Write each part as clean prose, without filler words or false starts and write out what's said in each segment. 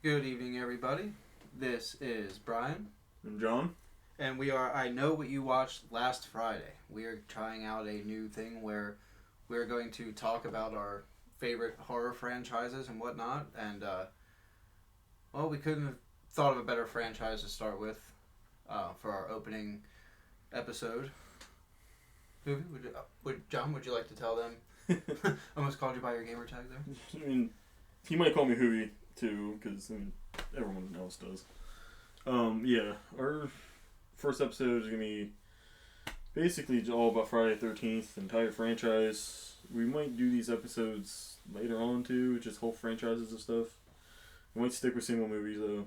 Good evening, everybody. This is Brian. And John. And we are I Know What You Watched Last Friday. We are trying out a new thing where we're going to talk about our favorite horror franchises and whatnot. And, we couldn't have thought of a better franchise to start with for our opening episode. John, would you like to tell them? Almost called you by your gamer tag there. I mean, he might call me Hoovy too, because everyone else does. Our first episode is gonna be basically all about Friday the 13th, the entire franchise. We might do these episodes later on too, just whole franchises and stuff. We might stick with single movies though.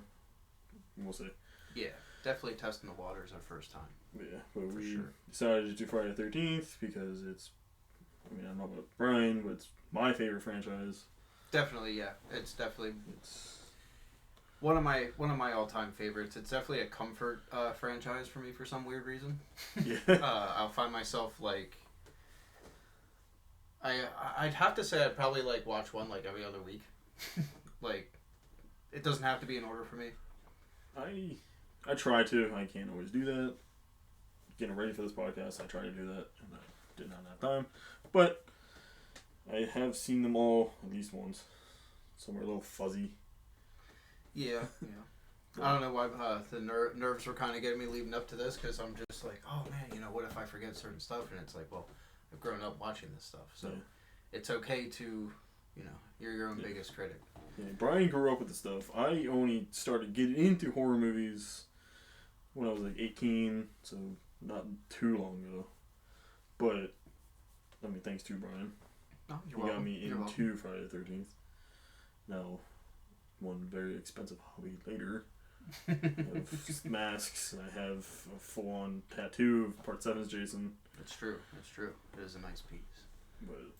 We'll see. Yeah, definitely testing the waters our first time. Yeah, but we decided to do Friday the 13th because I don't know about Brian, but it's my favorite franchise. Definitely, yeah. It's one of my all-time favorites. It's definitely a comfort franchise for me for some weird reason. Yeah. I'll find myself like I'd have to say I'd probably watch one every other week. It doesn't have to be in order for me. I try to. I can't always do that. Getting ready for this podcast, I try to do that, and I didn't have time. But I have seen them all at least once. Some are a little fuzzy. Yeah. I don't know why the nerves were kind of getting me leading up to this, because I'm just like, oh man, what if I forget certain stuff? And it's like, well, I've grown up watching this stuff, so it's okay to, you're your own biggest critic. Yeah, Brian grew up with the stuff. I only started getting into horror movies when I was 18, so not too long ago. But, thanks to Brian. Oh, he got me into Friday the 13th. Now, one very expensive hobby later. I have masks, and I have a full-on tattoo of Part 7's Jason. That's true. It is a nice piece. But,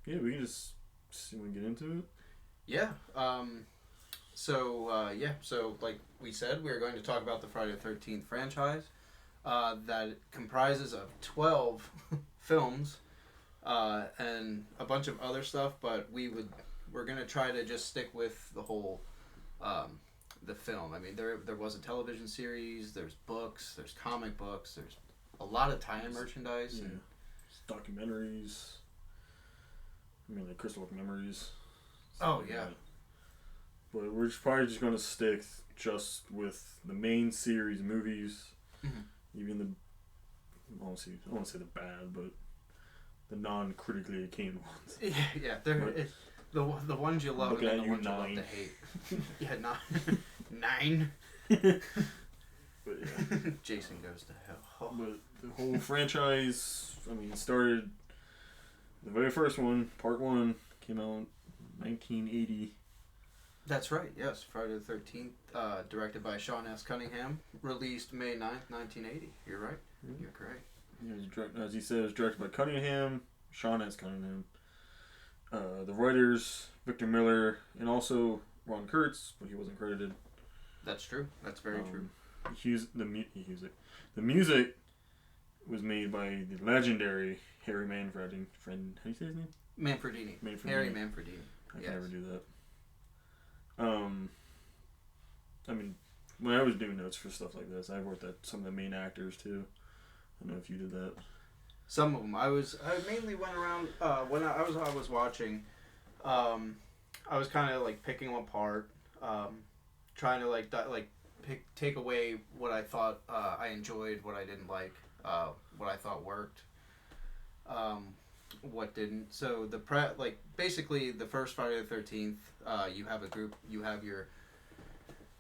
we can just see when we get into it. Yeah. So like we said, we're going to talk about the Friday the 13th franchise that comprises of 12 films and a bunch of other stuff, but we're going to try to just stick with the whole the film. I mean, there was a television series, there's books, there's comic books, there's a lot of tie-in merchandise. Yeah. And documentaries. Like Crystal Lake Memories. Oh, yeah. But we're probably just going to stick just with the main series movies. Mm-hmm. Even I don't want to say the bad, but the non-critically acclaimed ones. Yeah. The ones you love and then the ones you love to hate. Yeah, 9. But yeah. Jason Goes to Hell. But the whole franchise, started... The very first one, Part 1, came out in 1980. That's right, yes. Friday the 13th, directed by Sean S. Cunningham, released May 9th, 1980. You're right. Mm-hmm. You're correct. Yeah, as he said, it was directed by Cunningham, Sean S. Cunningham. The writers, Victor Miller, and also Ron Kurtz, but he wasn't credited. That's true. That's very true. The music was made by the legendary Harry Manfredini. How do you say his name? Manfredini. Harry Manfredini. I can never do that. When I was doing notes for stuff like this, I worked at some of the main actors too. I don't know if you did that. Some of them. I mainly went around when I was watching. I was kind of picking them apart, trying to take away what I thought I enjoyed, what I didn't like, what I thought worked, what didn't. So basically the first Friday the 13th, you have a group. You have your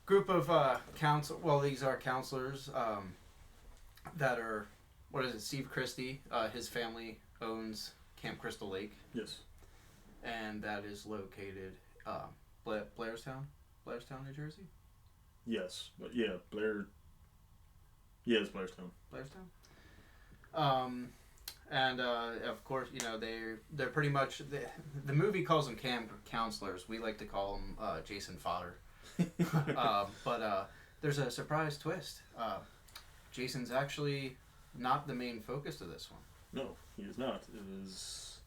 group of counsel. Well, these are counselors that are. What is it? Steve Christie. His family owns Camp Crystal Lake. Yes. And that is located Blairstown, New Jersey. Yes, but yeah, Blair. Yeah, it's Blairstown. And of course, they're pretty much the movie calls them camp counselors. We like to call them Jason fodder. But there's a surprise twist. Jason's actually not the main focus of this one. No, he is not. It is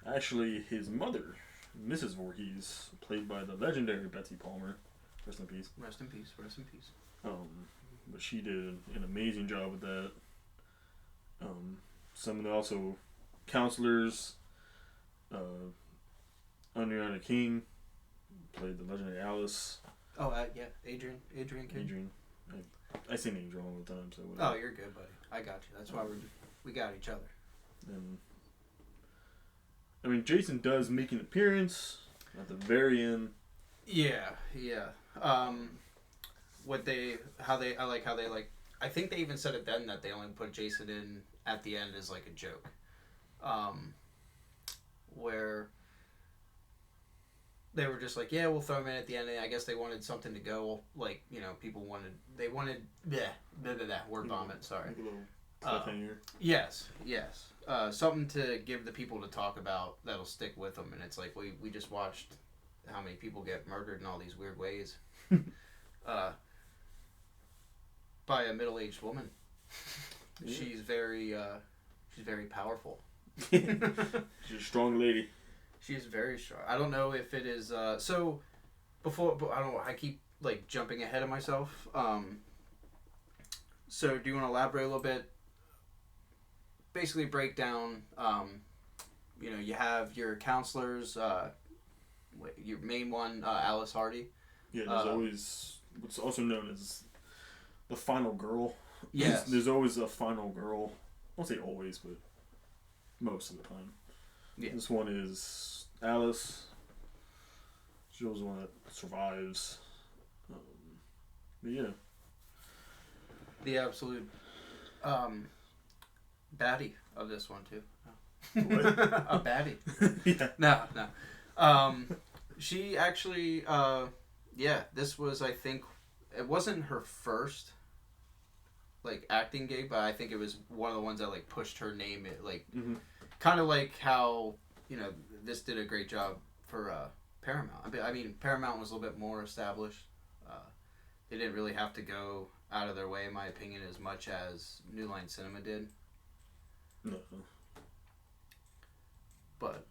actually his mother Mrs. Voorhees, played by the legendary Betsy Palmer. Rest in peace. Rest in peace. Rest in peace. But she did an amazing job with that. Some of the also counselors, Adriana King played the legendary Alice. Oh, yeah, Adrian King. Adrian. I say names wrong all the time, so whatever. Oh, you're good, buddy. I got you. That's why we got each other. And I mean, Jason does make an appearance at the very end. Yeah. I think they even said it then that they only put Jason in at the end as like a joke. Where they were just like, yeah, we'll throw him in at the end. And I guess they wanted something to go, like, you know, word vomit, sorry. Like a little cliffhanger. Yes. Something to give the people to talk about that'll stick with them. And it's like, we just watched how many people get murdered in all these weird ways. By a middle-aged woman. Yeah. She's very powerful. She's a strong lady. She's very strong. I don't know if it is. So before, but I don't know. I keep like jumping ahead of myself. So do you want to elaborate a little bit? Basically, break down. You know, you have your counselors. Your main one, Alice Hardy. Yeah, there's always what's also known as the final girl. Yes. There's always a final girl. I won't say always, but most of the time. Yeah. This one is Alice. She was the one that survives. But yeah. The absolute baddie of this one, too. What? A baddie. Yeah. No. She actually, this was, I think, it wasn't her first, like, acting gig, but I think it was one of the ones that, like, pushed her name, kind of like how, you know, this did a great job for Paramount. I mean, Paramount was a little bit more established. They didn't really have to go out of their way, in my opinion, as much as New Line Cinema did. No. But,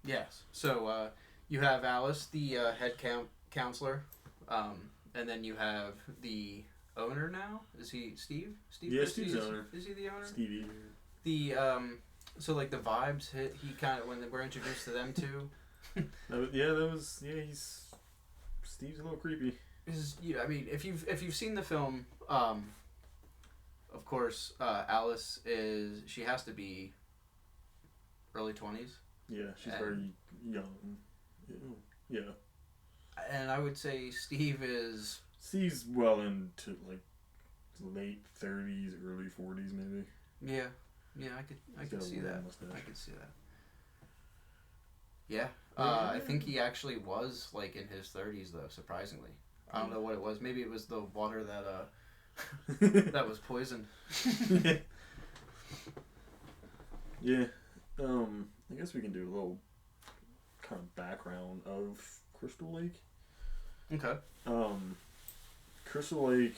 yes. So, you have Alice, the head counselor, and then you have the owner now. Is he Steve? Yeah, Steve's the owner. Is he the owner? Stevie. The, so, like, the vibes, he kind of, when we're introduced to them, too. Steve's a little creepy. I mean, if you've seen the film, of course, Alice she has to be early 20s. Yeah, she's very young. Yeah. And I would say Steve's well into like late 30s, early 40s, maybe. Yeah, I could see that. Mustache. I could see that. Yeah, I think he actually was like in his 30s though. Surprisingly, I don't know what it was. Maybe it was the water that that was poisoned. Yeah. I guess we can do a little kind of background of Crystal Lake. Okay. Crystal Lake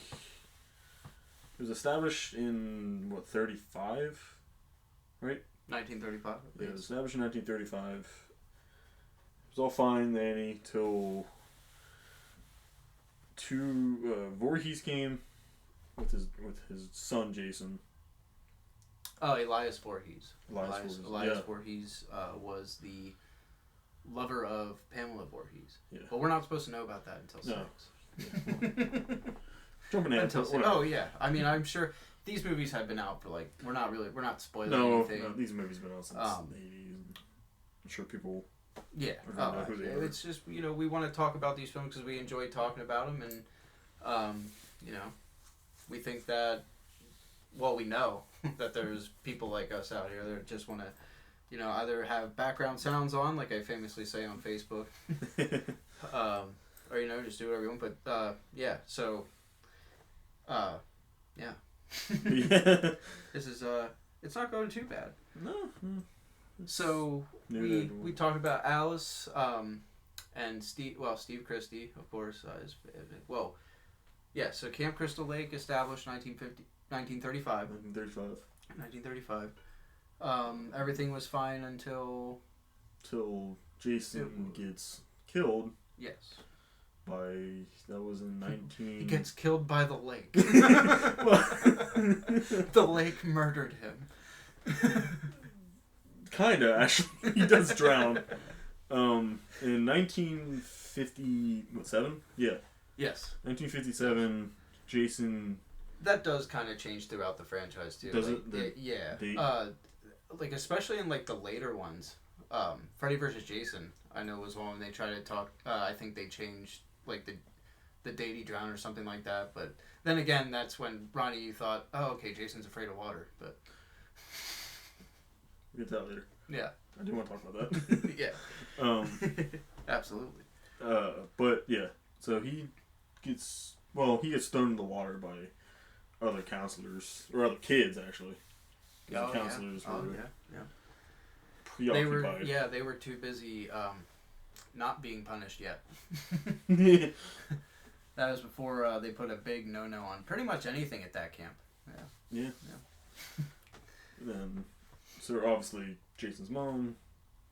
was established in 35, right? 1935. Yeah, it was established in 1935. It was all fine, Danny, till Voorhees came with his son Jason. Oh, Elias Voorhees. Elias Voorhees was the lover of Pamela Voorhees. Yeah. But we're not supposed to know about that until 6. Yeah. Jumping ahead. Oh yeah, I mean, I'm sure these movies have been out for like we're not spoiling anything. No, these movies have been out since the 80s. I'm sure people. Yeah. Know who they are. It's just we want to talk about these films because we enjoy talking about them and we think that we know that there's people like us out here that just want to either have background sounds on like I famously say on Facebook or just do whatever you want but so yeah. This is it's not going too bad. No. So we talked about Alice and Steve Christie, of course, so Camp Crystal Lake established 1935. 1935. Everything was fine until Jason gets killed Yes. that was in 19... He gets killed by the lake. Well, The lake murdered him. kinda, actually. He does drown. In 1957? Yeah. Yes. 1957, Jason... That does kind of change throughout the franchise too. Does like, it? Yeah. The- Like especially in like the later ones, Freddy vs. Jason. I know was one when they tried to talk. I think they changed like the date he drowned or something like that. But then again, that's when Ronnie you thought, oh okay, Jason's afraid of water. But We'll get to that later. yeah. I do want to talk about that. Yeah. Absolutely. But yeah, so he gets thrown in the water by other counselors or other kids actually. The counselors were preoccupied. They were too busy not being punished yet. That was before they put a big no-no on pretty much anything at that camp. Yeah. Then, so obviously Jason's mom.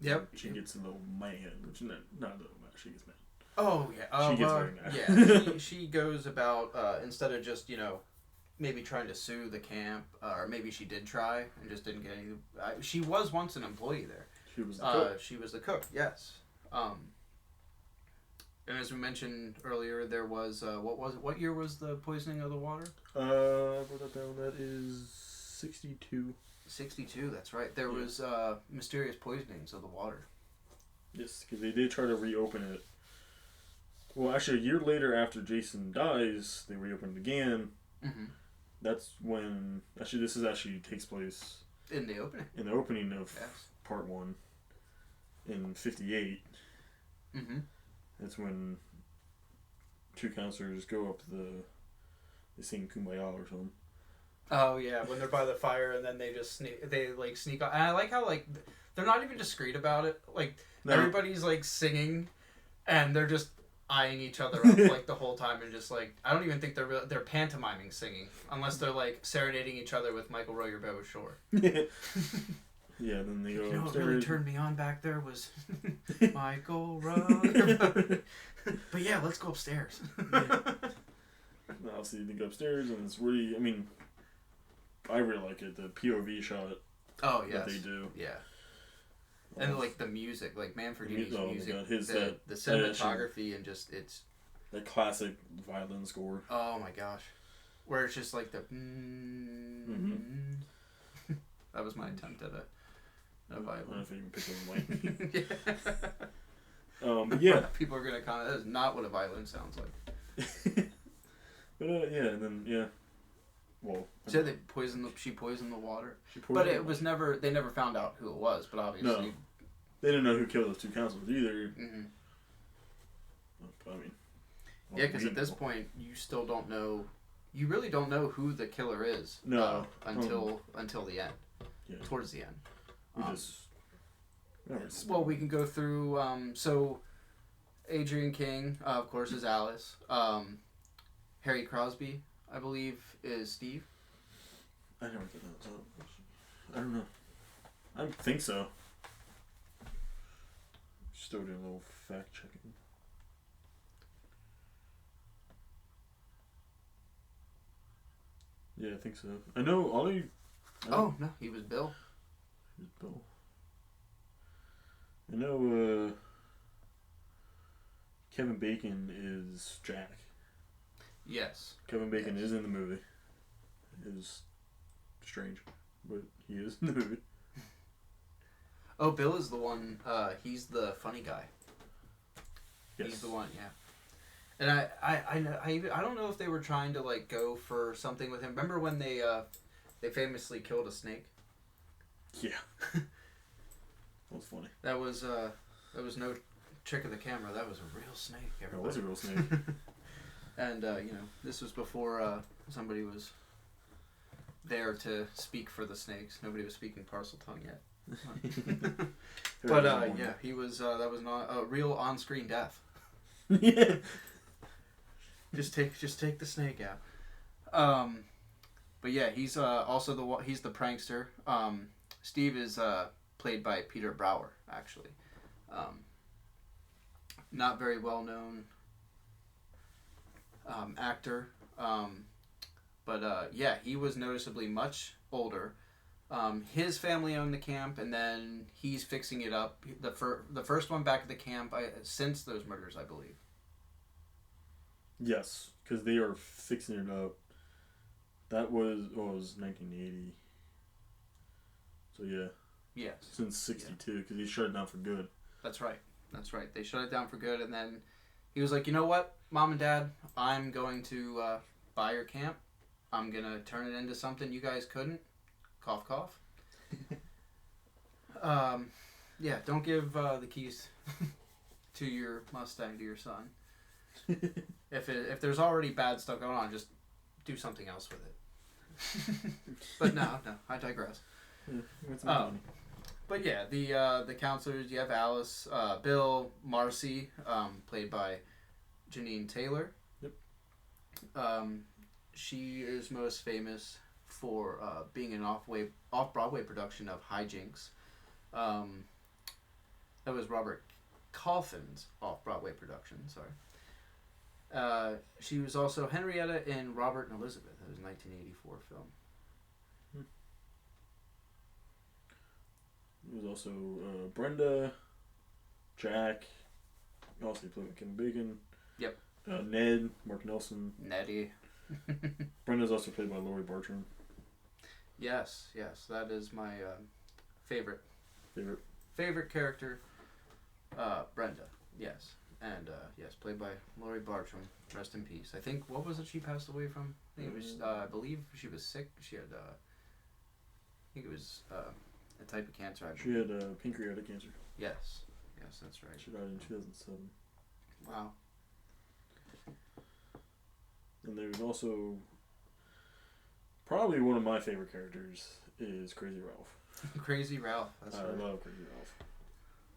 Yep. She gets a little mad, which not a little mad. She gets mad. Oh yeah. She gets very mad. Yeah. she goes about instead of just maybe trying to sue the camp, or maybe she did try and just didn't get any. She was once an employee there. She was the cook. She was the cook. Yes. And as we mentioned earlier, there was what year was the poisoning of the water? I wrote that down. That is 62. 62. That's right. There was mysterious poisonings of the water. Yes, because they did try to reopen it. Well, actually, a year later, after Jason dies, they reopened it again. Mm-hmm. That's when this takes place in the opening. In the opening of Yes. part 1 in 58. Mm-hmm. That's when 2 counselors go up they sing Kumbaya or something. Oh yeah, when they're by the fire and then they just sneak off. And I like how they're not even discreet about it. Like No. everybody's like singing, and they're just eyeing each other up like the whole time, and just like I don't even think they're pantomiming singing unless they're like serenading each other with Michael Row Your Boat Ashore. Yeah, then they go You know what upstairs. really turned me on back there was Michael Row Your Boat. But yeah, let's go upstairs. Obviously, they go upstairs, and it's really, I really like it, the POV shot Oh yeah, that they do. Yeah. And like the music, like Manfredini's music, God, the cinematography, and just it's that classic violin score. Oh my gosh, where it's just like the. That was my attempt at a violin. I don't know if you can pick up the mic. Yeah. But yeah, people are gonna comment. That is not what a violin sounds like. But yeah, and then yeah. Well, So she poisoned the water, but it was never. They never found out who it was, but obviously. No. They didn't know who killed those 2 counselors either. Mm-hmm. I mean. Yeah, because at this point, you still don't know. You really don't know who the killer is. No. Until the end. Yeah. Towards the end. Well, we can go through. So, Adrian King, of course, is Alice. Harry Crosby, I believe, is Steve. I never thought that was up. I don't know. I think so. Still doing a little fact checking. Yeah, I think so. I know Ollie. Oh no, he was Bill. He was Bill. I know. Kevin Bacon is Jack. Yes. Kevin Bacon is in the movie. It is strange, but he is in the movie. Oh, Bill is the one. He's the funny guy. Yes. He's the one. Yeah. And I don't know if they were trying to like go for something with him. Remember when they famously killed a snake? Yeah. That was funny. That was no trick of the camera. That was a real snake. Everybody. That was a real snake. And this was before somebody was there to speak for the snakes. Nobody was speaking Parseltongue yet. But yeah, he was. That was not a real on-screen death. Yeah. Just take the snake out. But yeah, he's also he's the prankster. Steve is played by Peter Brower, actually. not very well known actor. But yeah, he was noticeably much older. His family owned the camp, and then he's fixing it up. The first one back at the camp since those murders, I believe. Yes, because they are fixing it up. That was 1980. So yeah. Yes. Since 62, because he shut it down for good. That's right. That's right. They shut it down for good, and then he was like, you know what, Mom and Dad, I'm going to buy your camp. I'm going to turn it into something you guys couldn't. Cough, cough. Yeah, don't give the keys to your Mustang to your son. If there's already bad stuff going on, just do something else with it. But no, I digress. But yeah, the counselors, you have Alice, Bill, Marcy, played by Janine Taylor. Yep. She is most famous for being an off-Broadway production of Hijinks. That was Robert Coffin's off-Broadway production, sorry. She was also Henrietta in Robert and Elizabeth. That was a 1984 film. It was also Brenda, Jack, also he played with Kim Bacon. Yep. Ned, Mark Nelson. Nettie. Brenda's also played by Laurie Bartram. Yes, that is my favorite character. Brenda, yes, and yes, played by Laurie Bartram. Rest in peace. I think what was it she passed away from? I think it was. I believe she was sick. She had. I think it was a type of cancer. She had pancreatic cancer. Yes, that's right. She died in 2007. Wow. And there's also probably one of my favorite characters is Crazy Ralph. Crazy Ralph. That's I right. love Crazy Ralph.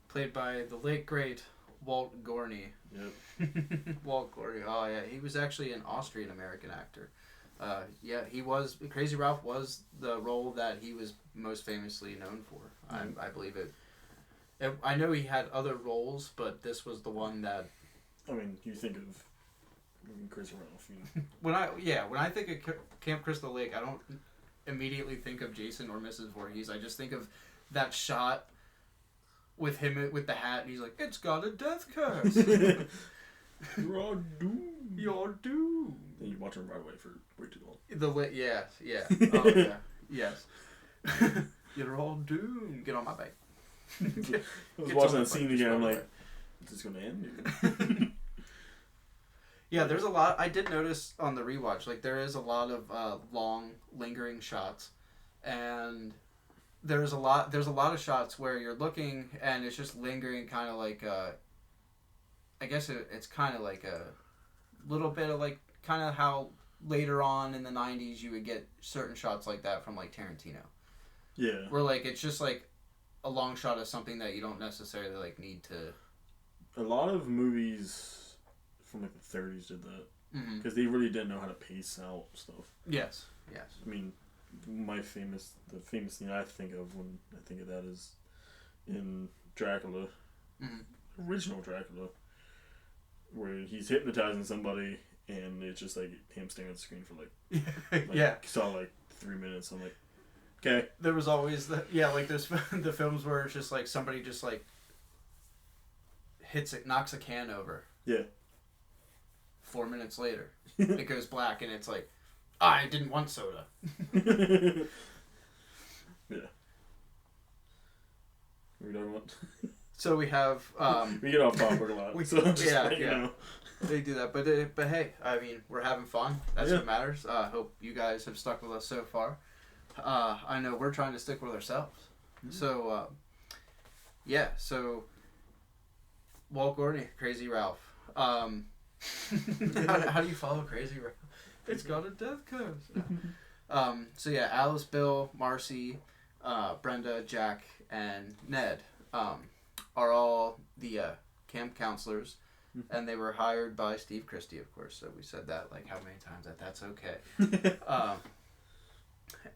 Played by the late great Walt Gorney. Yep. Walt Gorney. Oh yeah, he was actually an Austrian American actor. Yeah, he was. Crazy Ralph was the role that he was most famously known for. I believe it. I know he had other roles, but this was the one that. I mean, you think of Crazy Ralph. You know. When I think of Camp Crystal Lake, I don't immediately think of Jason or Mrs. Voorhees. I just think of that shot with him with the hat, and he's like, "It's got a death curse." You're all doomed. You're doomed. And you watch him right away for way too long. Yeah. Oh yeah. Yes. You're all doomed. Get on my bike. I was watching that scene again. I'm like, is this gonna end? Yeah, there's a lot. I did notice on the rewatch, like there is a lot of long, lingering shots, and there's a lot of shots where you're looking and it's just lingering, kind of like I guess it's kind of like a little bit of like kind of how later on in the 90s you would get certain shots like that from like Tarantino. Yeah. Where like it's just like a long shot of something that you don't necessarily like need to. A lot of movies from like the 30s did that because they really didn't know how to pace out stuff. Yes. I mean, the famous thing I think of when I think of that is in Dracula, original Dracula, where he's hypnotizing somebody and it's just like him staring at the screen for like saw like 3 minutes. I'm like, okay. There was always like there's the films where it's just like somebody just like knocks a can over. Yeah. 4 minutes later, it goes black, and it's like, I didn't want soda. Yeah. What are we talking about? So we have. We get off topic a lot. They do that, but hey, I mean, we're having fun. That's what matters. Hope you guys have stuck with us so far. I know we're trying to stick with ourselves. Mm-hmm. So, So, Walt Gorney, Crazy Ralph. How do you follow Crazy Ralph? It's got a death curse. So yeah, Alice, Bill, Marcy, Brenda, Jack, and Ned are all the camp counselors, and they were hired by Steve Christie, of course. So we said that like how many times that's okay.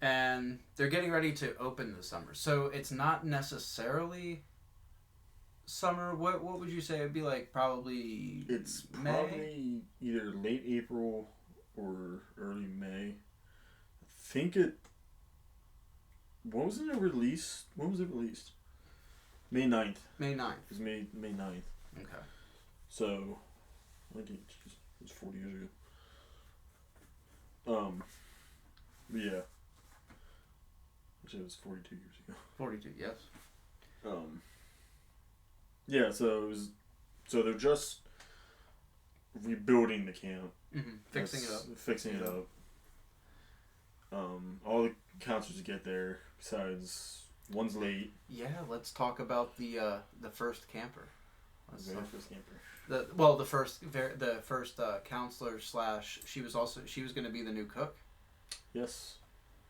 And they're getting ready to open this summer, so it's not necessarily summer. What would you say? It'd be like probably. It's May? probably either late April or early May. I think it. When was it released? When was it released? May 9th. May 9th. It was May 9th. Okay. So, I think it was 40 years ago. But yeah. Actually, it was 42 years ago. 42. Yes. Yeah. So they're just rebuilding the camp. Mm-hmm. Fixing it up. Fixing it up. All the counselors get there. Besides, one's late. Yeah. Let's talk about the first camper. Very first camper. The first counselor / she was going to be the new cook. Yes.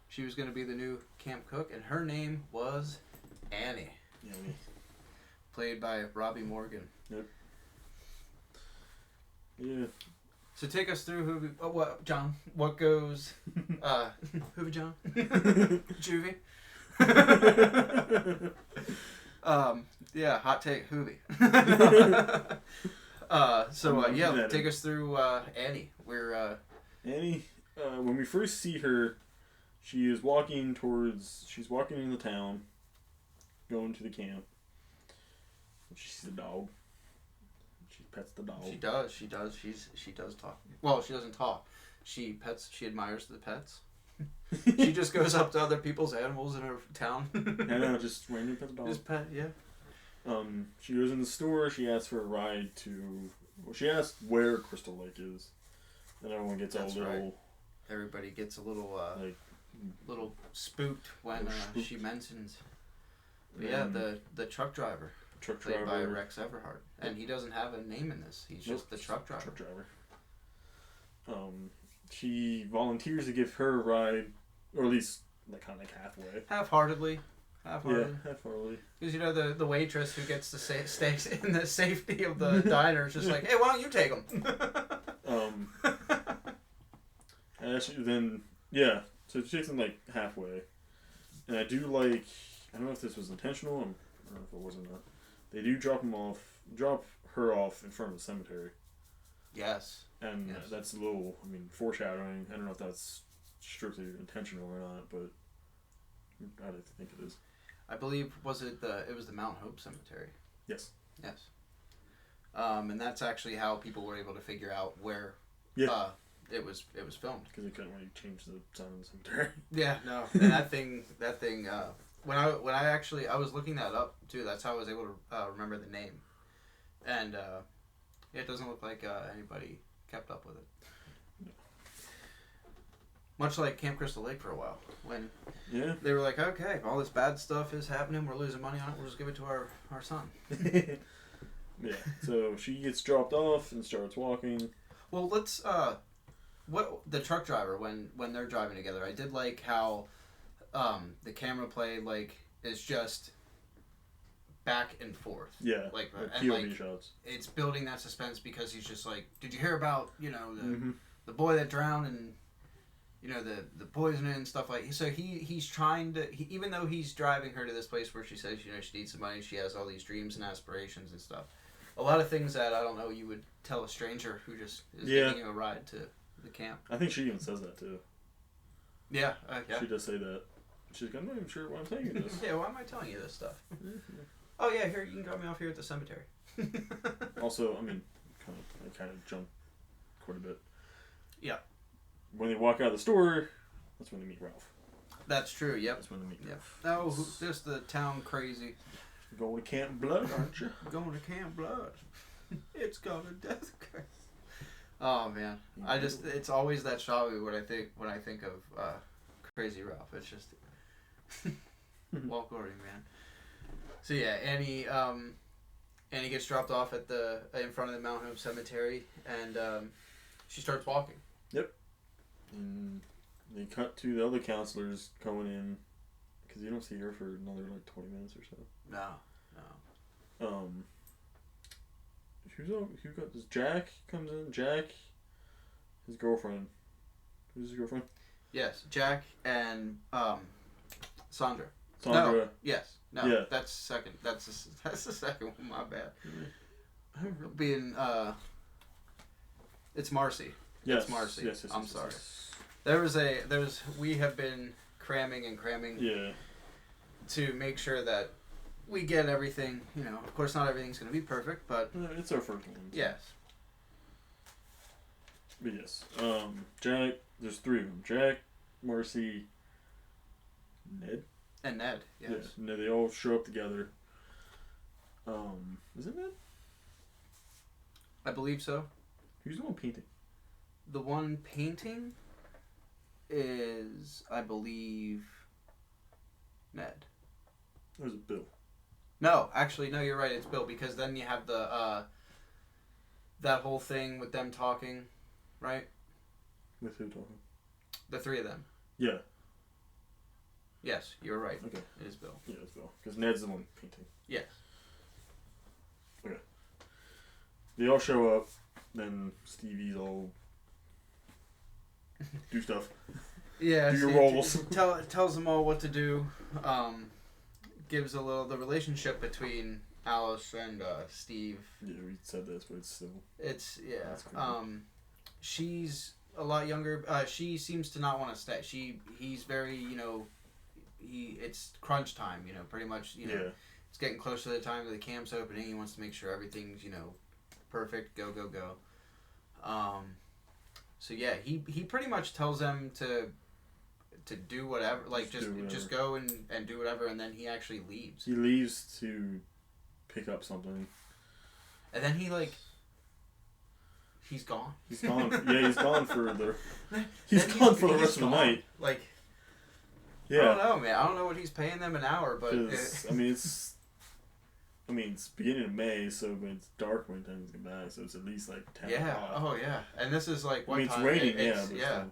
She was going to be the new camp cook, and her name was Annie. Annie. Played by Robbie Morgan. Yep. Yeah. So take us through John? What goes? Hoovy John? Juvie? Yeah, hot take, Hoovy. Take us through Annie. Annie, when we first see her, she's walking into town, going to the camp. She sees a dog. She pets the dog. She does. She does talk. Well, she doesn't talk. She admires the pets. She just goes up to other people's animals in her town. I know, just randomly pet the dog. Just pet, yeah. She goes in the store. She asks for a ride she asks where Crystal Lake is, and everyone gets all little. Right. Everybody gets a little little spooked when she mentions. But yeah, the truck driver. Played by Rex Everhart, and he doesn't have a name in this. He's just the truck driver. She volunteers to give her a ride, or at least kind of halfway. Half-heartedly. Yeah, half-heartedly. Because the waitress who gets to stay in the safety of the diner is just like, hey, why don't you take them? And so she takes them halfway, and I don't know if this was intentional. I don't know if it was or not. They do drop her off in front of the cemetery. Yes. And that's a little, foreshadowing. I don't know if that's strictly intentional or not, but I like to think it is. I believe it was the Mount Hope Cemetery. Yes. Yes. And that's actually how people were able to figure out where it was filmed. Because they couldn't really change the sign of the cemetery. Yeah, no. And that thing when I was looking that up too, that's how I was able to remember the name. And it doesn't look like anybody kept up with it. No. Much like Camp Crystal Lake for a while, when they were like, okay, all this bad stuff is happening, we're losing money on it, we'll just give it to our son. Yeah, so she gets dropped off and starts walking. Well, let's the truck driver when they're driving together, I did like how the camera play is just back and forth. Yeah, POV shots. It's building that suspense because he's just like, did you hear about the boy that drowned and the poisoning and stuff like. So he's trying to even though he's driving her to this place where she says she needs some money, she has all these dreams and aspirations and stuff. A lot of things that I don't know you would tell a stranger who just is giving you a ride to the camp. I think she even says that too. Yeah, She does say that. She's like, I'm not even sure why I'm telling you this. Yeah, why am I telling you this stuff? Oh yeah, here you can drop me off here at the cemetery. Also, I kind of jumped quite a bit. Yeah. When they walk out of the store, that's when they meet Ralph. That's true. Yep. That's when they meet Ralph. Oh, just the town crazy. Going to Camp Blood, aren't you? Going to Camp Blood. It's got a death curse. Oh man, it's always that shot when I think of Crazy Ralph. It's just walk over, man. So yeah, Annie gets dropped off in front of the Mount Hope Cemetery, and she starts walking. Yep. And they cut to the other counselors going in, because you don't see her for another 20 minutes or so. No. Who got this? Jack comes in. Jack, his girlfriend. Who's his girlfriend? Yes, Jack and Sandra. Tondra. No. Yes. No. Yeah. That's second. That's the second one. My bad. I don't remember. Being it's Marcy. Yes. It's Marcy. Yes. I'm sorry. We have been cramming and cramming. Yeah. To make sure that we get everything. You know, of course, not everything's going to be perfect, but It's our first one. So. yes. But yes. Jack. There's three of them. Jack, Marcy, Ned. And Ned. Yes. Yeah. Ned. They all show up together. Is it Ned? I believe so. Who's the one painting? The one painting is, I believe, Ned. Or is it Bill? No, actually, no, you're right. It's Bill, because then you have the that whole thing with them talking, right? With who talking? The three of them. Yeah. Yes, you're right. Okay. It is Bill. Yeah, it's Bill. Because Ned's the one painting. Yes. Okay. They all show up. Then Stevie's all do stuff. Yeah. Do your roles. Tells them all what to do. Gives the relationship between Alice and Steve. Yeah, we said this, but it's still. It's That's creepy. She's a lot younger. She seems to not want to stay. He's very, it's crunch time. Pretty much. Yeah. It's getting close to the time of the camp's opening. He wants to make sure everything's perfect. Go. So yeah, he pretty much tells them to do whatever, like just go and do whatever, and then he actually leaves. He leaves to pick up something. And then he's gone. He's gone. Yeah, he's gone for the. He's gone for the rest of the night. Like. Yeah. I don't know, man. I don't know what he's paying them an hour, but it's beginning of May, so when it's dark when time get back, so it's at least like 10 yeah. o'clock. Oh yeah. And this is like what it's time? raining. Yeah. But Yeah.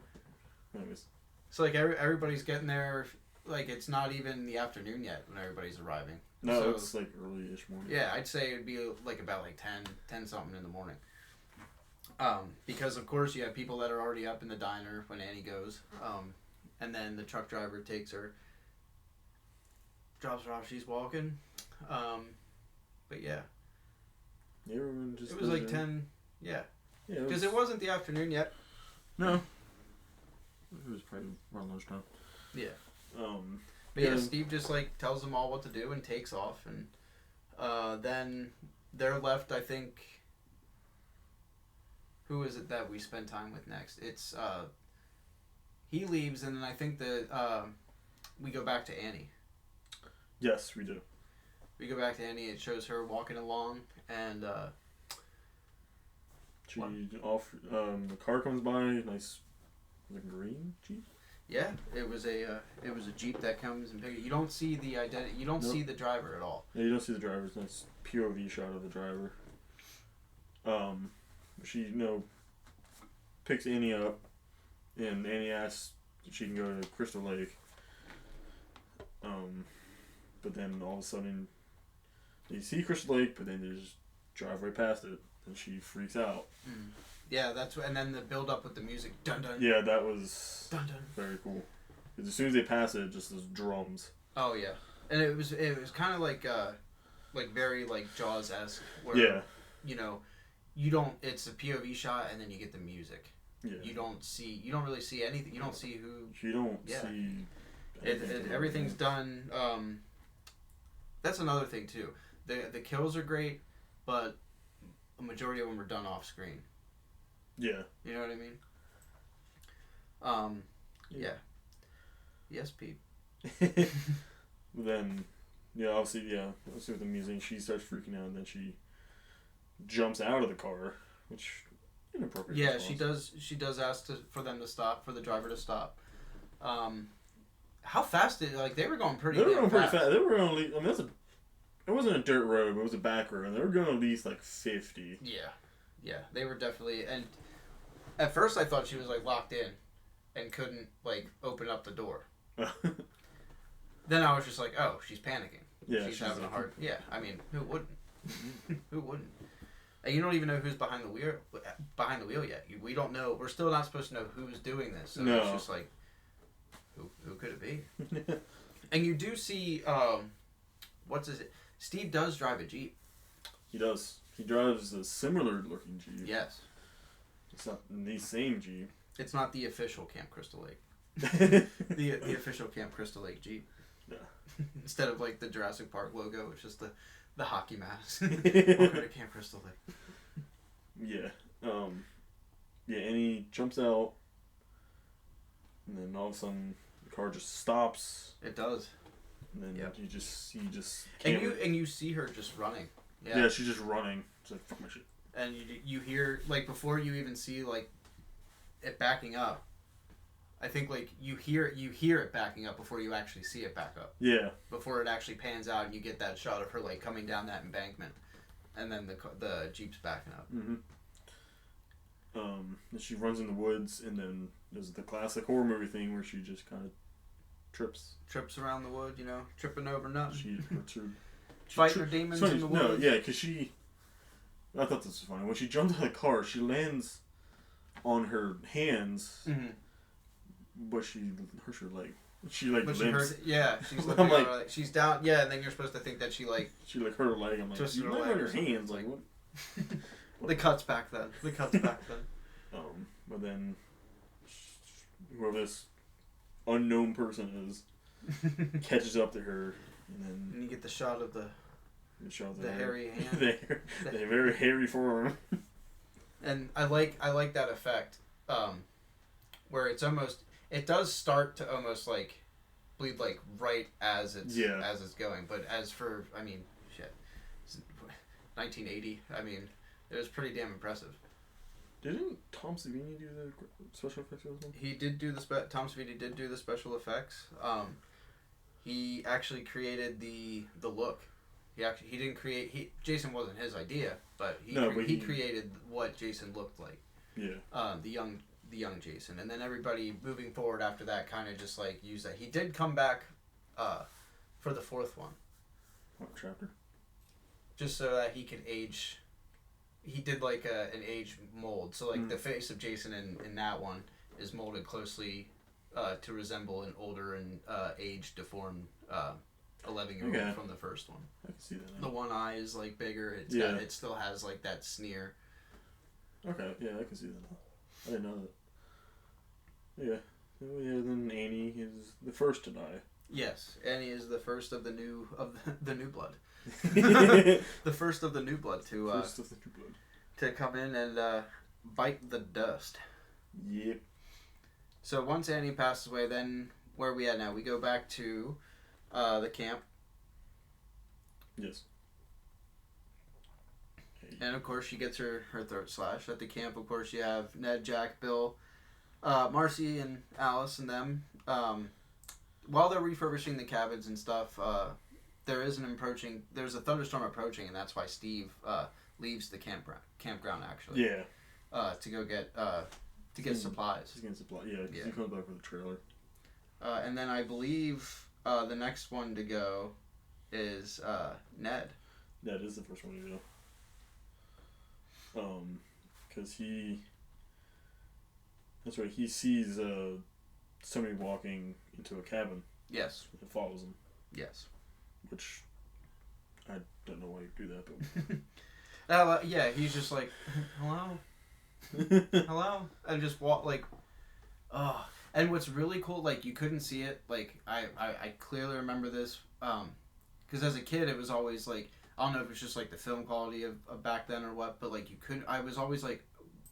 Still, anyways. So like everybody's getting there. Like it's not even the afternoon yet when everybody's arriving. No, so, it's like early-ish morning. Yeah, I'd say it'd be like about like 10 something in the morning. Because of course you have people that are already up in the diner when Annie goes. And then the truck driver takes her, drops her off. She's walking. But yeah. Everyone just. It was like 10. Yeah. Yeah. Because it wasn't the afternoon yet. No. It was probably around lunchtime. Yeah. But yeah, Steve just like tells them all what to do and takes off, and then they're left. I think. Who is it that we spend time with next? It's he leaves, and then I think that we go back to Annie. Yes, we do. We go back to Annie. It shows her walking along, and the car comes by. Nice, the green Jeep. Yeah, it was a Jeep that comes and picks. You don't see the identity. You don't see the driver at all. Yeah, you don't see the driver. It's a nice POV shot of the driver. She picks Annie up, and Annie asks if she can go to Crystal Lake. But then all of a sudden, you see Crystal Lake, but then they just drive right past it, and she freaks out. Mm. Yeah, and then the build up with the music, dun dun. Yeah, that was dun dun. Very cool. Because as soon as they pass it, just those drums. Oh yeah, and it was kind of like very like Jaws-esque, where yeah, you don't. It's a POV shot, and then you get the music. Yeah. You don't really see anything. You don't see who. You don't see. Everything's done. That's another thing too. The kills are great, but a majority of them are done off screen. Yeah. You know what I mean? Yeah. Yes, Pete. Then, obviously with the music, she starts freaking out, and then she jumps out of the car, which inappropriate. Yeah, response. she does ask for them to stop, for the driver to stop. How fast did they were going pretty. They were going pretty fast. They were only. I mean, it wasn't a dirt road, but it was a back road, and they were going at least 50. Yeah, they were definitely. And at first, I thought she was locked in, and couldn't open up the door. Then I was just like, oh, she's panicking. Yeah, she's having a hard. Yeah, I mean, who wouldn't? Who wouldn't? And you don't even know who's behind the wheel. Yet, we don't know. We're still not supposed to know who's doing this. So no. It's just who could it be? And you do see, what's his... Steve does drive a Jeep. He does. He drives a similar looking Jeep. Yes. It's not the same Jeep. It's not the official Camp Crystal Lake. the official Camp Crystal Lake Jeep. Yeah. Instead of like the Jurassic Park logo, it's just the hockey mask. Welcome to Camp Crystal Lake. Yeah. Yeah, and he jumps out, and then all of a sudden the car just stops. It does. And then Yep. you just and you see her just running. Yeah, she's just running. She's like, fuck my shit. And you hear, like, before you even see, like, it backing up, I think, like, you hear it backing up before you actually see it back up. Yeah. Before it actually pans out and you get that shot of her, like, coming down that embankment. And then the Jeep's backing up. Mm-hmm. And she runs in the woods, and then there's the classic horror movie thing where she just kind of trips. Trips around the wood, you know, tripping over nothing. She hurts her. Fighting her demons in the woods. No, yeah, because I thought this was funny. When she jumped out of the car, she lands on her hands, but she hurts her leg. She like limps. She's looking like, like she's down. Yeah, and then you're supposed to think that she hurt her leg. I'm like, you land on your hands, like what? The cuts back then. But then whoever this unknown person is catches up to her, and you get the shot of the hairy hand, the very hairy forearm. And I like that effect, where it does start to almost like bleed like right as it's going, but as for 1980, it was pretty damn impressive. Didn't Tom Savini do the special effects for this one? He did do Tom Savini did do the special effects. He actually created the look. He didn't create. Jason wasn't his idea, but he created what Jason looked like. Yeah. The young Jason, and then everybody moving forward after that kind of just like used that. He did come back for the fourth one. What chapter? Just so that he could age. He did like an age mold, so like the face of Jason in that one is molded closely to resemble an older and age deformed 11-year-old from the first one. I can see that now. The one eye is like bigger. It still has like that sneer. Okay, yeah, I can see that now. I didn't know that. Yeah. Oh, yeah, then Annie is the first to die. Yes, Annie is the first of the new blood. The first of the new blood to come in and bite the dust. Yep. So once Annie passes away, then where are we at now? We go back to the camp. Yes. And of course she gets her throat slashed at the camp. Of course you have Ned, Jack, Bill, Marcy, and Alice and them. While they're refurbishing the cabins and stuff, there's a thunderstorm approaching, and that's why Steve leaves the campground actually. Yeah. To go get supplies. He's getting supplies. Yeah, because he comes back with a trailer. And then I believe the next one to go is Ned. Ned is the first one to go. Because that's right. He sees somebody walking into a cabin. Yes. And follows him. Yes. Which I don't know why you do that, but yeah, he's just like, hello, hello, and just walk like, oh. And what's really cool, like you couldn't see it. Like I clearly remember this, because as a kid it was always like, I don't know if it's just like the film quality of back then or what, but like you couldn't. I was always like,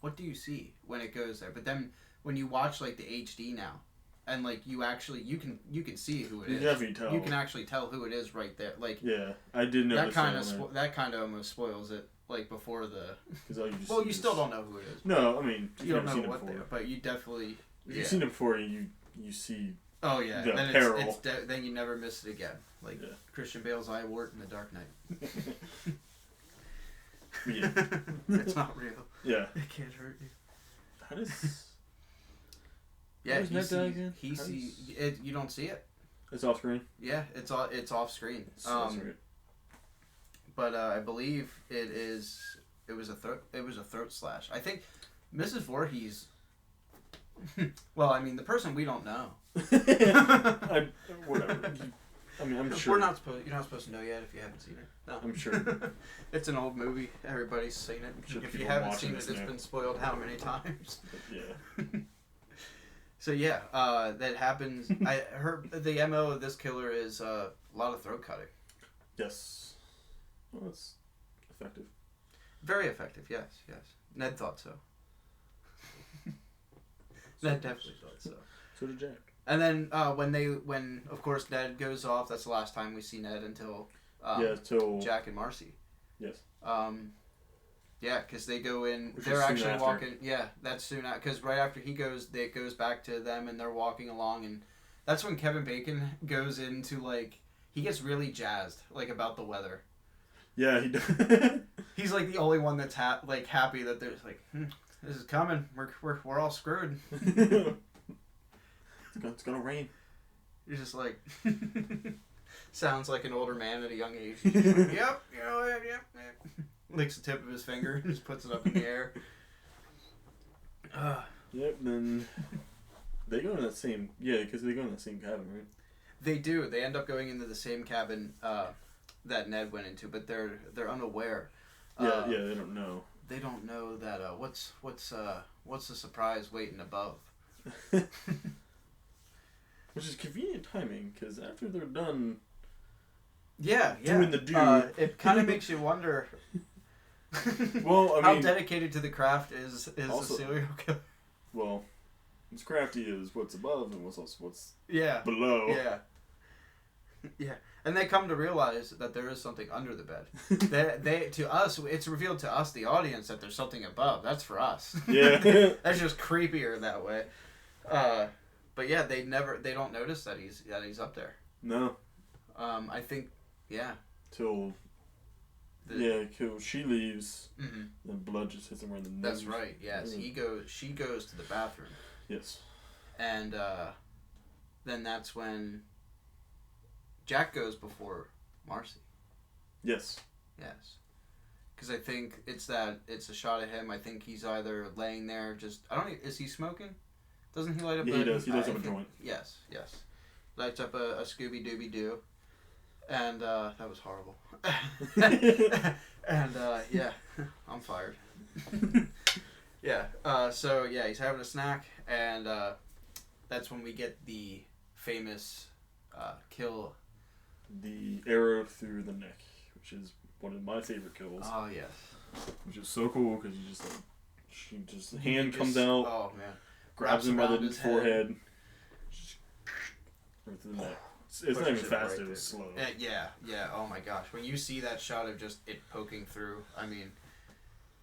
what do you see when it goes there? But then when you watch like the HD now, and like you can see who it is. Definitely tell. You can actually tell who it is right there. Like yeah, I did know that kind of almost spoils it. Like before the. You still don't know who it is. No, I mean you don't know what they are, but you definitely. If you've seen it before, you see. Oh yeah, the then peril. Then you never miss it again. Like Christian Bale's eye wart in The Dark Knight. Yeah. It's not real. Yeah. It can't hurt you. How does... Yeah, he sees it. You don't see it. It's off screen? Yeah, it's off screen. That's right. But I believe it was a throat slash. I think Mrs. Voorhees... Well, I mean, the person we don't know. Whatever. I mean, I'm sure. We're not supposed. You're not supposed to know yet if you haven't seen it. No. I'm sure. It's an old movie. Everybody's seen it. Sure If you people haven't watching seen it, this it's know. been spoiled how many times? Yeah. So yeah, that happens. I heard the MO of this killer is a lot of throat cutting. Yes. Well, that's effective. Very effective. Yes. Ned thought so. Ned definitely thought so. So did Jack. And then when of course Ned goes off, that's the last time we see Ned until till Jack and Marcy. Yes. Yeah, because they go in. Which They're is soon actually after. walking. Yeah, that's soon after. Because right after he goes, it goes back to them, and they're walking along, and that's when Kevin Bacon goes into he gets really jazzed about the weather. Yeah, he does. He's the only one that's happy that there's this is coming. We're all screwed. It's gonna rain. He's just sounds like an older man at a young age. He's just yep, yep. Licks the tip of his finger and just puts it up in the air. Yep. Then they go in that same. Yeah, because they go in that same cabin, right? They do. They end up going into the same cabin that Ned went into, but they're unaware. Yeah. They don't know. They don't know that what's the surprise waiting above. Which is convenient timing, because after they're done. Yeah. Doing the do. It kind of makes you wonder. Well, I mean, how dedicated to the craft is also, a serial killer? Well, what's crafty is what's above and what's Yeah. below. Yeah, and they come to realize that there is something under the bed. they to us, it's revealed to us, the audience, that there's something above. That's for us. Yeah. That's just creepier that way. But yeah, they don't notice that he's up there. No. I think, yeah. Till she leaves, Mm-hmm. then blood just hits him right in the nose. That's right. Yes, she goes to the bathroom. Yes. And then that's when Jack goes before Marcy. Yes. Yes. Because I think it's a shot of him. I think he's either laying there is he smoking? Doesn't he light up he does. He does have a joint. Yes. Lights up a Scooby Dooby Doo. And that was horrible. And yeah, I'm fired. Yeah. So yeah, he's having a snack, and that's when we get the famous kill. The arrow through the neck, which is one of my favorite kills. Oh yes. Which is so cool because hand comes out. Oh man. Grabs him by the his forehead. Right through the neck. It's not even Pushes it fast, right it was slow. Yeah. Oh my gosh. When you see that shot of just it poking through, I mean,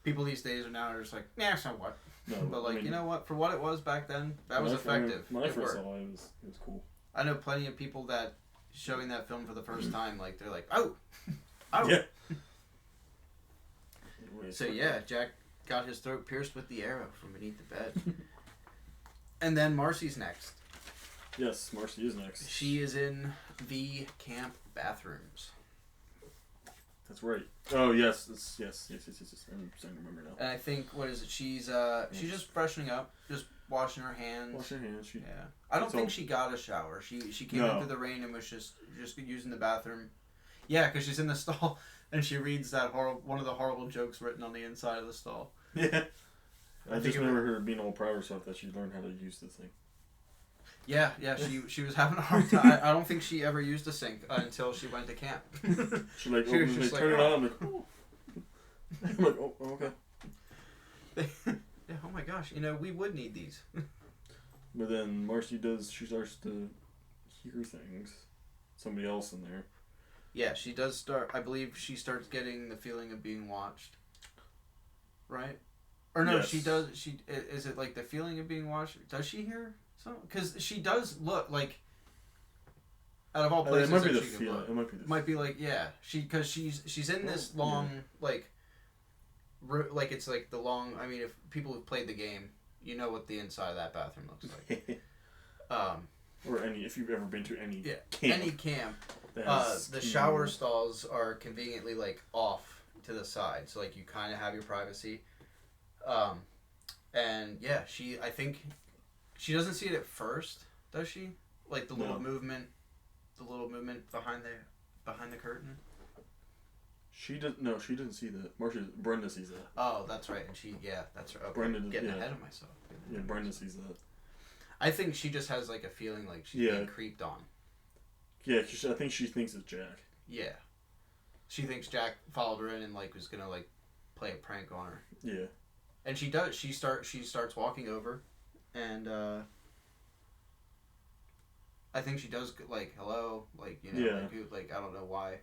people these days are just like, nah, so what? No, But I mean, you know what? For what it was back then, that was effective. When I It first worked. saw it, it was cool. I know plenty of people that showing that film for the first time, they're like, oh. Yeah. So yeah, Jack got his throat pierced with the arrow from beneath the bed. And then Marcy's next. Yes, Marcy is next. She is in the camp bathrooms. That's right. Oh yes. Yes. I'm starting to remember now. And I think, what is it? She's just freshening up, just washing her hands. Wash your hands. Yeah. I don't think she got a shower. She came No. into the rain and was just using the bathroom. Yeah, because she's in the stall and she reads one of the horrible jokes written on the inside of the stall. Yeah. I think just it remember her being all proud of herself that she learned how to use the thing. Yeah. She was having a hard time. I don't think she ever used a sink until she went to camp. She like She was opens, just turn it oh. on. I'm like, oh. I'm like, oh, okay. Yeah, oh my gosh, we would need these. But then Marcy she starts to hear things. Somebody else in there. Yeah, she does start. I believe she starts getting the feeling of being watched. Right? Or no, Yes. she does. Is it like the feeling of being watched? Does she hear something? Because she does look like. Out of all places, it might be that the she could feeling. look, It might be the might be like because she's in this long like it's like the long. I mean, if people have played the game, you know what the inside of that bathroom looks like. Or if you've ever been to any camp. that has The shower stalls are conveniently off to the side, so you kind of have your privacy. And yeah, I think she doesn't see it at first, does she? Like the little movement the little movement behind the curtain. She doesn't see that. Brenda sees that. Oh, that's right. And that's right. Okay. Brenda, Getting ahead of myself. Yeah, Brenda sees that. I think she just has like a feeling like she's being creeped on. Yeah, I think she thinks it's Jack. Yeah. She thinks Jack followed her in and like was gonna like play a prank on her. Yeah. And she does. She starts walking over, and I think she does like hello, like like I don't know why.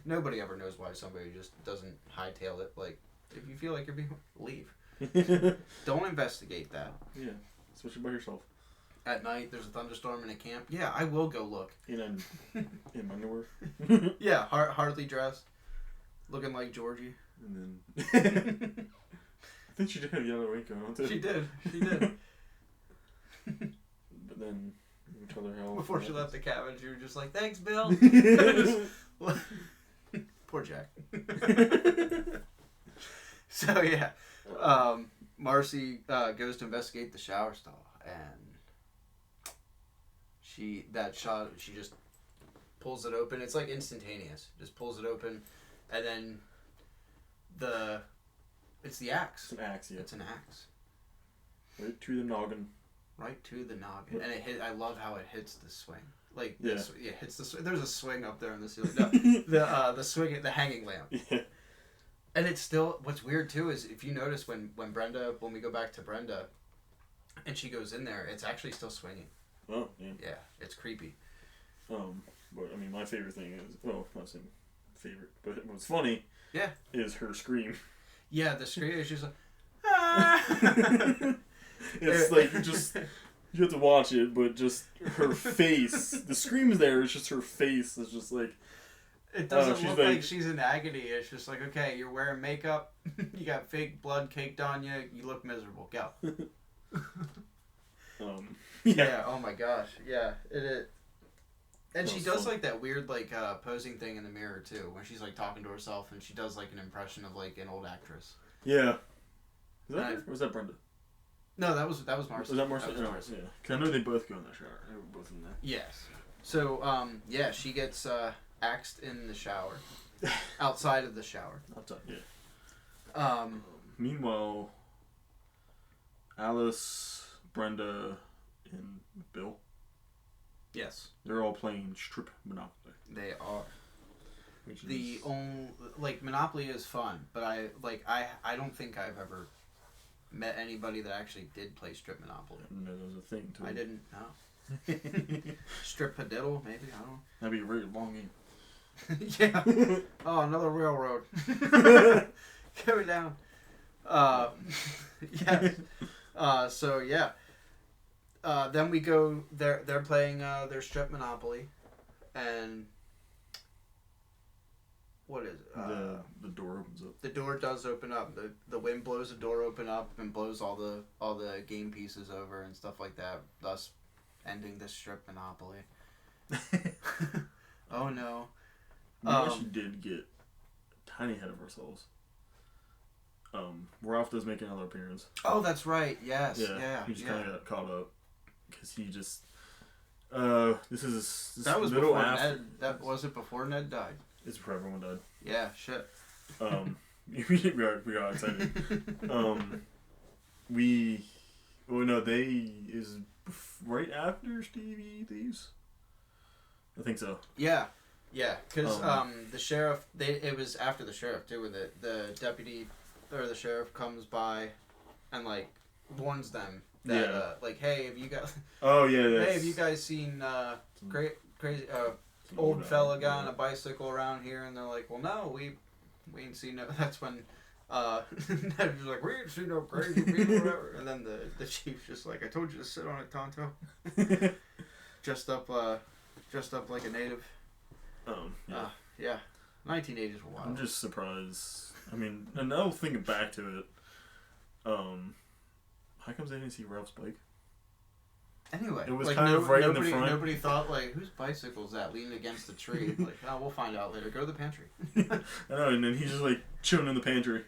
Nobody ever knows why somebody just doesn't hightail it. Like if you feel like you're being leave, don't investigate that. Yeah, especially by yourself. At night, there's a thunderstorm in a camp. Yeah, I will go look. In underwear. Yeah, hardly dressed, looking like Georgie. And then I think she did have a yellow raincoat on too. She did. But then we told her how. Before she left the cabin, she was just like, "Thanks, Bill." Poor Jack. So yeah, Marcy goes to investigate the shower stall, and she just pulls it open. It's like instantaneous. Just pulls it open, and then it's the axe. It's an axe, yeah. It's an axe. Right to the noggin. Right to the noggin, and I love how it hits the swing. Like yeah, it hits the swing. There's a swing up there on the ceiling. No, the swing, the hanging lamp. Yeah. And it's still, what's weird too is if you notice when we go back to Brenda, and she goes in there, it's actually still swinging. Oh yeah. Yeah, it's creepy. But I mean, my favorite thing is not saying favorite, but what's funny. Yeah. Is her scream. Yeah, the scream is just like. Ah! It's like you have to watch it, but just her face. The scream's there. It's just her face. It's just like. It doesn't look like she's in agony. It's just like, okay, you're wearing makeup, you got fake blood caked on you, you look miserable. Go. Yeah. Oh my gosh. Yeah. It. And she does like that weird like posing thing in the mirror too, when she's like talking to herself, and she does like an impression of like an old actress. Yeah. Is that her? Or was that Brenda? No, that was Marcy. Was that Marcy? Yeah. Because I know they both go in the shower. They were both in there. Yes. So she gets axed in the shower, outside of the shower. Outside, yeah. Meanwhile, Alice, Brenda, and Bill. Yes. They're all playing strip Monopoly. They are. Monopoly is fun, but I don't think I've ever met anybody that actually did play strip Monopoly. No, there was a thing too. I didn't know. Strip padiddle, maybe, I don't know. That'd be a very long game. Yeah. Oh, another railroad. Carry down. Yeah. So yeah. Then we go. They're playing their strip Monopoly, and what is it? The door opens up. The door does open up. The wind blows the door open up and blows all the game pieces over and stuff like that. Thus, ending the strip Monopoly. Oh no. We actually did get a tiny ahead of ourselves. Ralph does make another appearance. Oh, that's right. Yes. Yeah. He just kind of got caught up because he just. This that was middle before after. Ned. That was it before Ned died. It's before everyone died. Yeah. Shit. We got excited. They is right after Stevie leaves. I think so. Yeah. Yeah, because the sheriff, it was after the sheriff too, where the deputy or the sheriff comes by and like warns them that like, hey, have you guys? Oh yeah. Hey, have you guys seen crazy old fella guy on a bicycle around here? And they're like, well, no, we ain't seen no. That's when Ned was like, we ain't seen no crazy people, whatever. And then the chief's just like, I told you to sit on it, Tonto. Dressed up like a native. Yeah. 1980s were wild. I'm just surprised. I mean, and now thinking back to it, how comes they didn't see Ralph's bike? Anyway, it was kind of right in the front. Nobody thought, like, whose bicycle's that leaning against the tree? Like, oh, we'll find out later. Go to the pantry. I know, and then he's just like chilling in the pantry.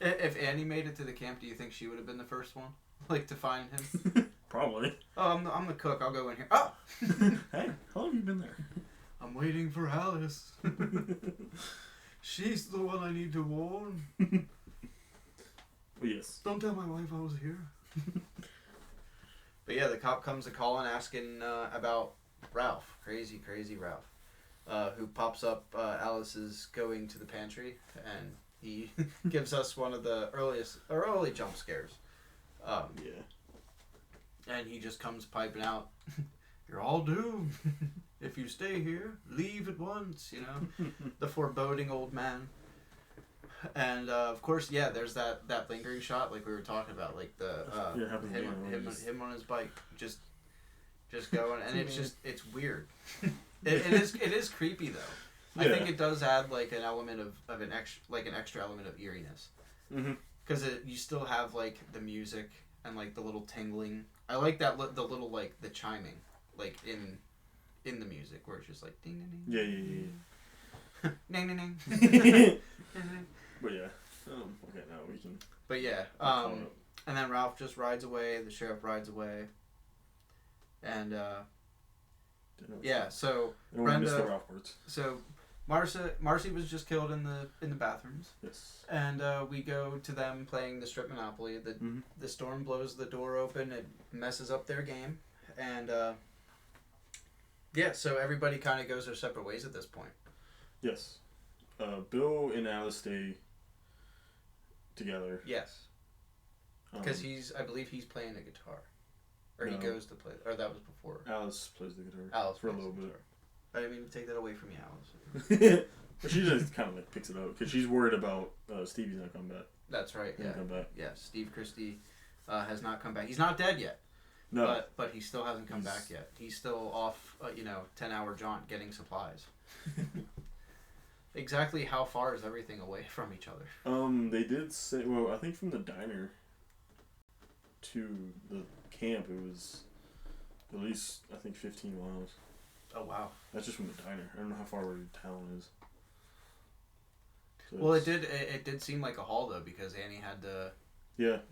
If Annie made it to the camp, do you think she would have been the first one, like, to find him? Probably. Oh, I'm the cook. I'll go in here. Oh! Hey, how long have you been there? I'm waiting for Alice. She's the one I need to warn. Well, yes. Don't tell my wife I was here. But yeah, the cop comes a calling asking about Ralph. Crazy Ralph. Who pops up. Alice is going to the pantry, and he gives us one of the early jump scares. Yeah. And he just comes piping out, "You're all doomed. If you stay here, leave at once," you know. The foreboding old man. And of course, yeah, there's that lingering shot like we were talking about, like the him on his bike, just going, and it's weird. it is creepy though. Yeah. I think it does add like an element of an extra element of eeriness, because you still have like the music and like the little tingling. I like that the little like the chiming like in the music where it's just like ding ding ding. Ding ding ding. But yeah, okay, now we can. But yeah, and then Ralph just rides away. The sheriff rides away, and yeah. So Brenda. The Ralph parts. So Marcy was just killed in the bathrooms. Yes. And we go to them playing the strip Monopoly. The storm blows the door open. It messes up their game, and yeah. So everybody kind of goes their separate ways at this point. Yes. Bill and Alice stay together. Yes. Because I believe he's playing the guitar. Or no. He goes to play, or that was before. Alice plays the guitar. Alice for a little bit. I didn't mean to take that away from you, Alice. But she just kind of like picks it up because she's worried about Stevie's not coming back. That's right. Yeah. Come back. Yeah. Steve Christie has not come back. He's not dead yet. No. But he still hasn't come back yet. He's still off. 10-hour jaunt getting supplies. Exactly how far is everything away from each other? They did say. Well, I think from the diner to the camp, it was at least 15 miles. Oh wow! That's just from the diner. I don't know how far away the town is. So well, it did seem like a haul though, because Annie had to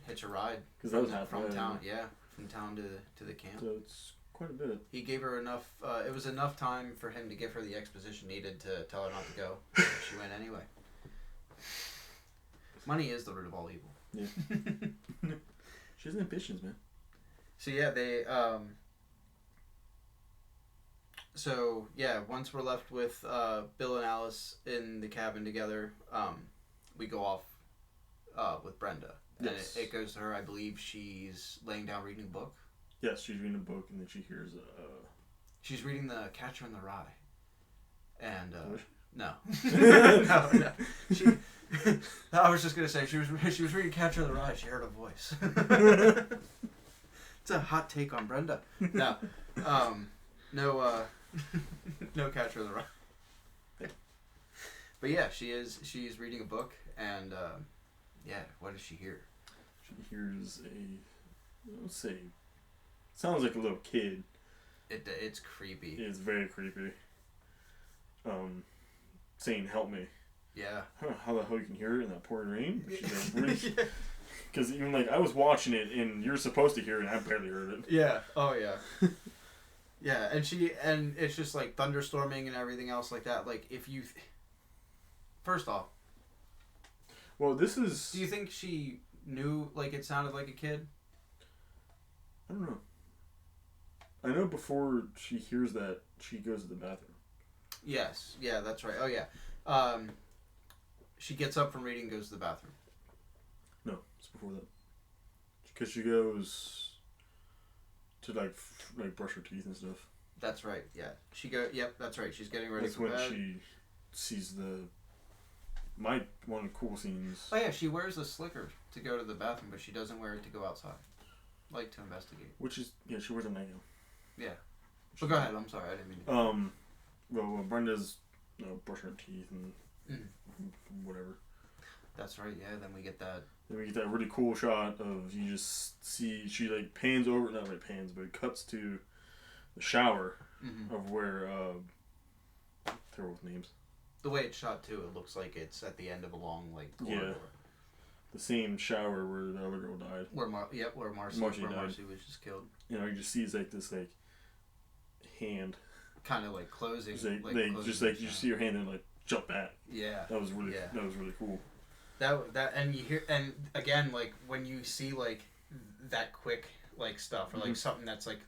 hitch a ride from town. Yeah, from town to the camp. So it's quite a bit. He gave her enough. It was enough time for him to give her the exposition needed to tell her not to go. She went anyway. Money is the root of all evil. Yeah. She has ambitions, man. So yeah, they. So yeah, once we're left with Bill and Alice in the cabin together, we go off with Brenda, and it goes to her. I believe she's laying down reading a book. Yes, she's reading a book, and then she hears. She's reading The Catcher in the Rye, and no, no. I was just gonna say she was reading Catcher in the Rye. She heard a voice. It's a hot take on Brenda. No, no Catcher in the Rye. But yeah, she's reading a book, and what does she hear? She hears let's say. Sounds like a little kid. It's creepy. It's very creepy. Saying "help me." Yeah. I don't know how the hell you can hear it in that pouring rain. Because even like I was watching it, and you're supposed to hear it, and I barely heard it. Yeah. Oh yeah. Yeah, and it's just like thunderstorming and everything else like that. Like if you, first off. Well, this is. Do you think she knew like it sounded like a kid? I don't know. I know before she hears that, she goes to the bathroom. Yes. Yeah, that's right. Oh, yeah. She gets up from reading and goes to the bathroom. No, it's before that. Because she goes to, like brush her teeth and stuff. That's right, yeah. Yep, that's right. She's getting ready for bed. That's when she sees one of the cool scenes. Oh, yeah, she wears a slicker to go to the bathroom, but she doesn't wear it to go outside. Like to investigate. Which is, she wears a nightgown. Yeah. But go ahead, I'm sorry, I didn't mean to. Well, Brenda's, brushing her teeth and whatever. That's right, yeah, then we get that. Then we get that really cool shot of, you just see, she like pans over, not really pans, but it cuts to the shower of where, terrible with names. The way it's shot too, it looks like it's at the end of a long, like, corridor. Yeah. the same shower where the other girl died. Where Marcy Marcy died. Marcy was just killed. You know, you just see this hand. Kind of like closing. You see your hand and like jump back. Yeah. That was really cool. That and you hear, and again, like when you see like that quick like stuff or like something that's like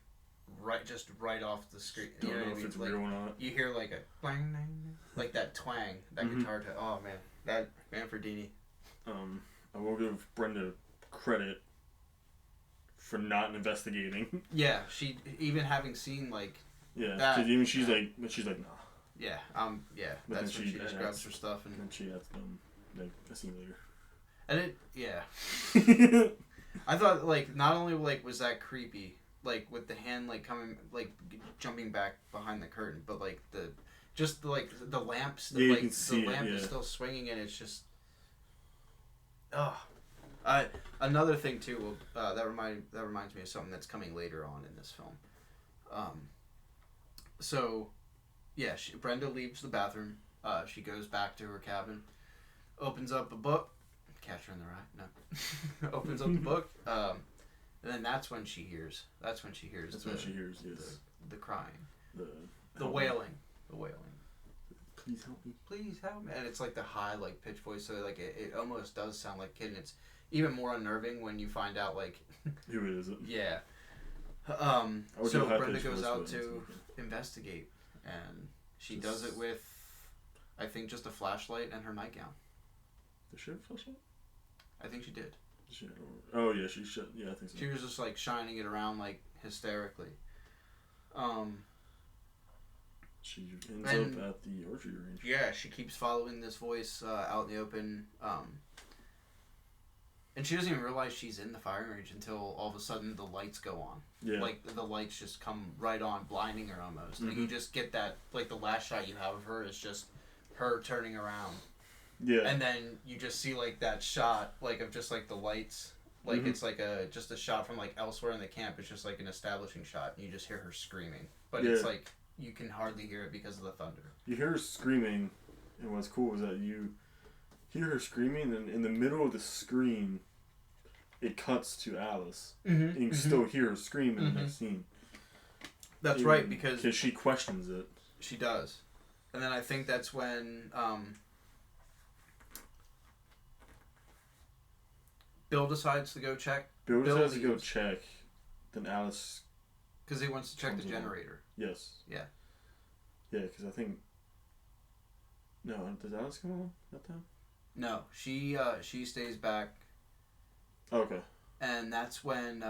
right off the screen. Don't know if it's like, real or not. You hear like a bang, like that twang, that guitar. Oh man, that Manfredini. I will give Brenda credit for not investigating. Yeah, she even having seen like. Yeah, because even she's like nah. Yeah, yeah. But that's when she just grabs her stuff and then she has like a scene later. And yeah. I thought like not only like was that creepy, like with the hand like coming like jumping back behind the curtain, but like the lamps, you like can see the lamp it, is still swinging and it's just. Another thing too. That reminds me of something that's coming later on in this film. So, yeah, Brenda leaves the bathroom. She goes back to her cabin, opens up a book. Catcher in the Rye, no. Opens up the book, and then that's when she hears. Yes. The crying. The wailing. Please help me. Please help me. And it's like the high, like pitch voice, so like it almost does sound like a kid. And it's even more unnerving when you find out like. Who is it? Yeah. So Brenda goes out to investigate, and she does it with, I think, just a flashlight and her nightgown. Did she have a flashlight? I think she did. Oh yeah, she should. Yeah, I think so. She was just like shining it around like hysterically. She ends up at the archery range. Yeah, she keeps following this voice out in the open. And she doesn't even realize she's in the firing range until all of a sudden the lights go on. Yeah. Like, the lights just come right on, blinding her almost. And you just get that, like, the last shot you have of her is just her turning around. Yeah. And then you just see, like, that shot, like, of just, like, the lights. Like, it's, like, just a shot from, like, elsewhere in the camp. It's just, like, an establishing shot. And you just hear her screaming. But it's, like, you can hardly hear it because of the thunder. You hear her screaming, and what's cool is that you hear her screaming, and in the middle of the scream, it cuts to Alice. And you still hear her scream in the next scene. That's right, because she questions it. She does. And then I think that's when Bill decides to go check. Bill decides to go check, then Alice... Because he wants to check the generator. Yes. Yeah. Yeah, because I think... No, does Alice come along that time? No, she stays back. Okay. And that's when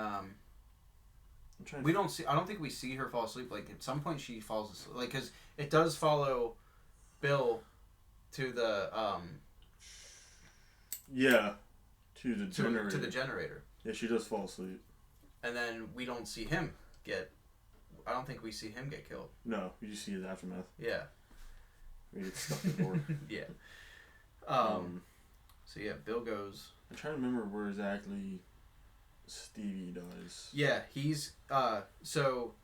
we don't see. I don't think we see her fall asleep. Like at some point she falls asleep. Like because it does follow Bill to the Yeah, to the generator. To the generator. Yeah, she does fall asleep. And then we don't see him get. I don't think we see him get killed. No, you just see his aftermath. Yeah. He gets stuck in the door. Yeah. So yeah, Bill goes. I'm trying to remember where exactly Stevie dies. Yeah, he's so.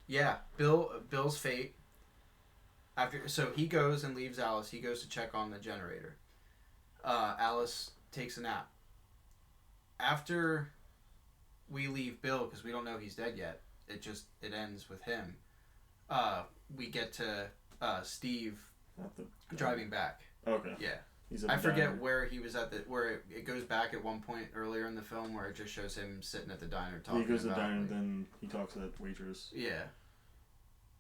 Yeah, Bill's fate. So he goes and leaves Alice. He goes to check on the generator. Alice takes a nap. After we leave Bill, because we don't know he's dead yet, it ends with him. We get to Steve driving back. Okay. Yeah. I forget where he was at where it goes back at one point earlier in the film where it just shows him sitting at the diner talking. He goes to the diner, like, then he talks to that waitress. Yeah.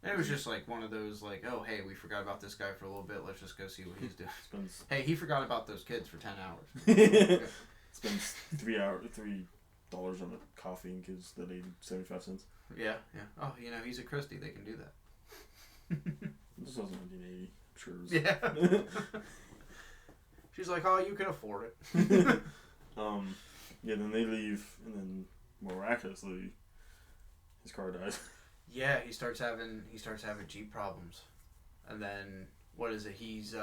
And it was just like one of those like, oh hey, we forgot about this guy for a little bit. Let's just go see what he's doing. Hey, he forgot about those kids for 10 hours. Spends $3 on a coffee and gives the lady 75 cents. Yeah, yeah. Oh, he's a Christie. They can do that. This wasn't 1980. I'm sure it was. Yeah. She's like, oh, you can afford it. Yeah, then they leave, and then miraculously, his car dies. Yeah, he starts having Jeep problems, and then what is it? He's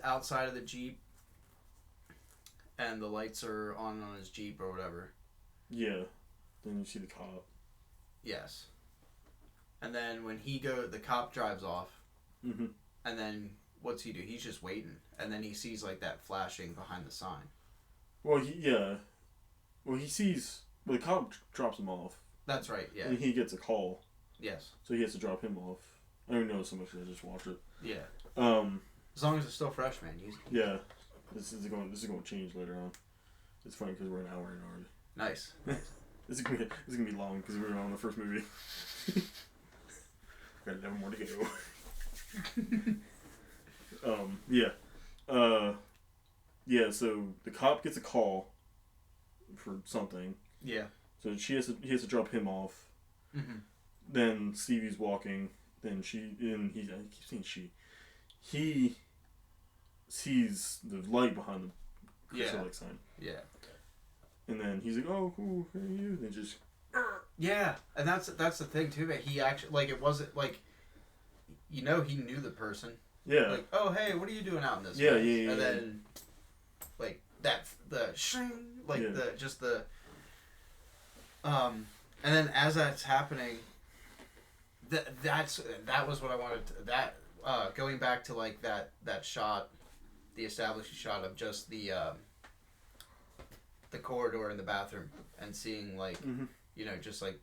outside of the Jeep, and the lights are on his Jeep or whatever. Yeah, then you see the cop. Yes, and then when the cop drives off, and then what's he do? He's just waiting, and then he sees like that flashing behind the sign. Well, he sees. Well, the cop drops him off. That's right. Yeah. And he gets a call. Yes. So he has to drop him off. I don't know so much. I just watch it. Yeah. Um. As long as it's still fresh, man. Yeah. This is going to change later on. It's funny because we're an hour in already. Nice. This is gonna be long because we were on the first movie. Got 11 more to go. Yeah. Yeah. So the cop gets a call for something. Yeah. So he has to drop him off. Mm-hmm. Then Stevie's walking. Then I keep saying she. He sees the light behind the Crystal sign. Yeah. And then he's like, "Oh, who are you?" And just. Yeah, and that's the thing too, that he actually, like, it wasn't like, he knew the person. Yeah. Like, oh hey, what are you doing out in this? Yeah, place? yeah. And then, like the shing, like and then as that's happening, that was what I wanted to, going back to like that shot, the establishing shot of just the corridor in the bathroom and seeing like just like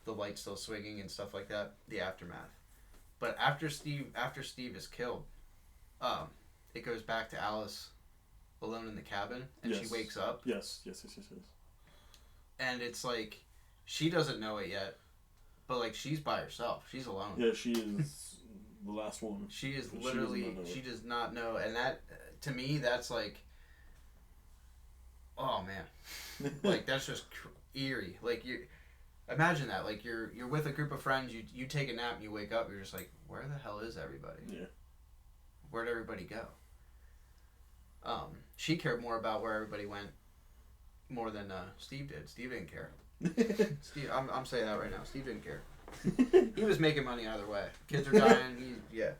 the light still swinging and stuff like that, the aftermath. But after Steve is killed, it goes back to Alice alone in the cabin, and she wakes up. Yes. And it's like, she doesn't know it yet, but like she's by herself. She's alone. Yeah, she is the last one. She is literally, she does not know. And that, to me, that's like, oh man. Like, that's just eerie. Like, imagine that. Like, you're with a group of friends, you take a nap and you wake up, you're just like, where the hell is everybody? Yeah. Where'd everybody go? She cared more about where everybody went more than Steve did. Steve didn't care. Steve, I'm saying that right now. Steve didn't care. He was making money either way. Kids are dying. Yeah.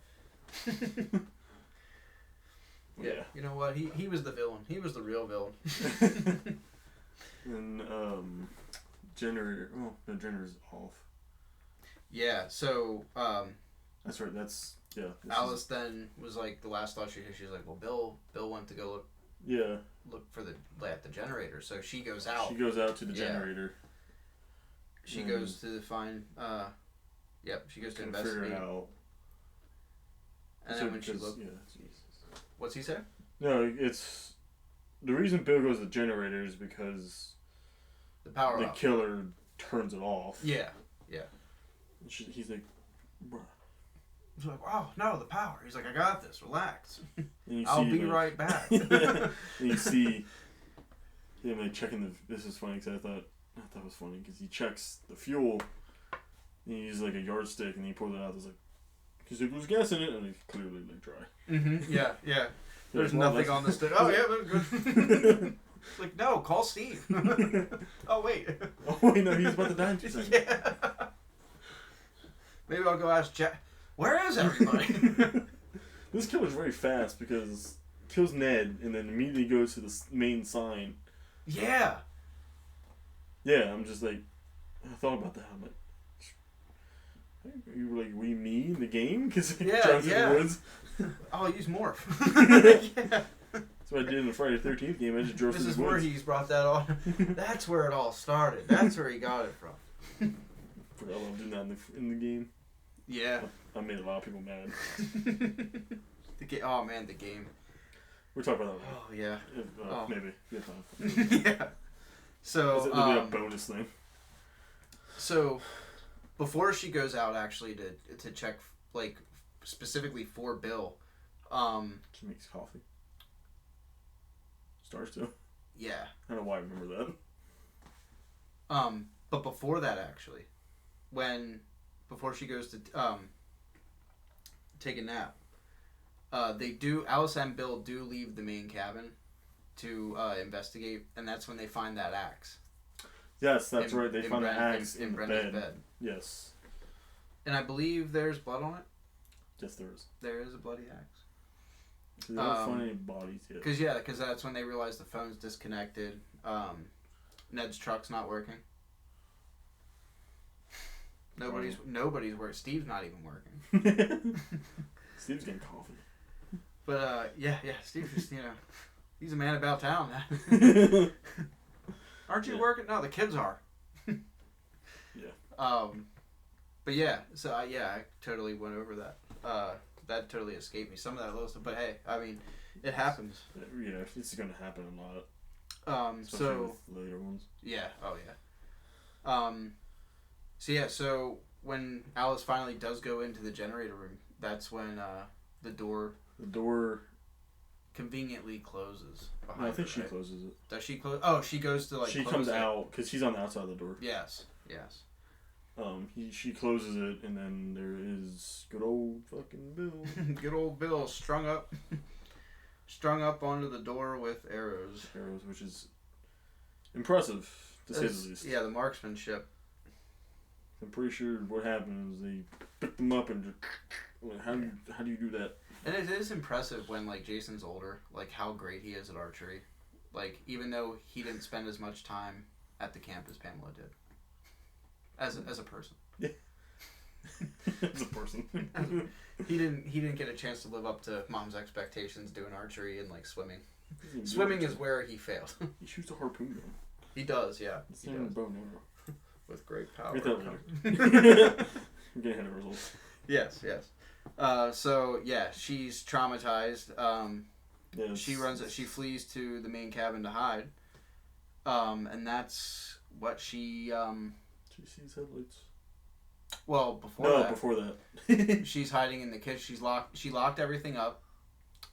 You know what? He was the villain. He was the real villain. And generator. Oh, the generator's off. Yeah. So. That's right. That's yeah. Alice then was like, the last thought she had. She's like, well, Bill went to go look. Yeah. Look for the generator. So she goes out. She goes out to the generator. She goes to find. Yep. She goes to investigate. Figure it out. And then when she looked. Yeah. What's he say? No, it's the reason Bill goes to the generator is because the killer turns it off. Yeah. And he's like, bruh. He's like, wow, no, the power. He's like, I got this. Relax. And I'll be right back. And you see him like checking this is funny because I thought it was funny because he checks the fuel and he uses like a yardstick and he pulls it out. He's like, there's gas in it, and it's clearly like dry. Mm-hmm. Yeah. There's nothing on the stick. Oh yeah, good. It's like, no, call Steve. Oh wait, no, he's about to die in 2 seconds. Yeah. Maybe I'll go ask Jack. Where is everybody? This killer's very fast because kills Ned and then immediately goes to the main sign. Yeah. Yeah, I'm just like, I thought about that. I'm like, you were like, we me in the game? Because he drives in the woods. I'll use morph. Yeah. That's what I did in the Friday the 13th game. I just drove through the woods. This is where he's brought that on. That's where it all started. That's where he got it from. Forgot I'm doing that in the game. Yeah. I made a lot of people mad. Oh man, the game. We're talking about that. Oh yeah. Maybe. Yeah. Yeah. So it'll be a bonus thing. So, before she goes out actually to check like specifically for Bill, she makes coffee. Starts to. Yeah. I don't know why I remember that. But before that actually, before she goes to take a nap, Alice and Bill do leave the main cabin to investigate, and that's when they find that axe. Yes, that's right. They found an axe in Brenda's bed. Yes. And I believe there's blood on it. Yes, there is. There is a bloody axe. They don't find any bodies yet. Because that's when they realize the phone's disconnected. Ned's truck's not working. Nobody's working. Steve's not even working. Steve's getting coffee. But yeah, Steve just he's a man about town. Aren't you working? No, the kids are. Yeah. But yeah, so I totally went over that. That totally escaped me. Some of that little stuff, but hey, I mean, it happens. Yeah, it's gonna happen a lot. Especially So with later ones. yeah, oh yeah. So when Alice finally does go into the generator room, that's when the door conveniently closes behind No, I think her, she right? closes it. Does she close? Oh, she goes to She close comes it. out because she's on the outside of the door. Yes. She closes it, and then there is good old fucking Bill. Good old Bill strung up onto the door with arrows. Which is impressive to say the least. Yeah, the marksmanship. I'm pretty sure what happened is they picked them up and just, how do you do that? And it is impressive when Jason's older, how great he is at archery. Even though he didn't spend as much time at the camp as Pamela did. As a person. Yeah. As a person. He didn't get a chance to live up to mom's expectations doing archery and swimming. Swimming is where he failed. He shoots a harpoon gun. He does, yeah. It's not even a bow and arrow. With great power. Get that later. I'm getting ahead of results. Yes. So yeah, she's traumatized. Yes. She flees to the main cabin to hide. And that's what she She sees headlights. Well, before that. She's hiding in the kitchen. She locked everything up.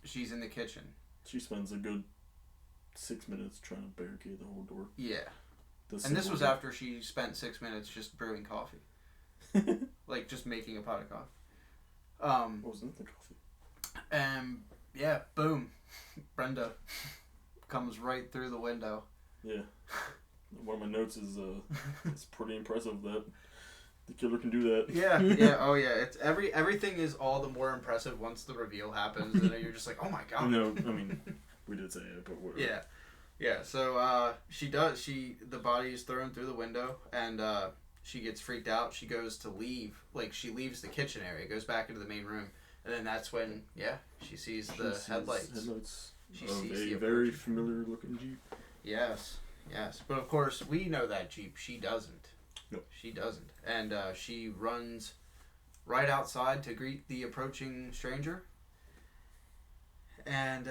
She's in the kitchen. She spends a good 6 minutes trying to barricade the whole door. Yeah. And this was after she spent 6 minutes just brewing coffee. Just making a pot of coffee. What was in the coffee? And yeah, boom. Brenda comes right through the window. Yeah. One of my notes is it's pretty impressive that the killer can do that. Yeah. Oh yeah. It's everything is all the more impressive once the reveal happens, and you're just like, oh my god. No, I mean, we did say it, but whatever. Yeah. So she does. The body is thrown through the window, and she gets freaked out. She goes to leave. She leaves the kitchen area, goes back into the main room, and then that's when she sees the headlights. She sees a very familiar looking Jeep. Yes. But of course, we know that Jeep. She doesn't. Nope. She doesn't. And she runs right outside to greet the approaching stranger. And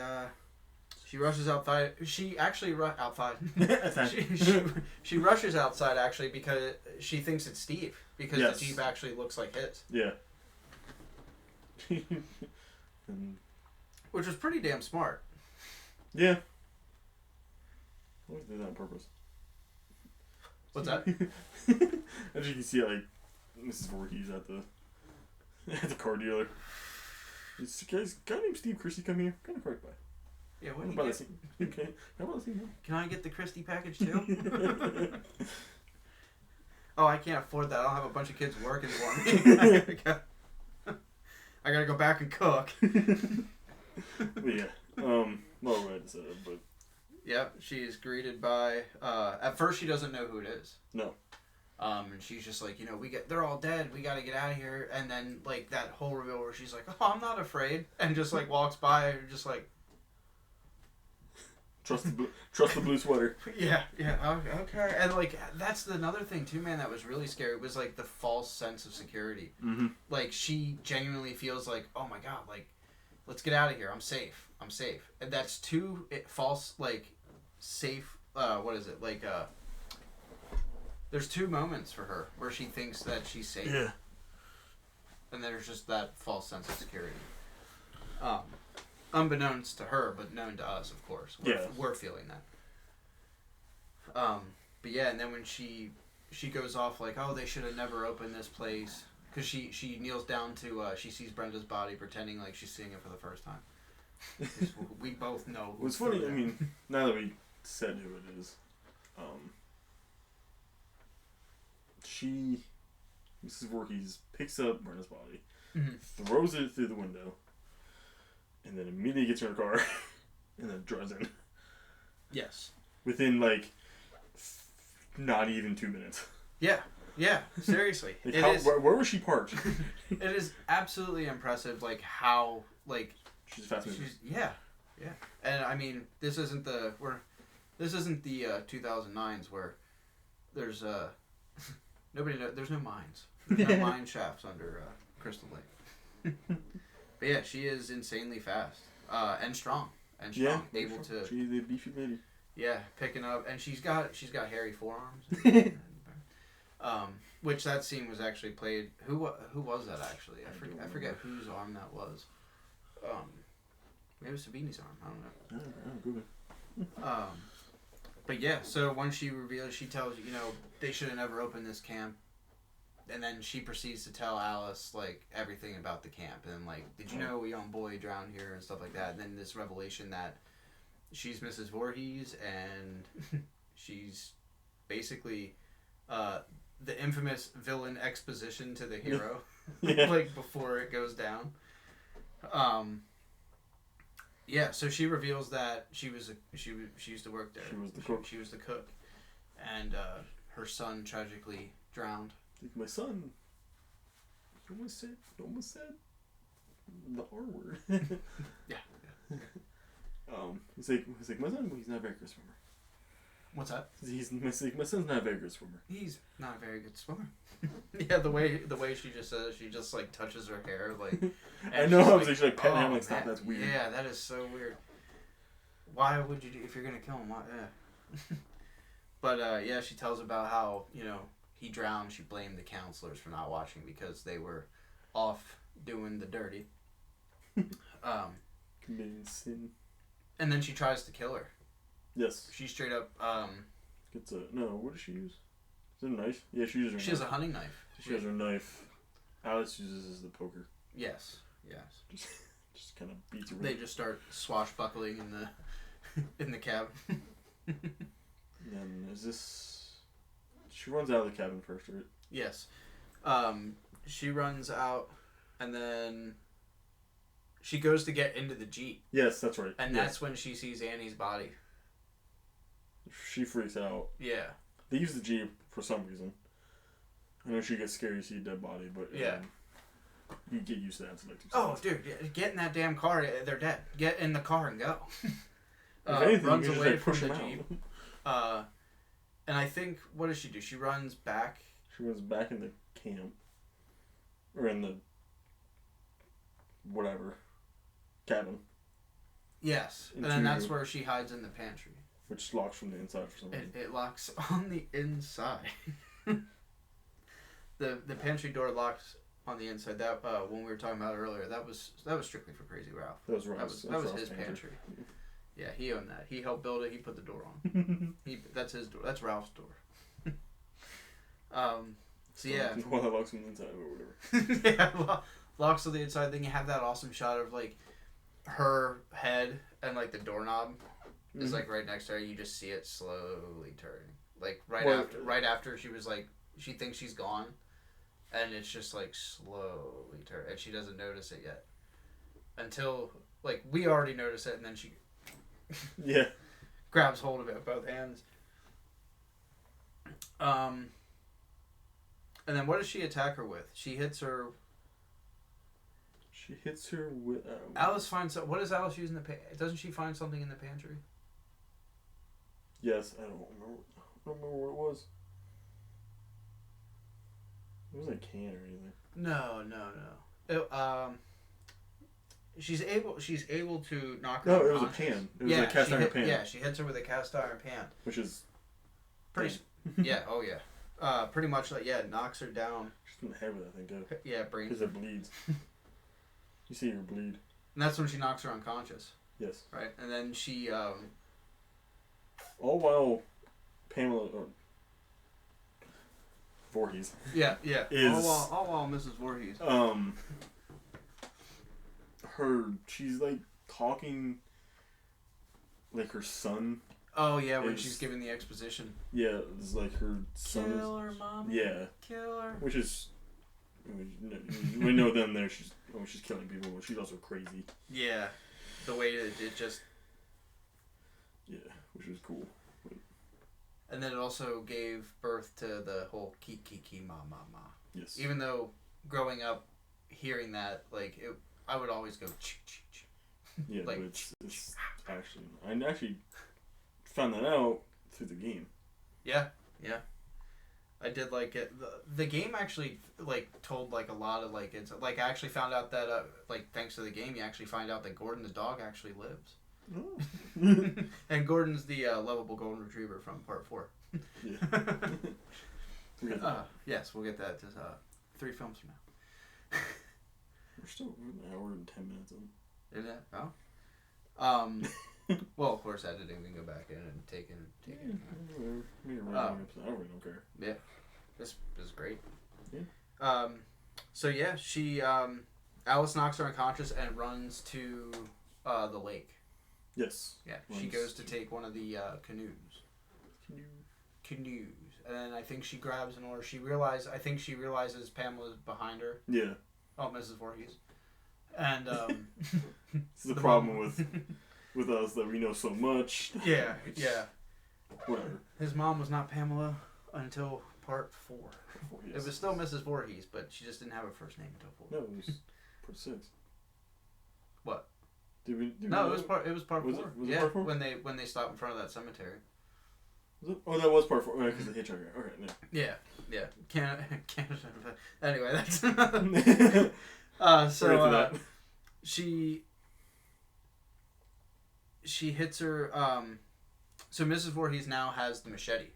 she rushes outside. She actually outside. she rushes outside actually because she thinks it's Steve. Because the Jeep actually looks like his. Yeah. Which was pretty damn smart. Yeah. I always do that on purpose. What's that? As you can see, Mrs. Voorhees at the car dealer. Is a guy named Steve Christie come here? Kind of correct by. Yeah, what do about you the scene? Okay. How about the scene? Can I get the Christie package too? Oh, I can't afford that. I don't have a bunch of kids working for me. I gotta go back and cook. But yeah. Well, I had to say that, but. Yep, she is greeted by. At first, she doesn't know who it is. No. And she's just like, they're all dead. We gotta get out of here. And then that whole reveal where she's like, "Oh, I'm not afraid," and just walks by, and just trust the blue sweater. Yeah, okay. And that's another thing too, man. That was really scary. It was the false sense of security. Mm-hmm. She genuinely feels oh my god, let's get out of here. I'm safe. And that's too false, safe. What is it? There's two moments for her where she thinks that she's safe. Yeah. And there's just that false sense of security. Unbeknownst to her, but known to us, of course. We're feeling that. But yeah, and then when she goes off oh, they should have never opened this place. Because she kneels down to, she sees Brenda's body pretending she's seeing it for the first time. We both know. What's funny, I mean, now that we said who it is, Mrs. Voorhees picks up Brenda's body, throws it through the window, and then immediately gets in her car, and then drives in. Yes. Within, not even 2 minutes. Yeah, seriously. Where was she parked? It is absolutely impressive, how, She's a fast mover. Yeah. And I mean, this isn't the 2009s where there's there's no mines. There's no mine shafts under Crystal Lake. But yeah, she is insanely fast and strong. Yeah, able to. She's a beefy lady. Yeah, picking up, and she's got hairy forearms. Which that scene was actually played. Who was that actually? I forget whose arm that was. Maybe it was Savini's arm. I don't know. Good. But yeah, so when she reveals, she tells you, they should have never opened this camp, and then she proceeds to tell Alice like everything about the camp, and like, did you know a young boy drowned here and stuff like that. And then this revelation that she's Mrs. Voorhees, and she's basically the infamous villain exposition to the hero, like before it goes down. Yeah, so she reveals that she used to work there. She was the cook. She was the cook, and her son tragically drowned. Like, my son. You almost said the R word. Yeah. He's like my son. Well, he's not a very good swimmer. What's that? My son's not a very good swimmer. He's not a very good swimmer. Yeah, the way she just says, she just like touches her hair like. I know. I was like, she's like petting him like, stop. That's weird. Yeah, that is so weird. Why would you do if you're gonna kill him? Why? Yeah. But yeah, she tells about how he drowned. She blamed the counselors for not watching because they were off doing the dirty. Committing sin. And then she tries to kill her. Yes. She straight up. Gets a no. What does she use? Is it a knife? Yeah, she uses her. She knife. has a hunting knife. She has her knife. Alice uses the poker. Yes. Just kind of beats her. They just start swashbuckling in the cabin. And is this? She runs out of the cabin first, right? Yes. She runs out, and then she goes to get into the Jeep. Yes, that's right. And that's when she sees Annie's body. She freaks out. Yeah. They use the Jeep for some reason. I know she gets scared to see a dead body, but you get used to that in like 2 seconds. Oh, dude, get in that damn car. They're dead. Get in the car and go. If anything, runs you away just, like, from push the him Jeep. out. And I think, what does she do? She runs back. She runs back in the camp. Or in the... whatever. Cabin. Yes. And then that's where she hides in the pantry. Which locks from the inside for some reason. It locks on the inside. The pantry door locks on the inside. That when we were talking about it earlier, that was strictly for Crazy Ralph. That was Ralph's. That was his pantry. Yeah, he owned that. He helped build it. He put the door on. That's his door. That's Ralph's door. So yeah. Well, that locks on the inside or whatever. Yeah, locks on the inside. Then you have that awesome shot of like her head and like the doorknob is like right next to her. You just see it slowly turning. Like right after she was like, she thinks she's gone, and it's just like slowly turn, and she doesn't notice it yet until like we already notice it, and then she grabs hold of it with both hands. And then what does she attack her with? She hits her. She hits her with. Alice finds what does Alice use in the doesn't she find something in the pantry? Yes, I don't remember what it was. It wasn't a can or anything. No. She's able to knock her. No, it was a pan. It was a cast iron pan. Yeah, she hits her with a cast iron pan. Which is pretty. Yeah. Oh yeah. Pretty much like knocks her down. She's in the head with that thing, good. Yeah, brain. Because it bleeds. You see her bleed. And that's when she knocks her unconscious. Yes. Right, and then she. All while Pamela or Voorhees. Yeah. Is all while Mrs. Voorhees. She's like talking like her son. Oh yeah, when she's giving the exposition. Yeah, it's like her son. Kill her, mom. Yeah. Kill her. Which is, we know then there she's killing people, but she's also crazy. Yeah, the way it just. Yeah, which is cool. And then it also gave birth to the whole ki ma ma ma. Yes. Even though growing up, hearing that, like I would always go ch ch ch. Yeah, Like, but it's actually... I actually found that out through the game. Yeah. I did like it. The game actually like told like a lot of like it's like I actually found out that like thanks to the game you actually find out that Gordon the dog actually lives. Oh. And Gordon's the lovable golden retriever from part 4. Yeah. Yes, we'll get that to 3 films from now. We're still an hour and 10 minutes in. Is that? Oh. Well, of course, editing can go back in and take it. I really don't care. Yeah, this is great. Yeah. So yeah, she Alice knocks her unconscious and runs to the lake. Yes. Yeah, she goes to take one of the canoes. Canoes, and then I think she grabs an oar. I think she realizes Pamela's behind her. Yeah. Oh, Mrs. Voorhees. And this is the problem with us that we know so much. Yeah. Whatever. His mom was not Pamela until part 4. Yes. It was still Mrs. Voorhees, but she just didn't have her first name until 4. No, it was part 6. What? Did we No, it was part 4. Was it Yeah, part 4? when they stopped in front of that cemetery. Was it? Oh, that was part 4. Because the hitchhiker. Okay, Yeah. Canada. Anyway, that's. no. So she hits her. So Mrs. Voorhees now has the machete.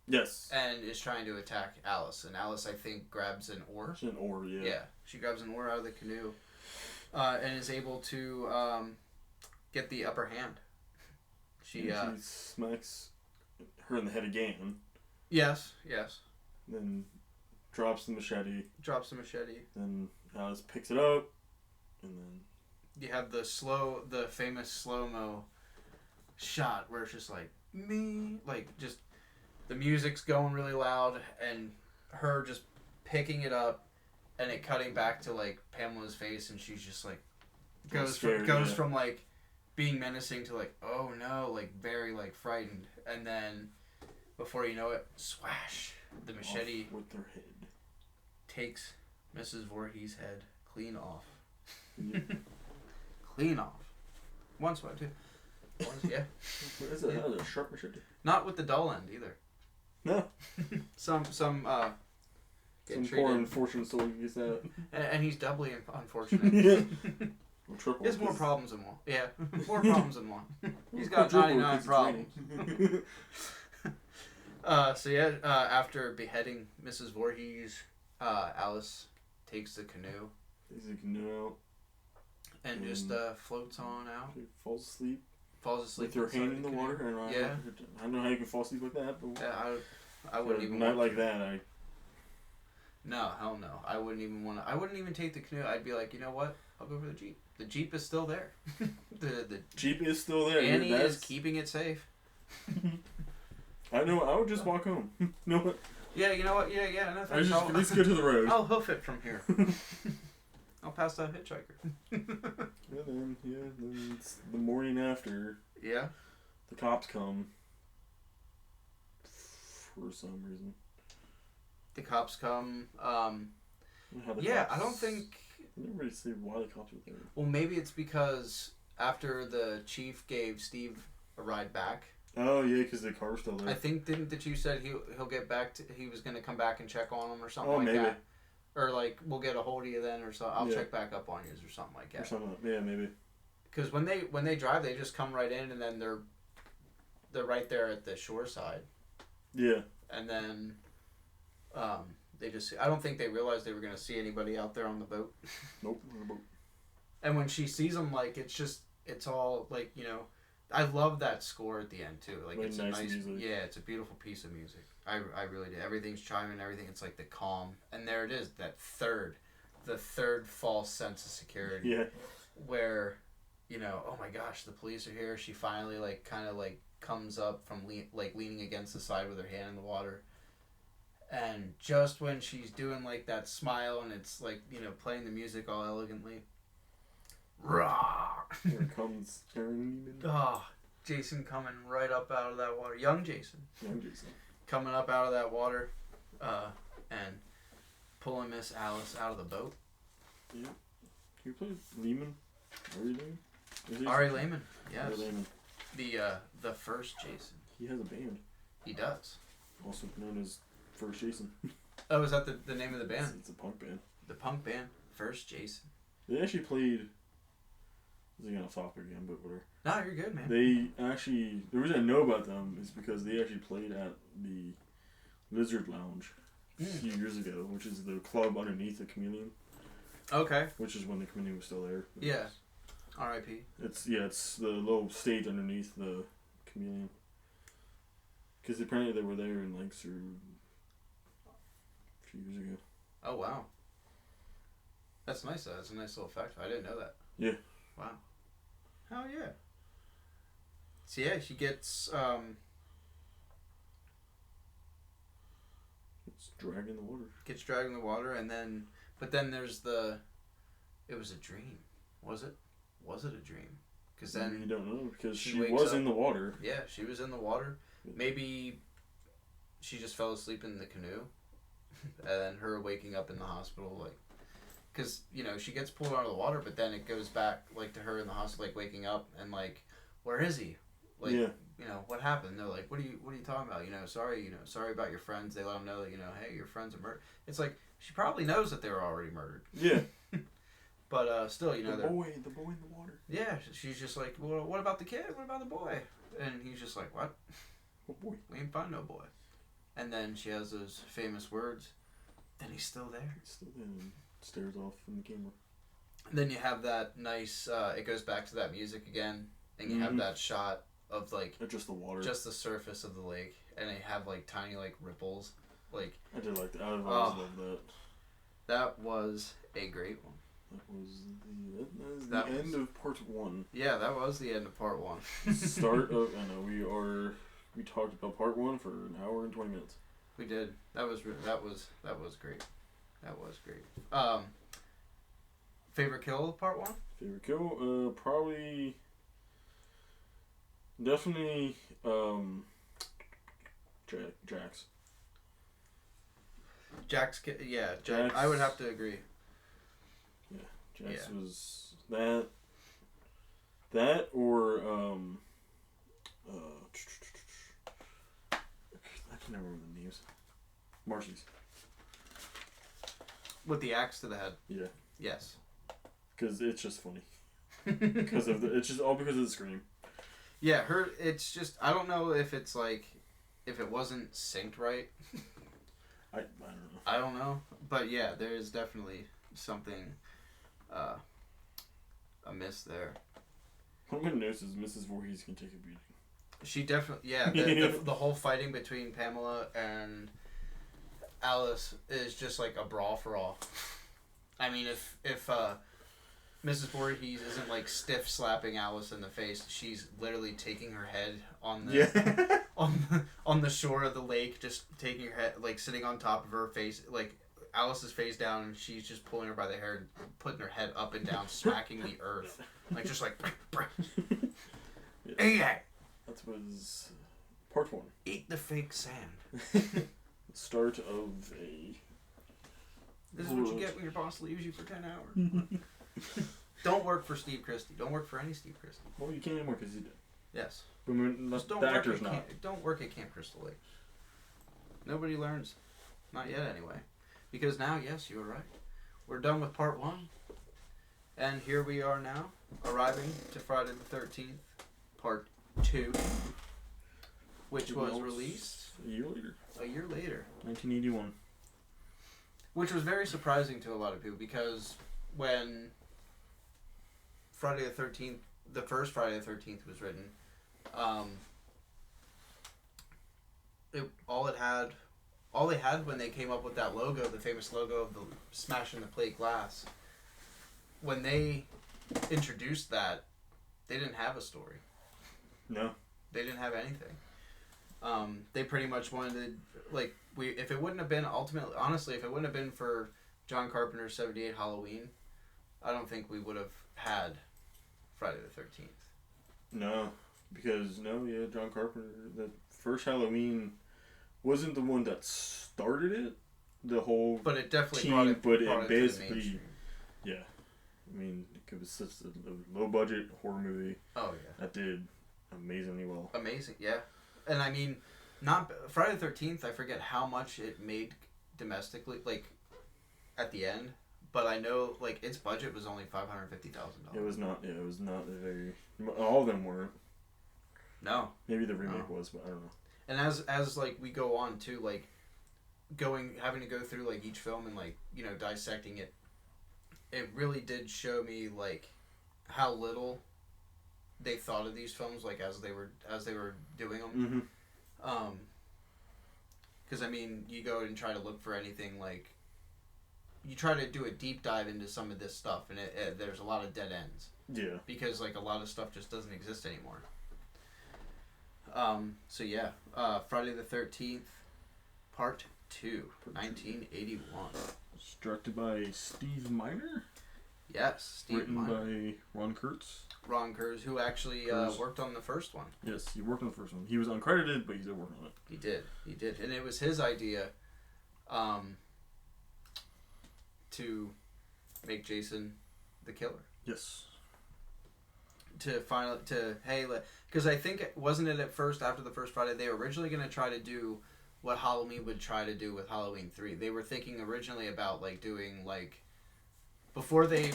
Yes. And is trying to attack Alice, and Alice I think grabs an oar. It's an oar, yeah. Yeah, she grabs an oar out of the canoe, and is able to get the upper hand. She smacks her in the head again. Yes. Then drops the machete. Drops the machete. Then Alice picks it up, and then you have the famous slow-mo shot where it's just like just the music's going really loud and her just picking it up and it cutting back to like Pamela's face and she's just like goes from like being menacing to like oh no, like very like frightened, and then before you know it, swash, the machete off with their head takes Mrs. Voorhees' head clean off. Yeah. Clean off. One swipe too. Yeah. What is it? That was a sharp machete. Not with the dull end either. No. Some poor unfortunate soul gets that. And he's doubly unfortunate. Yeah. Triple. He has more problems than one. Yeah, more problems than one. He's got 99 problems. So yeah, after beheading Mrs. Voorhees, Alice takes the canoe. Takes the canoe out. And just floats on out. She falls asleep. With your hand in the water. Yeah. I don't know how you can fall asleep like that, but yeah, I wouldn't even. Not like that. No, hell no. I wouldn't even take the canoe. I'd be like, you know what? I'll go for the Jeep. The Jeep is still there. the Jeep is still there. Annie is keeping it safe. I know. I would just walk home. You know what? Yeah, you know what? Yeah. No, I just at least go to the road. I'll hoof it from here. I'll pass that hitchhiker. Then it's the morning after. Yeah. The cops come. For some reason. The cops come. I don't think. I didn't really say why the cops were there. Well, maybe it's because after the chief gave Steve a ride back. Oh yeah, because the car was still there. I think didn't the chief said he'll get back to, he was going to come back and check on him or something that. Or like we'll get a hold of you then or so I'll check back up on you or something like that. Or something. Yeah, maybe. Because when they drive, they just come right in and then they're right there at the shore side. Yeah. And then they just I don't think they realized they were going to see anybody out there on the boat. Nope, on the boat. And when she sees them, like it's all like, you know, I love that score at the end too. Like it's nice a nice music. Yeah, it's a beautiful piece of music. I really do. Everything's chiming, everything. It's like the calm, and there it is. The third false sense of security. Yeah. Where, you know, oh my gosh, the police are here. She finally kind of comes up from leaning against the side with her hand in the water, and just when she's doing like that smile and it's like, you know, playing the music all elegantly. Rah! Here comes Aaron Neiman. Oh, Jason coming right up out of that water. Young Jason. Coming up out of that water and pulling Miss Alice out of the boat. Yeah. Can you play Lehman? Ari Lehman? Is he- Ari Lehman. Yes. Ari Lehman. The first Jason. He has a band. He does. Also known as First Jason. Oh, is that the name of the band? It's a punk band. The punk band, First Jason. They actually played... This is off topic again, but whatever. No, you're good, man. They actually... The reason I know about them is because they actually played at the Lizard Lounge a few years ago, which is the club underneath the Chameleon. Okay. Which is when the Chameleon was still there. Yeah. R.I.P. It's the little stage underneath the Chameleon. Because apparently they were there in a few years ago. Oh, wow. That's nice, though. That's a nice little fact. I didn't know that. Yeah. Wow. Hell yeah. So, yeah, she gets, It's dragged in the water. Gets dragged in the water, and then... But then there's the... It was a dream. Was it? Was it a dream? Because then... You don't know, because she she wakes was up. in the water. Yeah, she was in the water. Maybe she just fell asleep in the canoe, and then her waking up in the hospital, like, because she gets pulled out of the water, but then it goes back like to her in the hospital, like waking up and like, where is he? Like, Yeah. What happened? They're like, what are you talking about? Sorry about your friends. They let them know that hey, your friends are murdered. It's like she probably knows that they were already murdered. Yeah. But still, the boy in the water. Yeah, she's just like, well, what about the kid? What about the boy? And he's just like, what? What boy? We ain't find no boy. And then she has those famous words. Then he's still there. He's still there and stares off in the camera. And then you have that nice. It goes back to that music again, and you have that shot of like just the water, just the surface of the lake, and they have like tiny like ripples. Like I did like that. I always loved that. That was a great one. That was the end of part 1. Yeah, that was the end of part 1. Start of we talked about part 1 for an hour and 20 minutes. We did. That was great. That was great. Favorite kill of part 1? Favorite kill? Probably definitely Jax. Jax, yeah, Jax. I would have to agree. Jax was that or I can never remember the names. Marcy's. With the axe to the head. Yeah. Yes. Because it's just funny. It's just all because of the scream. Yeah, it's just, I don't know if it's like, if it wasn't synced right. I don't know. I don't know. But yeah, there is definitely something amiss there. What I'm going to notice is Mrs. Voorhees can take a beating. She definitely, yeah, the whole fighting between Pamela and Alice is just like a brawl for all. I mean, if Mrs. Voorhees isn't like stiff slapping Alice in the face, she's literally taking her head on the on the shore of the lake, just taking her head, like sitting on top of her face, like Alice's face down, and she's just pulling her by the hair and putting her head up and down, smacking the earth, like just like. Hey, that was part 1. Eat the fake sand. Start of a. This is what you get when your boss leaves you for 10 hours. Don't work for Steve Christie. Don't work for any Steve Christie. Well, you can't anymore because he did. Yes. But Just the actor's not. Don't work at Camp Crystal Lake. Nobody learns. Not yet, anyway. Because now, yes, you were right. We're done with part 1. And here we are now, arriving to Friday the 13th, part 2. Which was released a year later. 1981. Which was very surprising to a lot of people because when Friday the 13th, the first Friday the 13th was written, all they had when they came up with that logo, the famous logo of the smashing the plate glass, when they introduced that, they didn't have a story. No. They didn't have anything. They pretty much wanted, like, if it wouldn't have been, ultimately, honestly, if it wouldn't have been for John Carpenter's 78 Halloween, I don't think we would have had Friday the 13th. No, because, John Carpenter, the first Halloween wasn't the one that started it, the whole but it definitely team, brought it but to the basically, mainstream. yeah. I mean, it was such a low budget horror movie. Oh yeah. That did amazingly well. Amazing, yeah. And I mean, not Friday the 13th. I forget how much it made domestically, like at the end. But I know, like, its budget was only $550,000. It was not. Yeah, it was not a very. All of them weren't. No. Maybe the remake was, but I don't know. And as like we go on too, like having to go through like each film and like dissecting it, it really did show me like how little they thought of these films like as they were doing them. Mm-hmm. Because I mean, you go and try to look for anything like. You try to do a deep dive into some of this stuff, and there's a lot of dead ends. Yeah. Because like a lot of stuff just doesn't exist anymore. So yeah, Friday the 13th, Part 2, 1981. It's directed by Steve Miner. Yes, Steve Written Miner. by Ron Kurtz. Ron Kurtz, who actually worked on the first one. Yes, he worked on the first one. He was uncredited, but he did work on it. He did, and it was his idea. To make Jason the killer. Yes. Because I think wasn't it at first after the first Friday they were originally going to try to do what Halloween would try to do with Halloween 3. They were thinking originally about like doing like before they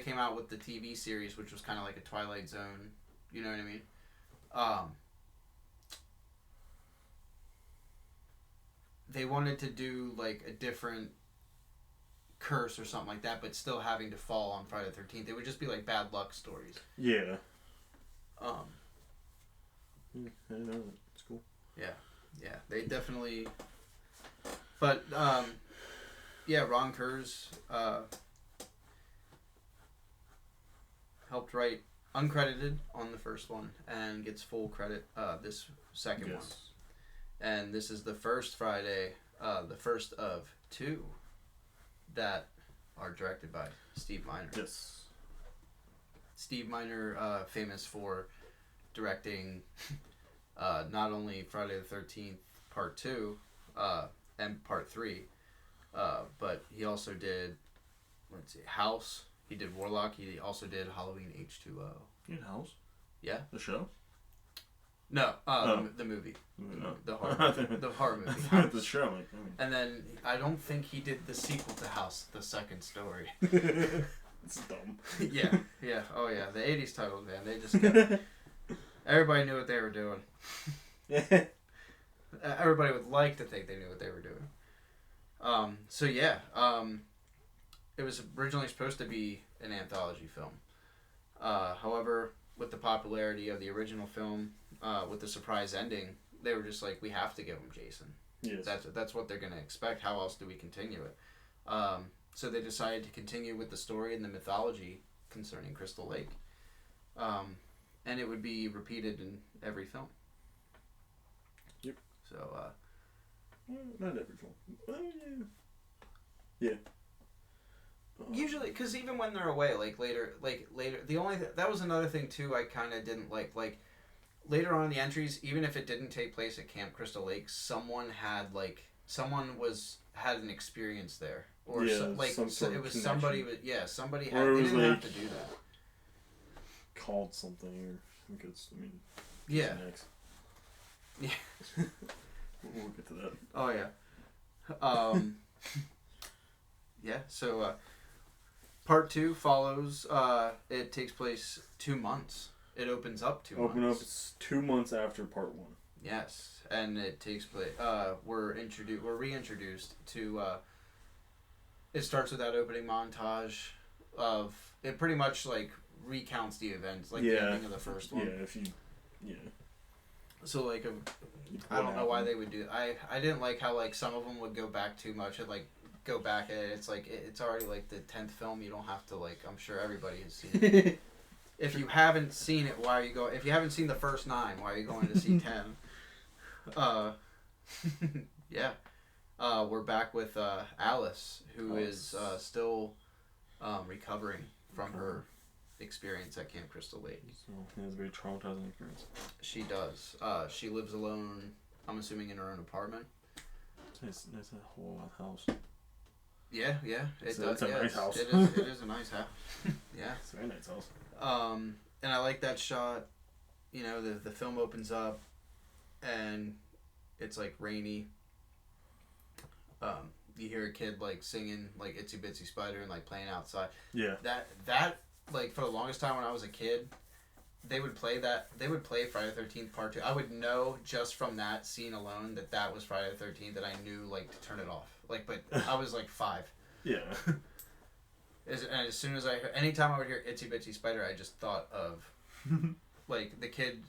came out with the TV series, which was kind of like a Twilight Zone, you know what I mean? They wanted to do like a different curse or something like that, but still having to fall on Friday the 13th. It would just be like bad luck stories. Yeah. I know that. It's cool. Yeah, they definitely. But yeah, Ron Kurz helped write uncredited on the first one and gets full credit this second one. And this is the first Friday, the first of 2 that are directed by Steve Miner. Yes. Steve Miner, famous for directing not only Friday the 13th Part 2 and Part 3, but he also did, House. He did Warlock. He also did Halloween H2O. You did House? Yeah. The show? No, the movie. The horror movie. The show. Like, I mean. And then I don't think he did the sequel to House, the second story. It's dumb. Yeah. Oh yeah, the 80s titles, man. They just kept... Everybody knew what they were doing. Everybody would like to think they knew what they were doing. So yeah, it was originally supposed to be an anthology film. However, with the popularity of the original film, with the surprise ending, they were just like, we have to give them Jason. Yes. That's what they're going to expect. How else do we continue it? So they decided to continue with the story and the mythology concerning Crystal Lake. And it would be repeated in every film. Yep. So, not every film. Yeah. Usually, because even when they're away, later, the only that was another thing too. I kind of didn't like later on in the entries, even if it didn't take place at Camp Crystal Lake, someone had an experience there, or some sort it of was connection. somebody had. Or it They was didn't have like- to do that. Called something, or because Yeah. Next. Yeah. We'll get to that. Oh yeah. Yeah. So, Part 2 follows. It takes place 2 months. It opens up 2 months. Open up. It's 2 months after Part 1. Yes, and it takes place. We're reintroduced to. It starts with that opening montage of it. Pretty much like recounts the events, like the ending of the first one. Yeah. So like, I don't know why they would do. I didn't like how like some of them would go back too much and like go back at it. It's like it's already like the 10th film. You don't have to like. I'm sure everybody has seen it. If you haven't seen it, why are you going? If you haven't seen the first 9, why are you going to see 10? Yeah. We're back with Alice, who is still recovering from her experience at Camp Crystal Lake. So it was a very traumatizing experience. She does. She lives alone, I'm assuming in her own apartment. Nice whole house. Yeah, yeah. It So does. it's a Yeah, nice house. It is a nice house. Yeah. It's a very nice house. And I like that shot. You know, the film opens up, and it's like rainy. You hear a kid like singing like Itsy Bitsy Spider and like playing outside. Yeah. That like for the longest time when I was a kid, they would play Friday the 13th Part 2. I would know just from that scene alone that was Friday the 13th, that I knew like to turn it off. Like, but I was like 5. Yeah. And as soon as anytime I would hear Itsy Bitsy Spider, I just thought of like the kid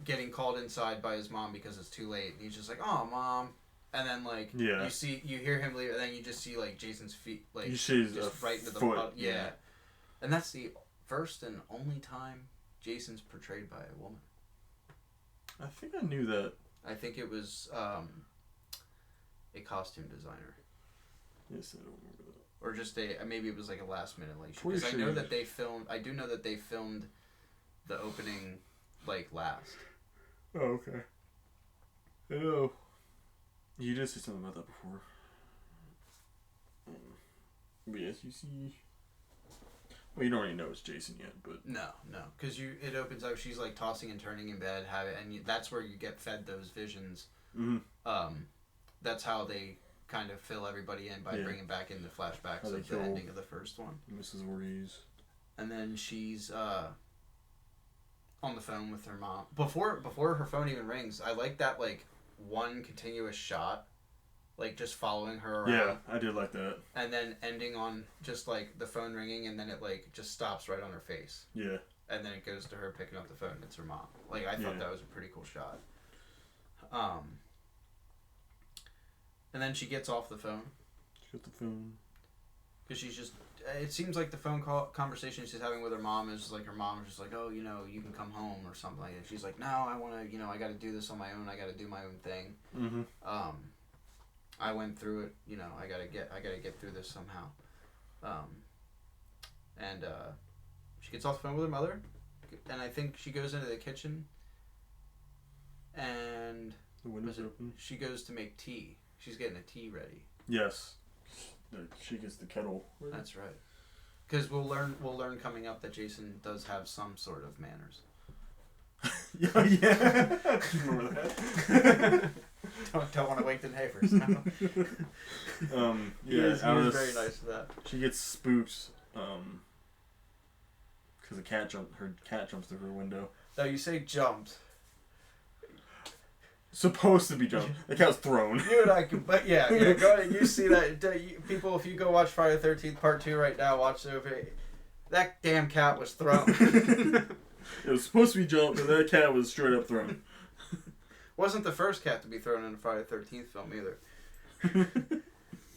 getting called inside by his mom because it's too late, and he's just like, "Oh, Mom," and then like you hear him leave, and then you just see like Jason's feet like you see just right into the foot. yeah, and that's the first and only time Jason's portrayed by a woman. I think I knew that. I think it was a costume designer. Yes, I don't remember that. Or just maybe it was like a last minute like Pretty because sure I do know that they filmed the opening like last. Oh, okay. I know. You did say something about that before. But yes, you see. Well, you don't really know it's Jason yet, but No, because it opens up. She's like tossing and turning in bed, that's where you get fed those visions. mm-hmm. That's how they kind of fill everybody in by bringing back in the flashbacks of the ending of the first one. Mrs. Voorhees. And then she's on the phone with her mom before her phone even rings. I like that like one continuous shot, like just following her around. Yeah, I did like that. And then ending on just like the phone ringing, and then it like just stops right on her face. Yeah. And then it goes to her picking up the phone. It's her mom. Like I thought that was a pretty cool shot. And then she gets off the phone. She got the phone. Because she's just... It seems like the phone conversation she's having with her mom is like her mom is just like, oh, you know, you can come home or something like that. She's like, no, I want to, you know, I got to do this on my own. I got to do my own thing. Mm-hmm. I went through it. You know, I got to get through this somehow. And she gets off the phone with her mother. And I think she goes into the kitchen. And... The window's open. She goes to make tea. She's getting a tea ready. Yes. She gets the kettle. That's right. Because we'll learn coming up that Jason does have some sort of manners. Yeah. Remember that? don't want to wake the neighbors. No. Yeah. he is very nice to that. She gets spooked. Because her cat jumps through her window. Now you say jumped. Supposed to be jumped. The cat's thrown. You and I can, but yeah, go ahead. You see that, people? If you go watch Friday the 13th Part 2 right now, watch the movie. That damn cat was thrown. It was supposed to be jumped, but that cat was straight up thrown. Wasn't the first cat to be thrown in a Friday the 13th film either.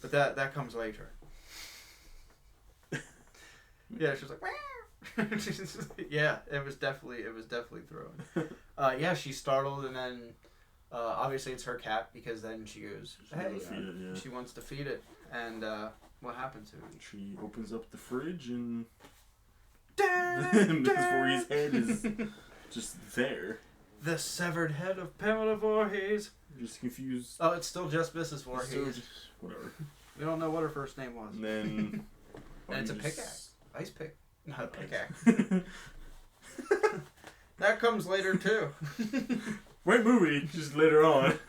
But that comes later. Yeah, she was like, yeah, it was definitely thrown. Yeah, she's startled, and then obviously it's her cat, because then she goes, hey, she wants to feed it, and what happens to it? She opens up the fridge, and Mrs. Voorhees' head is just there. The severed head of Pamela Voorhees. Just confused. Oh, it's still just Mrs. Voorhees. Whatever. We don't know what her first name was. And then... and it's a pickaxe. Ice pick. Not a pickaxe. That comes later too. Great movie, just later on.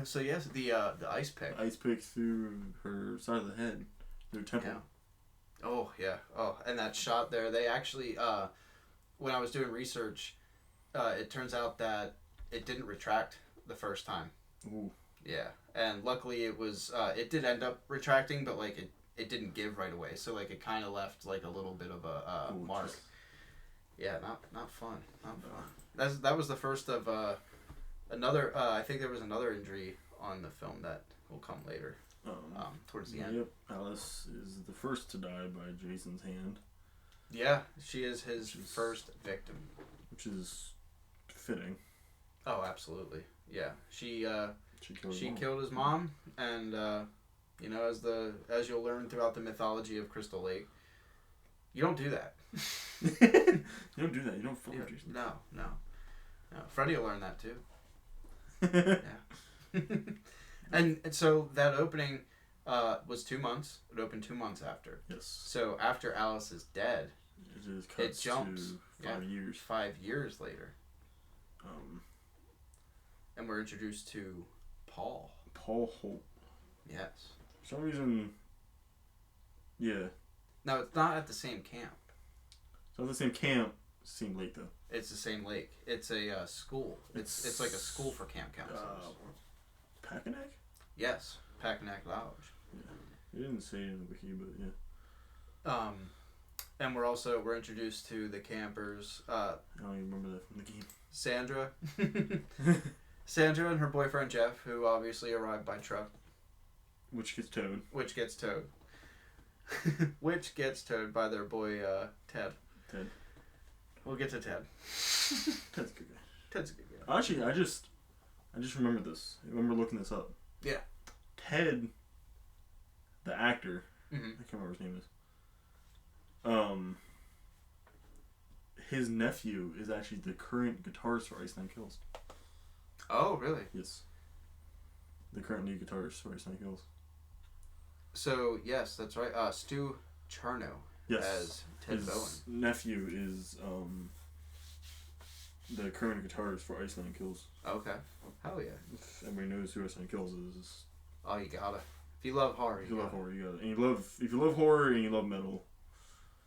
So yes, the ice pick. Ice pick through her side of the head, through her temple. Yeah. Oh yeah. Oh, and that shot there. They actually, when I was doing research, it turns out that it didn't retract the first time. Ooh. Yeah, and luckily it was. It did end up retracting, but like it didn't give right away. So like it kind of left like a little bit of a mark. Just... Yeah, not fun. Not fun. That was the first of another. I think there was another injury on the film that will come later. Towards the end. Yep, Alice is the first to die by Jason's hand. Yeah, she is his first victim. Which is fitting. Oh, absolutely. Yeah, she killed his mom, and you know, as you'll learn throughout the mythology of Crystal Lake, you don't do that. You don't do that. You don't follow Jason. No. Freddy will learn that too. Yeah. And so that opening, was 2 months. It opened 2 months after. Yes. So after Alice is dead, It just cuts jumps. to 5 years. 5 years later. Um, And we're introduced to Paul. Paul Holt. Yes. For some reason, yeah. No, it's not at the same camp. It's not the same camp. Same lake though. It's the same lake. It's a school. It's like a school for camp counselors. Packanack? Yes, Packanack Lodge. Yeah. It didn't say it in the wiki, but yeah. And we're introduced to the campers. I don't even remember that from the game. Sandra. Sandra and her boyfriend Jeff, who obviously arrived by truck. Which gets towed. Which gets towed. Which gets towed by their boy Ted. Ted. We'll get to Ted. Ted's a good guy. Ted's a good guy. Actually, I just remembered this. I remember looking this up. Yeah. Ted, the actor, Mm-hmm. I can't remember his name is. His nephew is actually the current guitarist for Ice Nine Kills. Oh, really? Yes. The current lead guitarist for Ice Nine Kills. So, yes, that's right. Stu Cherno as Ted his Bowen. Nephew is the current guitarist for Ice Nine Kills. Okay. Hell yeah. If everybody knows who Ice Nine Kills is. Oh, you gotta. If you love horror, If you love horror, you gotta. And if you love horror and you love metal.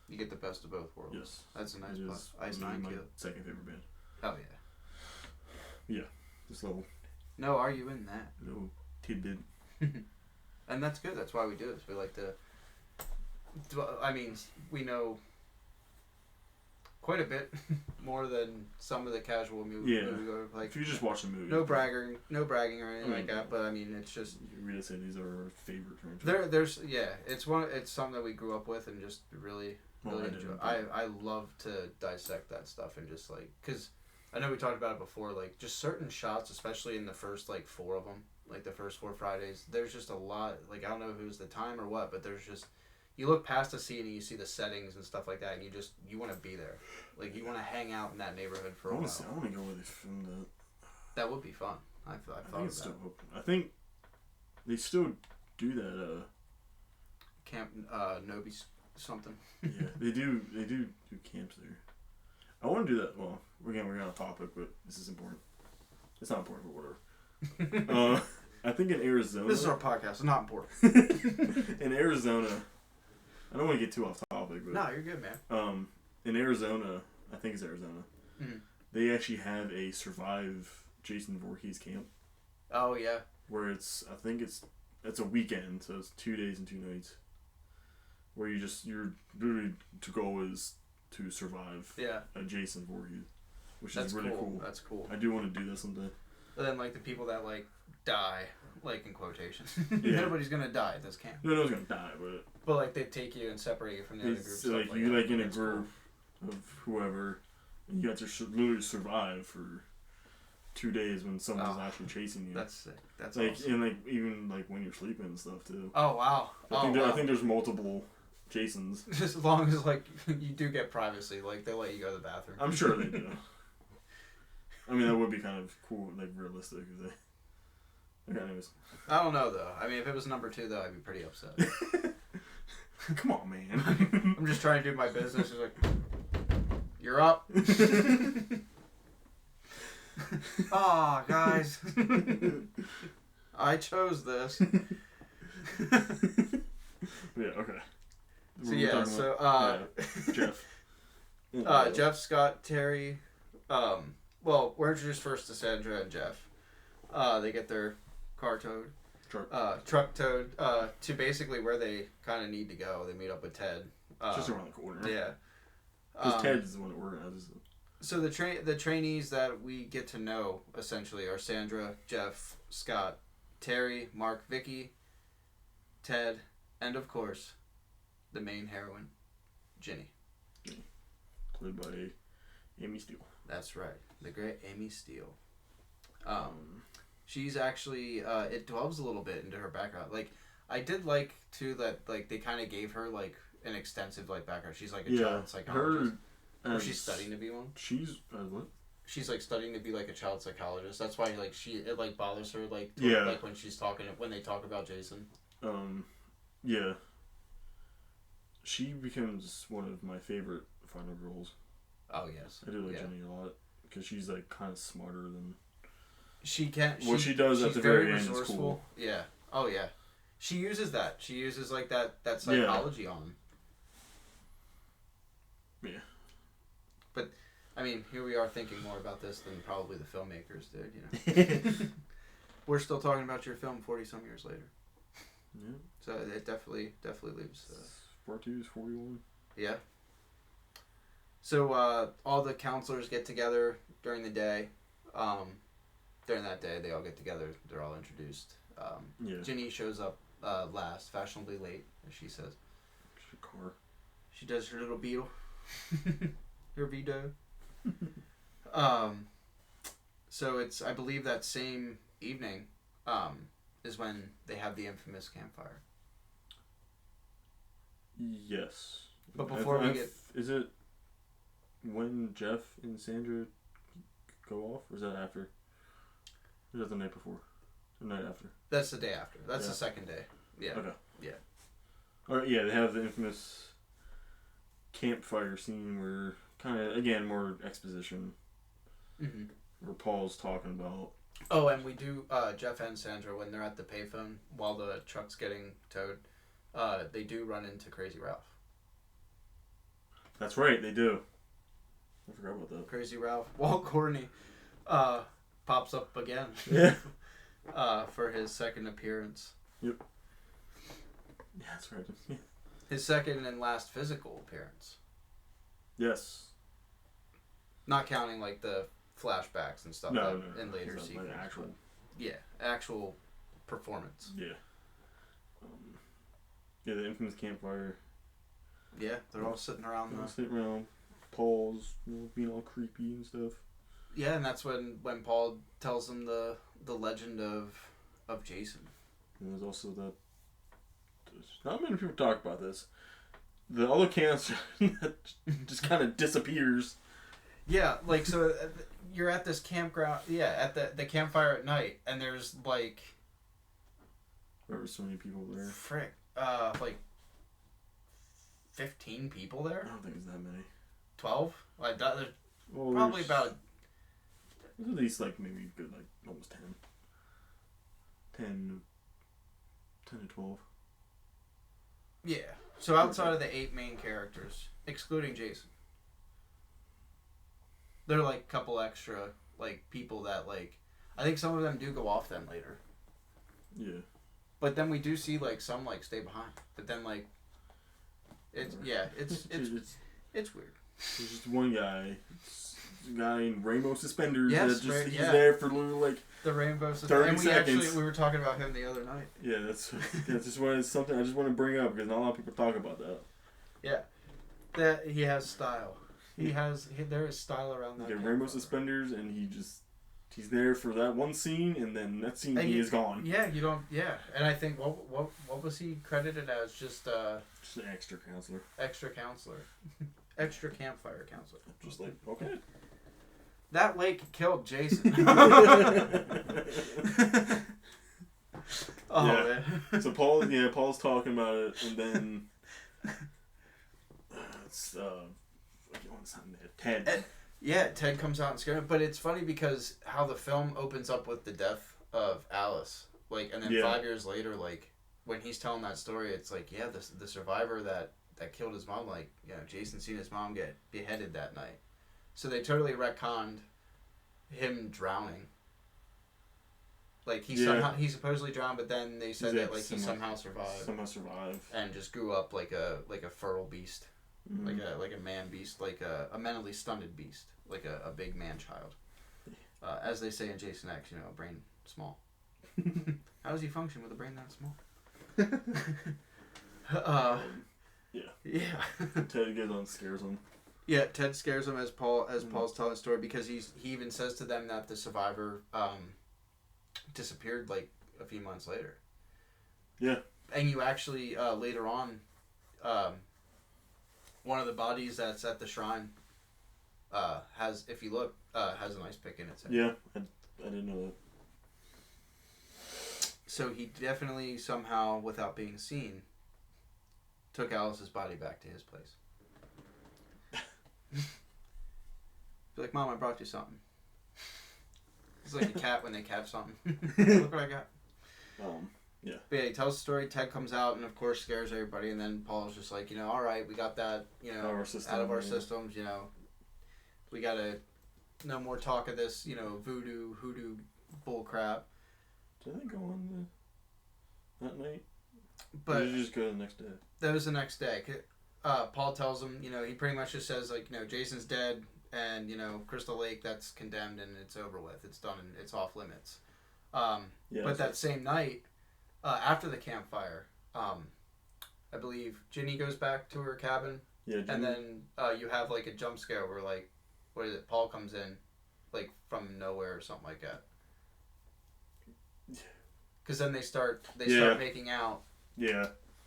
You get the best of both worlds. Yes. That's a nice It part. is Ice maybe Nine my Kill. second favorite band. Hell yeah. This little No, are you in that? tidbit. And that's good. That's why we do this. We like to. I mean, we know quite a bit more than some of the casual movie. Like, if you just watch the movie. no bragging or anything like that. But I mean, it's just. We just say these are our favorite franchises. There's it's something that we grew up with and just really Well, I enjoy. didn't, I love to dissect that stuff and just like, because I know we talked about it before, like just certain shots, especially in the first like 4 of them, like the first 4 Fridays. There's just a lot. Like I don't know if it was the time or what, but there's just. You look past the scene and you see the settings and stuff like that, and you want to be there, like you want to hang out in that neighborhood for a while. I want to go where they filmed that. That would be fun. I thought think it's of still that. open. I think they still do that. Camp Nobi something. Yeah, they do camps there. I want to do that. Well, we're on a topic, but this is important. It's not important, but whatever. I think in Arizona. This is our podcast. It's not important. In Arizona. I don't want to get too off topic, but no, you're good, man. In Arizona, I think it's Arizona. Mm-hmm. They actually have a Survive Jason Voorhees camp. Oh yeah. Where it's a weekend, so it's 2 days and 2 nights. Where your literally goal is to survive. Yeah. A Jason Voorhees, which That's is really cool. That's cool. I do want to do that someday. But then like the people that like die, like in quotations, Yeah. everybody's gonna die at this camp. No one's gonna die, But like they take you and separate you from the other it's groups. like you like in a group of whoever, and you have to literally survive for 2 days when someone's actually chasing you. That's sick. That's like awesome. and like even like when you're sleeping and stuff too. Oh wow. I think there's multiple Jasons. Just as long as like you do get privacy, like they let you go to the bathroom. I'm sure they do. I mean that would be kind of cool, like realistic if they. Okay, anyways. I don't know though. I mean, if it was number 2 though, I'd be pretty upset. Come on, man. I'm just trying to do my business. It's like, you're up. Aw, guys. I chose this. Yeah, okay. So yeah, Jeff. Jeff, Scott, Terry. Well, we're introduced first to Sandra and Jeff. They get their car towed. Truck towed to basically where they kind of need to go. They meet up with Ted. Just around the corner. Yeah. Because Ted is the one that organizes it. So the trainees that we get to know essentially are Sandra, Jeff, Scott, Terry, Mark, Vicky, Ted, and of course, the main heroine, Ginny. Played by Amy Steele. That's right, the great Amy Steele. She's actually it delves a little bit into her background. Like I did like too that like they kind of gave her like an extensive like background. She's like a child psychologist. Or she's studying to be one. She's what? She's like studying to be like a child psychologist. That's why like it like bothers her like yeah. like when she's talking when they talk about Jason. Yeah. She becomes one of my favorite final girls. Oh yes, I do like Jenny a lot because she's like kind of smarter than she can. what she does at the very end is cool. Yeah. Oh yeah. She uses that. She uses like that psychology on him. Yeah. But I mean, here we are thinking more about this than probably the filmmakers did. You know. We're still talking about your film 40 some years later. Yeah. So it definitely leaves. Part 2 is 41. Yeah. So all the counselors get together during the day. During that day, they all get together. They're all introduced. Ginny shows up last, fashionably late, as she says. Her car. She does her little beetle. Her Vito. So it's, I believe that same evening is when they have the infamous campfire. Yes. But before we get... Is it when Jeff and Sandra go off? Or is that after? Or is that the night before? The night after? That's the day after. That's the second day. Yeah. Okay. Yeah. Alright, yeah, they have the infamous campfire scene where kind of, again, more exposition. Mm-hmm. Where Paul's talking about... Oh, and we do, Jeff and Sandra, when they're at the payphone while the truck's getting towed, they do run into Crazy Ralph. That's right, they do. I forgot about that. Crazy Ralph. Walt Courtney pops up again. Yeah. For his second appearance. Yep. Yeah, that's right. Yeah. His second and last physical appearance. Yes. Not counting, like, the flashbacks and stuff in later sequels. Like actual... Yeah, actual performance. Yeah. Yeah, the infamous campfire. Yeah, they're all sitting around. Sitting around. Paul's, being all creepy and stuff. Yeah, and that's when Paul tells them the legend of Jason. And there's also that. Not many people talk about this. The other cancer that just kind of disappears. Yeah, like, so you're at this campground. Yeah, at the campfire at night, and there's like. There were so many people there. Frick, like 15 people there. I don't think it's that many. 12? Like that. Well, probably about. There's at least like maybe good like almost 10. 10 to 12. Yeah. So outside of the 8 main characters, excluding Jason, there are like a couple extra like people that like. I think some of them do go off then later. Yeah. But then we do see like some like stay behind. But then like. It's weird. There's just one guy. A guy in rainbow suspenders. Yes, he's there for like the rainbow suspenders. 30 and seconds. We were talking about him the other night. Yeah, that's something I just want to bring up because not a lot of people talk about that. Yeah, that he has style. There is style around that. Rainbow suspenders, and he's there for that one scene, and then that scene he is gone. Yeah, you don't. Yeah, and I think what was he credited as? Just an extra counselor. Extra counselor. Extra campfire counselor. Just like, okay. That lake killed Jason. Oh, yeah. man. So Paul's talking about it, and then it's Ted. Ted comes out and scares him. But it's funny because how the film opens up with the death of Alice, like, and then 5 years later, like, when he's telling that story, it's like, yeah, the survivor that killed his mom, like, Jason seen his mom get beheaded that night. So they totally retconned him drowning. Like, he supposedly drowned, but then they said that, like, he somehow survived. And just grew up like a feral beast. Mm-hmm. Like a man beast, like a mentally stunted beast. Like a big man child. As they say in Jason X, a brain small. How does he function with a brain that small? Yeah. Ted gets on, scares him. Yeah, Ted scares him as Paul's telling the story because he even says to them that the survivor disappeared like a few months later. Yeah. And you actually later on, one of the bodies that's at the shrine has, if you look, has an ice pick in its head. Yeah, I didn't know that. So he definitely somehow, without being seen, took Alice's body back to his place. Be like, Mom, I brought you something. It's like a cat when they catch something. Look what I got. Yeah. But yeah, he tells the story. Ted comes out and, of course, scares everybody. And then Paul's just like, all right, we got that, out of our systems, We got to, no more talk of this, voodoo, hoodoo bull crap. Did they go on that night? But or did you just go the next day? That was the next day. Paul tells him, he pretty much just says, like, Jason's dead and, Crystal Lake, that's condemned and it's over with. It's done and it's off limits. But that same night, after the campfire, I believe Ginny goes back to her cabin. Yeah, Ginny. And then you have, like, a jump scare where, like, what is it? Paul comes in, like, from nowhere or something like that. Because then they start making out. Yeah.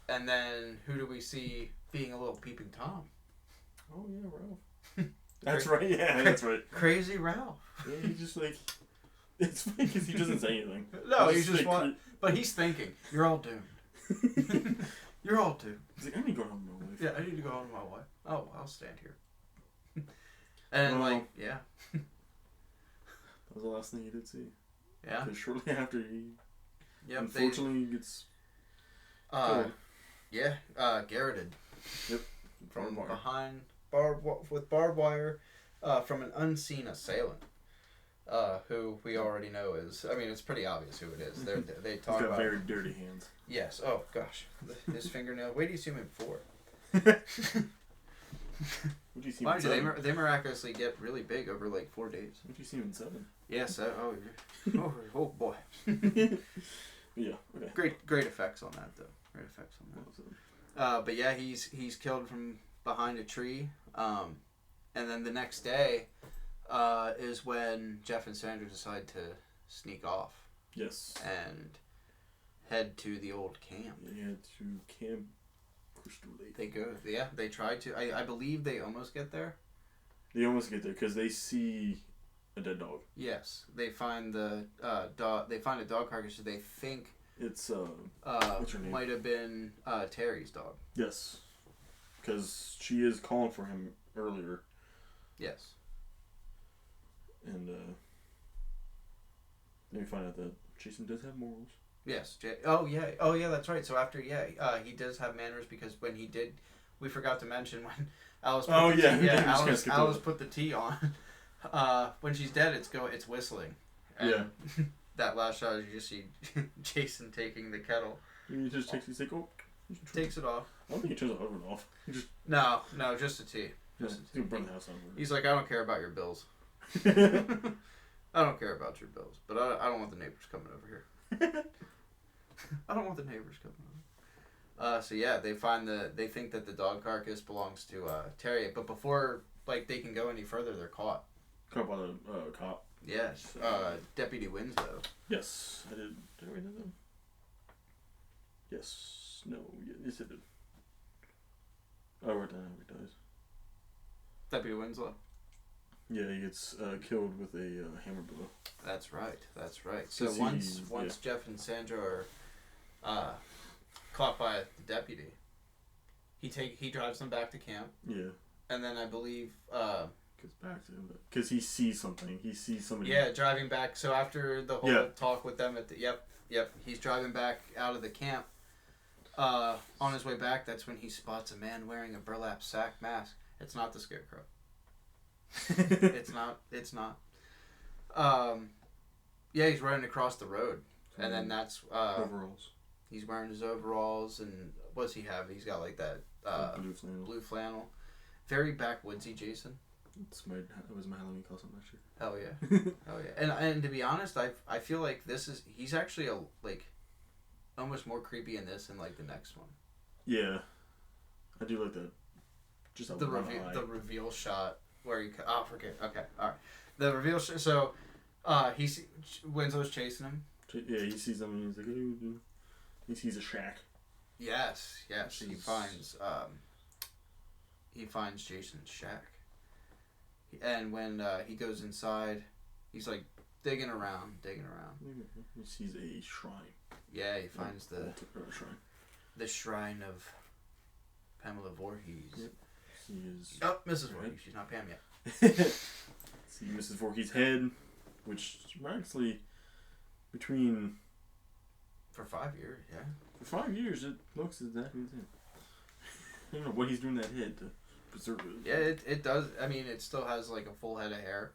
And then who do we see being a little peeping Tom? Oh, yeah, Ralph. That's right, yeah, that's right. Crazy Ralph. Yeah, he just, like... It's funny because he doesn't say anything. No, he's just but he's thinking, you're all doomed. You're all doomed. He's like, I need to go home to my wife. Yeah, I need to go home to my wife. Oh, I'll stand here. And, yeah. That was the last thing he did see. Yeah. Because shortly after he... unfortunately, gets... Yeah, garroted. Yep. From behind, with barbed wire, from an unseen assailant. Who we already know is... I mean, it's pretty obvious who it is. They talk He's got about... very dirty hands. Yes. Oh, gosh. His fingernail. Wait till you see him in 4. What do you see him in 7? They miraculously get really big over, like, 4 days. What do you see him in 7? Yes. Oh, boy. Yeah, okay. Great effects on that, though. Great effects on that. But yeah, he's killed from behind a tree. And then the next day is when Jeff and Sandra decide to sneak off. Yes. And head to the old camp. They head to Camp Crystal Lake. They go. Yeah, they try to. I believe they almost get there. They almost get there because they see a dead dog. Yes, they find the dog. They find a dog carcass. So they think it's what's her name? Might have been Terry's dog. Yes, because she is calling for him earlier. Yes. And then we find out that Jason does have morals. Yes. Oh yeah. That's right. So after he does have manners because when he did, we forgot to mention when Alice. Alice put the tea on. When she's dead, it's whistling. And yeah. That last shot, you just see Jason taking the kettle. He just takes. He's like, takes it off. I don't think he turns the oven off. He just no, just a tea. Just a tea. Burn the house down. He's like, I don't care about your bills. I don't care about your bills, but I don't want the neighbors coming over here. I don't want the neighbors coming over. So yeah, they think that the dog carcass belongs to Terry, but before they can go any further, they're caught. Caught by the cop. Yes, Deputy Winslow. Yes, I did. Did I read that down? Yes. No. Yes, I did. I wrote down how he dies. Deputy Winslow. Yeah, he gets killed with a hammer blow. That's right. So once Jeff and Sandra are caught by the deputy, he drives them back to camp. Yeah. And then I believe gets back to him because he sees something. He sees somebody. Yeah, driving back. So after the whole talk with them at the he's driving back out of the camp. On his way back, that's when he spots a man wearing a burlap sack mask. It's not the Scarecrow. It's not. Yeah, he's running across the road, and then that's overalls. He's wearing his overalls, and what's he have? He's got like that blue flannel. Very backwoodsy, Jason. It was my Halloween costume last year. Oh yeah, oh yeah. And to be honest, I feel like he's actually almost more creepy in this than like the next one. Yeah, I do like that. Just the reveal shot where you forget. Okay, all right. The reveal shot. So, Winslow's chasing him. Yeah, he sees them and he's like, "Ooh." He sees a shack. Yes. He finds Jason's shack. And when he goes inside, he's like digging around. He sees a shrine. Yeah, he finds shrine. The shrine of Pamela Voorhees. Yep. He is. Oh, Mrs. Voorhees. She's not Pam yet. See Mrs. Voorhees' head, which actually between. For 5 years, yeah. For 5 years, it looks exactly the same. I don't know what he's doing to that head to preserve it. Yeah, it does. I mean, it still has like a full head of hair.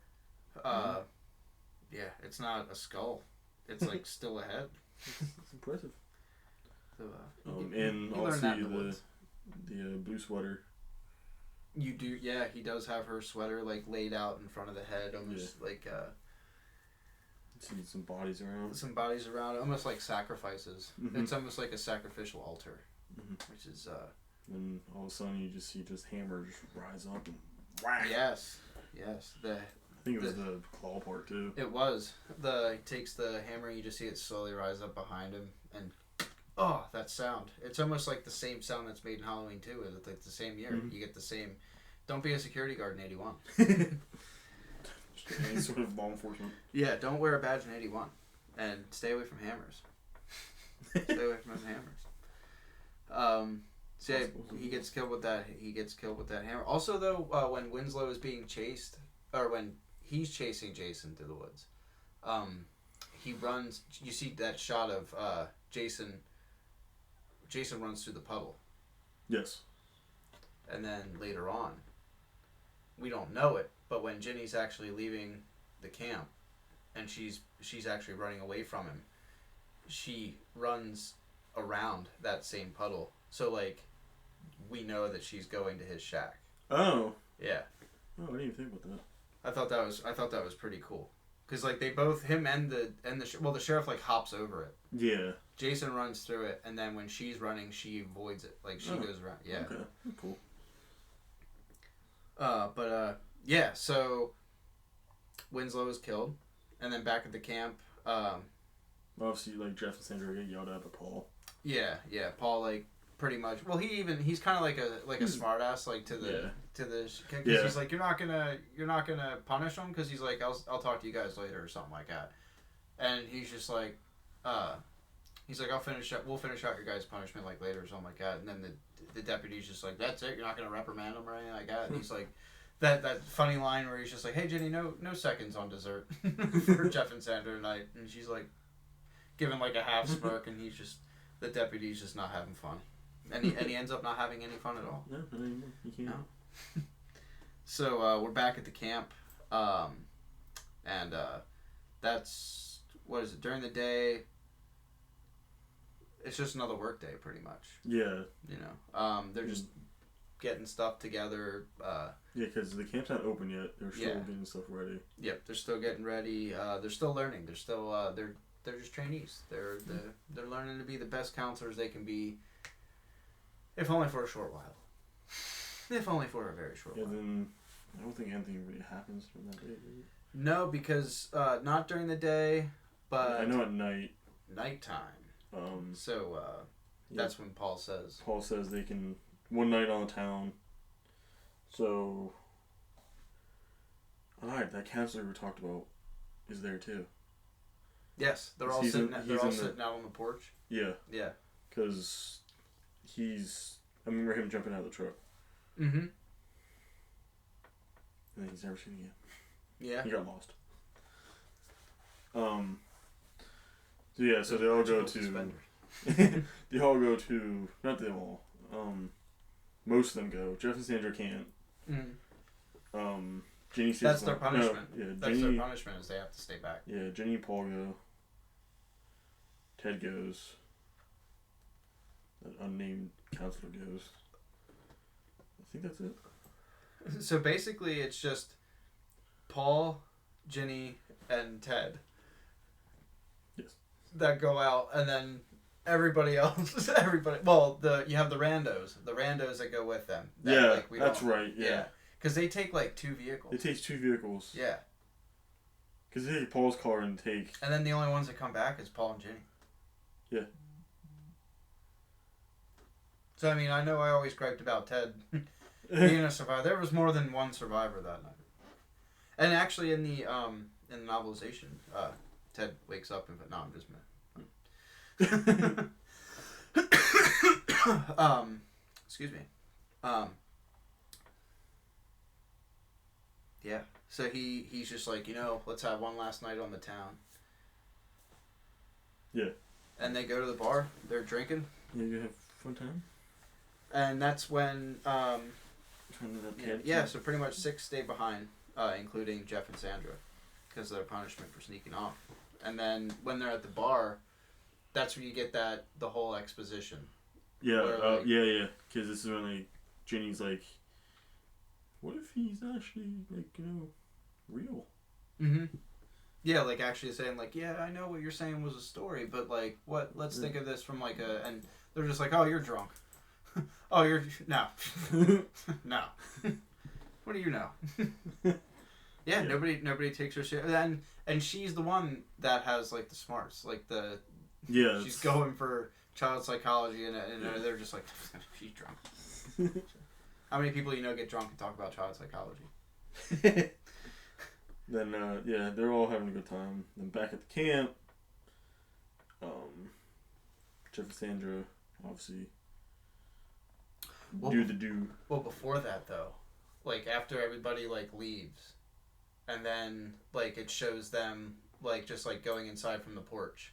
Yeah, it's not a skull. It's like still a head. It's impressive. So, and you learn also that in the woods. the blue sweater. You do, yeah. He does have her sweater like laid out in front of the head, almost like See some bodies around. some bodies around, almost like sacrifices. Mm-hmm. It's almost like a sacrificial altar, which is And all of a sudden, you just see just hammers rise up and whack. yes. I think it was the claw part too. It was he takes the hammer and you just see it slowly rise up behind him and that sound. It's almost like the same sound that's made in Halloween 2. It's like the same year. Mm-hmm. You get the same. Don't be a security guard in 81. Just any sort of law enforcement. Yeah, don't wear a badge in 81, and stay away from hammers. Stay away from those hammers. So yeah, he gets killed with that. He gets killed with that hammer. Also, though, when Winslow is being chased, or when he's chasing Jason through the woods, he runs. You see that shot of Jason. Jason runs through the puddle. Yes. And then later on, we don't know it, but when Ginny's actually leaving the camp, and she's actually running away from him, she runs around that same puddle. So like, we know that she's going to his shack. Oh. Yeah. Oh, I didn't even think about that. I thought that was pretty cool, because like they both, him and the sheriff like hops over it. Yeah. Jason runs through it, and then when she's running, she avoids it. Like she goes around. Yeah. Okay. Cool. Yeah. So Winslow is killed, and then back at the camp. Obviously, like Jeff and Sandra get yelled at by Paul. Yeah. Paul like pretty much. Well, he's kind of like a smart ass like to the because he's like you're not gonna punish him because he's like I'll talk to you guys later or something like that, and he's just like he's like we'll finish out your guys' punishment like later or something like that, and then the deputy's just like that's it, you're not gonna reprimand him or anything like that, and he's like that funny line where he's just like, hey Jenny, no seconds on dessert for Jeff and Sandra tonight, and she's like giving like a half smirk, and the deputy's just not having fun. And he ends up not having any fun at all. No, not anymore. You can't. No. So we're back at the camp, and that's what is it during the day. It's just another work day, pretty much. Yeah. You know, they're just getting stuff together. Yeah, because the camp's not open yet. They're still getting stuff ready. Yep, they're still getting ready. They're still learning. They're still they're just trainees. They're learning to be the best counselors they can be. If only for a short while. If only for a very short while. Then I don't think anything really happens during that day. No, because not during the day, but I know at night. Nighttime. So that's when Paul says. Paul says they can one night on the town. So. Alright, that counselor we talked about is there too. Yes, they're all sitting out on the porch. Yeah. Yeah. Because I remember him jumping out of the truck. Mm-hmm. And then he's never seen again. Yeah. He got lost. So yeah, so they all go to... they all go to... Not they all. Most of them go. Jeff and Sandra can't. Mm-hmm. Jenny stays... That's their punishment. No, yeah, That's their punishment is they have to stay back. Yeah, Jenny and Paul go. Ted goes. That unnamed counselor goes. I think that's it. So basically, it's just Paul, Ginny, and Ted. Yes. That go out, and then everybody else. Well, you have the randos that go with them. That's right. Yeah. Because they take like 2 vehicles. It takes 2 vehicles. Yeah. Because they take Paul's car and take. And then the only ones that come back is Paul and Ginny. Yeah. So I mean, I know I always griped about Ted being a survivor. There was more than one survivor that night. And actually, in the novelization, Ted wakes up and no, I'm just Excuse me. Yeah. So he's just like, let's have one last night on the town. Yeah. And they go to the bar. They're drinking. Yeah, you have fun time. And that's when Yeah. so pretty much 6 stay behind, including Jeff and Sandra, because of their punishment for sneaking off. And then when they're at the bar, that's where you get the whole exposition. Yeah, where, yeah. Because this is when like Ginny's like, what if he's actually like real? Mm-hmm. Yeah, like actually saying like, yeah, I know what you're saying was a story, but like, what? Let's think of this from like and they're just like, oh, you're drunk. Oh, you're no, no. What do you know? Yeah, nobody takes her shit. And she's the one that has like the smarts, like she's going for child psychology, and they're just like, she's drunk. How many people get drunk and talk about child psychology? Then they're all having a good time. Then back at the camp, Jeff and Sandra obviously do. Well, before that though, like after everybody like leaves, and then like it shows them like just like going inside from the porch,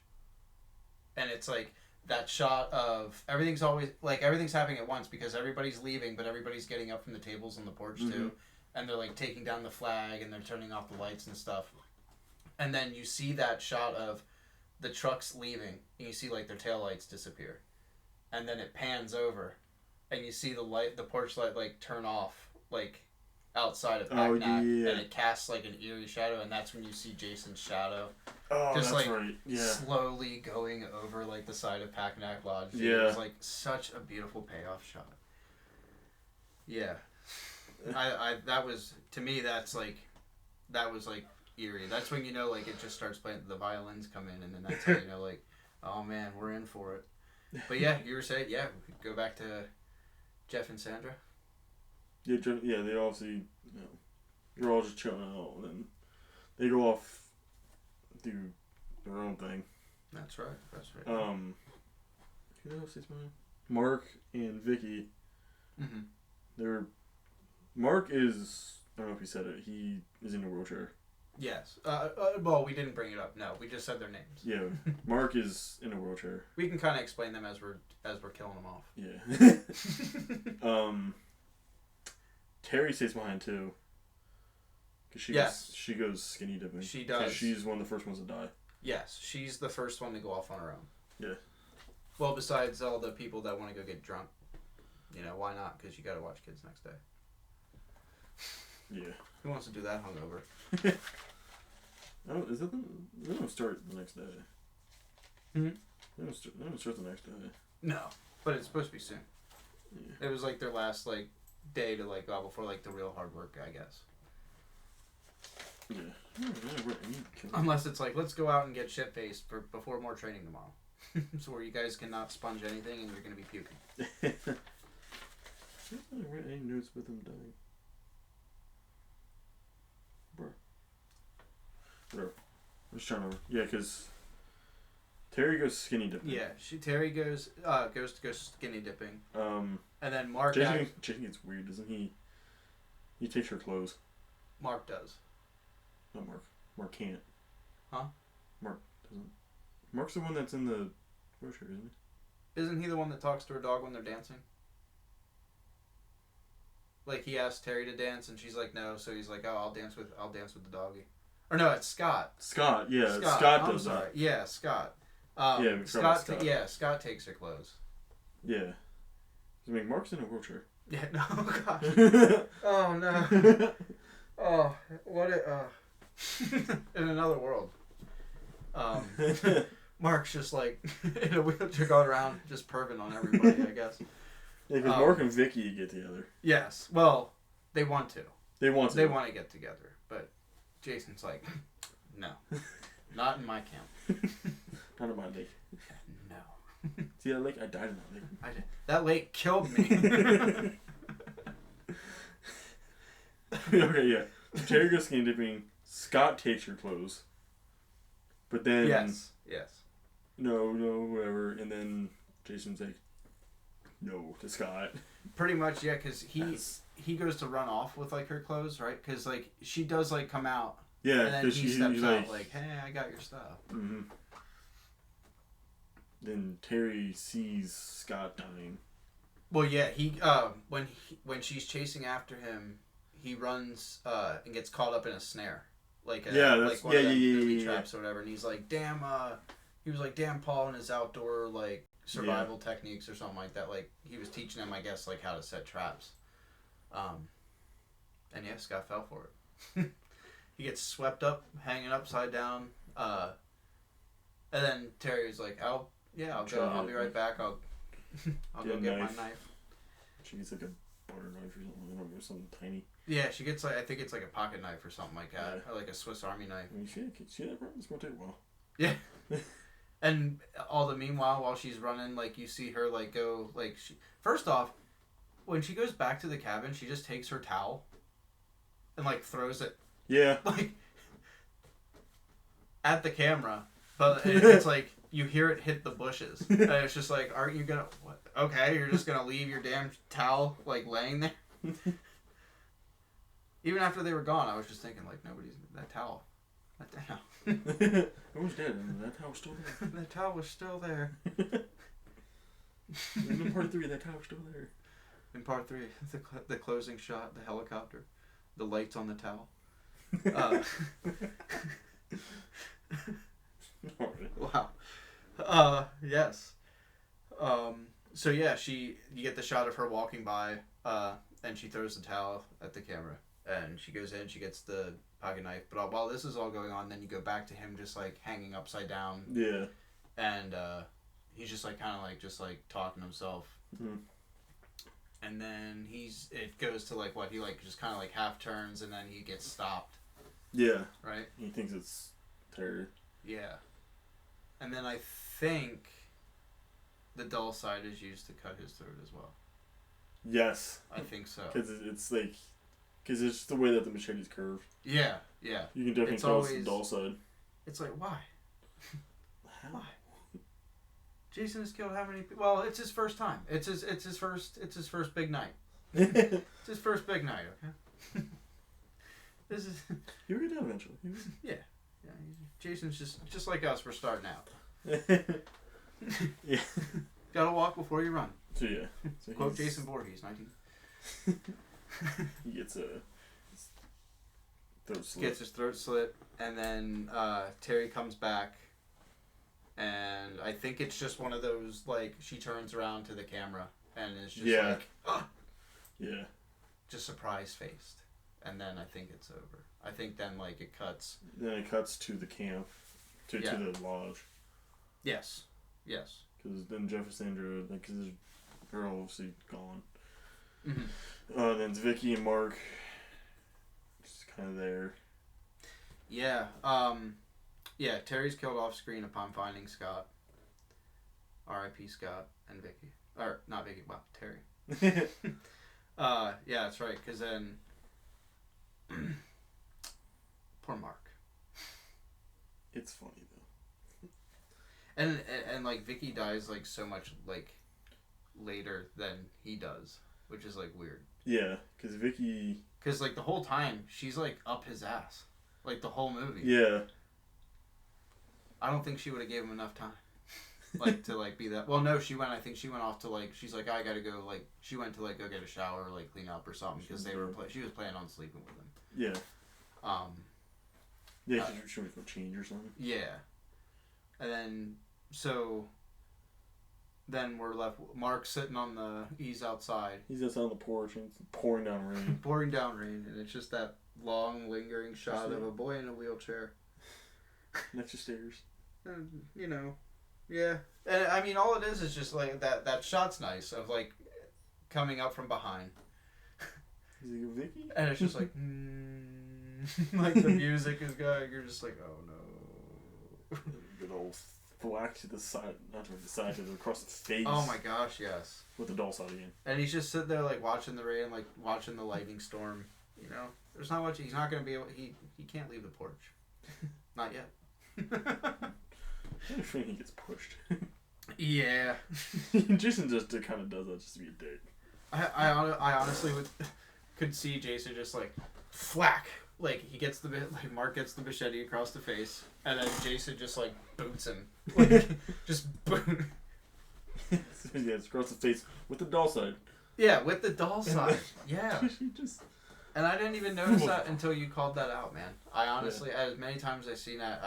and it's like that shot of everything's happening at once because everybody's leaving, but everybody's getting up from the tables on the porch too, and they're like taking down the flag and they're turning off the lights and stuff, and then you see that shot of the trucks leaving and you see like their taillights disappear, and then it pans over and you see the porch light like turn off like outside of Packnack, and it casts like an eerie shadow, and that's when you see Jason's shadow just that's like right. Yeah. slowly going over like the side of Packnack Lodge. Yeah. It was like such a beautiful payoff shot. Yeah. I that was, to me, that was like eerie. That's when like it just starts playing, the violins come in, and then that's how like, oh man, we're in for it. But yeah, you were saying, we could go back to Jeff and Sandra. Yeah, they obviously, they're all just chilling out, and then they go off, do their own thing. That's right. Who else is mine? Mark and Vicky. Mm-hmm. Mark is, I don't know if he said it, he is in a wheelchair. Yes. Well, we didn't bring it up. No, we just said their names. Yeah, Mark is in a wheelchair. We can kind of explain them as we're killing them off. Yeah. Terry stays behind too. Cause she goes skinny dipping. She does. She's one of the first ones to die. Yes, she's the first one to go off on her own. Yeah. Well, besides all the people that want to go get drunk, why not? Because you got to watch kids next day. Yeah. Who wants to do that hungover? They don't start the next day. Mm-hmm. They don't start the next day. No, but it's supposed to be soon. Yeah. It was like their last day to go before the real hard work, I guess. Yeah. Unless it's let's go out and get shit faced before more training tomorrow. So where you guys cannot sponge anything and you're gonna be puking. I didn't write any notes with them dying. Bro. Whatever. I'm just trying to. Yeah, because Terry goes skinny dipping. Yeah, Terry goes to go skinny dipping. And then Mark. Jason gets weird, doesn't he? He takes her clothes. Mark does. Not Mark. Mark can't. Huh? Mark doesn't. Mark's the one that's in the wheelchair, isn't he? Isn't he the one that talks to her dog when they're dancing? Like he asked Terry to dance and she's like no, so he's like, oh, I'll dance with the doggy. Or no, it's Scott. Scott, yeah, Scott does that. Yeah, Scott. Scott. Scott takes her clothes. Yeah. I mean, Mark's in a wheelchair. Yeah. No. Gosh. Oh no. Oh, what in another world. Mark's just in a wheelchair going around, just perving on everybody, I guess. Yeah, because Mark and Vicky get together. Yes. Well, they want to. They want to get together, but Jason's like, no, not in my camp. Not in my lake. No. See that lake? I died in that lake. That lake killed me. Okay, yeah. Terry goes skinny dipping. Scott takes your clothes. But then... Yes. no, whatever. And then Jason's like, no, to Scott. Pretty much, yeah, because Yes. he goes to run off with, like, her clothes, right? Because, like, she does, like, come out. Yeah, And then because he steps he's out, like, hey, I got your stuff. Mm-hmm. Then Terry sees Scott dying. Well, yeah, when she's chasing after him, he runs and gets caught up in a snare, like one of them booby traps or whatever. And he's like, "Damn!" He was like, "Damn!" Paul and his outdoor like survival techniques or something like that. Like he was teaching him, I guess, like how to set traps. And yeah, Scott fell for it. He gets swept up, hanging upside down. And then Terry's like, "I'll be right back. I'll go get my knife." She gets like a butter knife or something, or something tiny. Yeah, she gets like I think it's like a pocket knife or something like that, or like a Swiss Army knife. I mean, she that part? It's gonna take a while. Yeah. And all the meanwhile, while she's running, like you see her like go like first off, when she goes back to the cabin, she just takes her towel and like throws it. Yeah. Like at the camera, but it's like you hear it hit the bushes, and it's just like, aren't you gonna? What? Okay, you're just gonna leave your damn towel like laying there. Even after they were gone, I was just thinking like nobody's that towel. It was dead, and that towel was still there. That towel was still there. And in part 3, that towel was still there. In part 3, the closing shot, the helicopter, the lights on the towel. Wow. Yes. So yeah, you get the shot of her walking by, and she throws the towel at the camera, and she goes in, she gets the pocket knife. But while this is all going on, then you go back to him just like hanging upside down. Yeah. And he's just like kind of like just like talking to himself. Mm-hmm. And then it goes to like what he like just kind of like half turns, and then he gets stopped. Yeah. Right. He thinks it's Terry. Yeah. And then I think the dull side is used to cut his throat as well. Yes. I think so. Because it's like, because it's just the way that the machete's curved. Yeah, yeah. You can definitely tell it's the dull side. It's like, why? How? Why? Jason has killed how many people? Well, it's his first time. It's his first big night. It's his first big night, okay? This is... He'll get down eventually. Yeah. Jason's just like us. We're starting out. Yeah. Gotta walk before you run. So yeah. So Quote Jason Voorhees, 19... He gets a throat slit. Gets his throat slit, and then Terry comes back, and I think it's just one of those, like, she turns around to the camera, and is just like, ah! Yeah. Just surprise-faced. And then I think it's over. I think then, like, it cuts. Then it cuts to the camp, to the lodge. Yes. Because then Jeff and Sandra, because they're obviously gone. Mm-hmm. Then it's Vicky and Mark, just kind of there. Yeah. Yeah, Terry's killed off screen upon finding Scott. R.I.P. Scott and Vicky. Or, not Vicky, wow, Terry. Yeah, that's right, because then... Poor Mark. It's funny, though. And like, Vicky dies, like, so much, like, later than he does, which is, like, weird. Yeah, because Vicky... Because, like, the whole time, she's, like, up his ass. Like, the whole movie. Yeah. I don't think she would have gave him enough time. Like, to, like, be that... Well, no, I think she went off to, like... She's like, I gotta go, like... She went to, like, go get a shower or, like, clean up or something. Because she was planning on sleeping with him. Yeah. Yeah, she went for a change or something. Yeah. And then... So... Then we're left... Mark's sitting on the eaves outside. He's just on the porch and it's pouring down rain. Pouring down rain. And it's just that long, lingering shot of a boy in a wheelchair. Next to stairs. And, you know... Yeah. And, I mean, all it is just, like, that shot's nice of, like, coming up from behind. Is it Vicky? And it's just like... like, the music is going. You're just like, oh, no. Good old thwack to the side. Not to the side, to across the face. Oh, my gosh, yes. With the doll side again. And he's just sitting there, like, watching the rain, like, watching the lightning storm. You know? There's not much... He's not going to be able... He can't leave the porch. Not yet. I think he gets pushed. Yeah. Jason just kind of does that just to be a dick. I honestly could see Jason just like thwack. Like he gets Mark gets the machete across the face, and then Jason just like boots him. Like just boot. Yeah, it's across the face with the doll side. Yeah, with the doll side. Yeah. Just... And I didn't even notice that until you called that out, man. I honestly, as many times as I've seen that,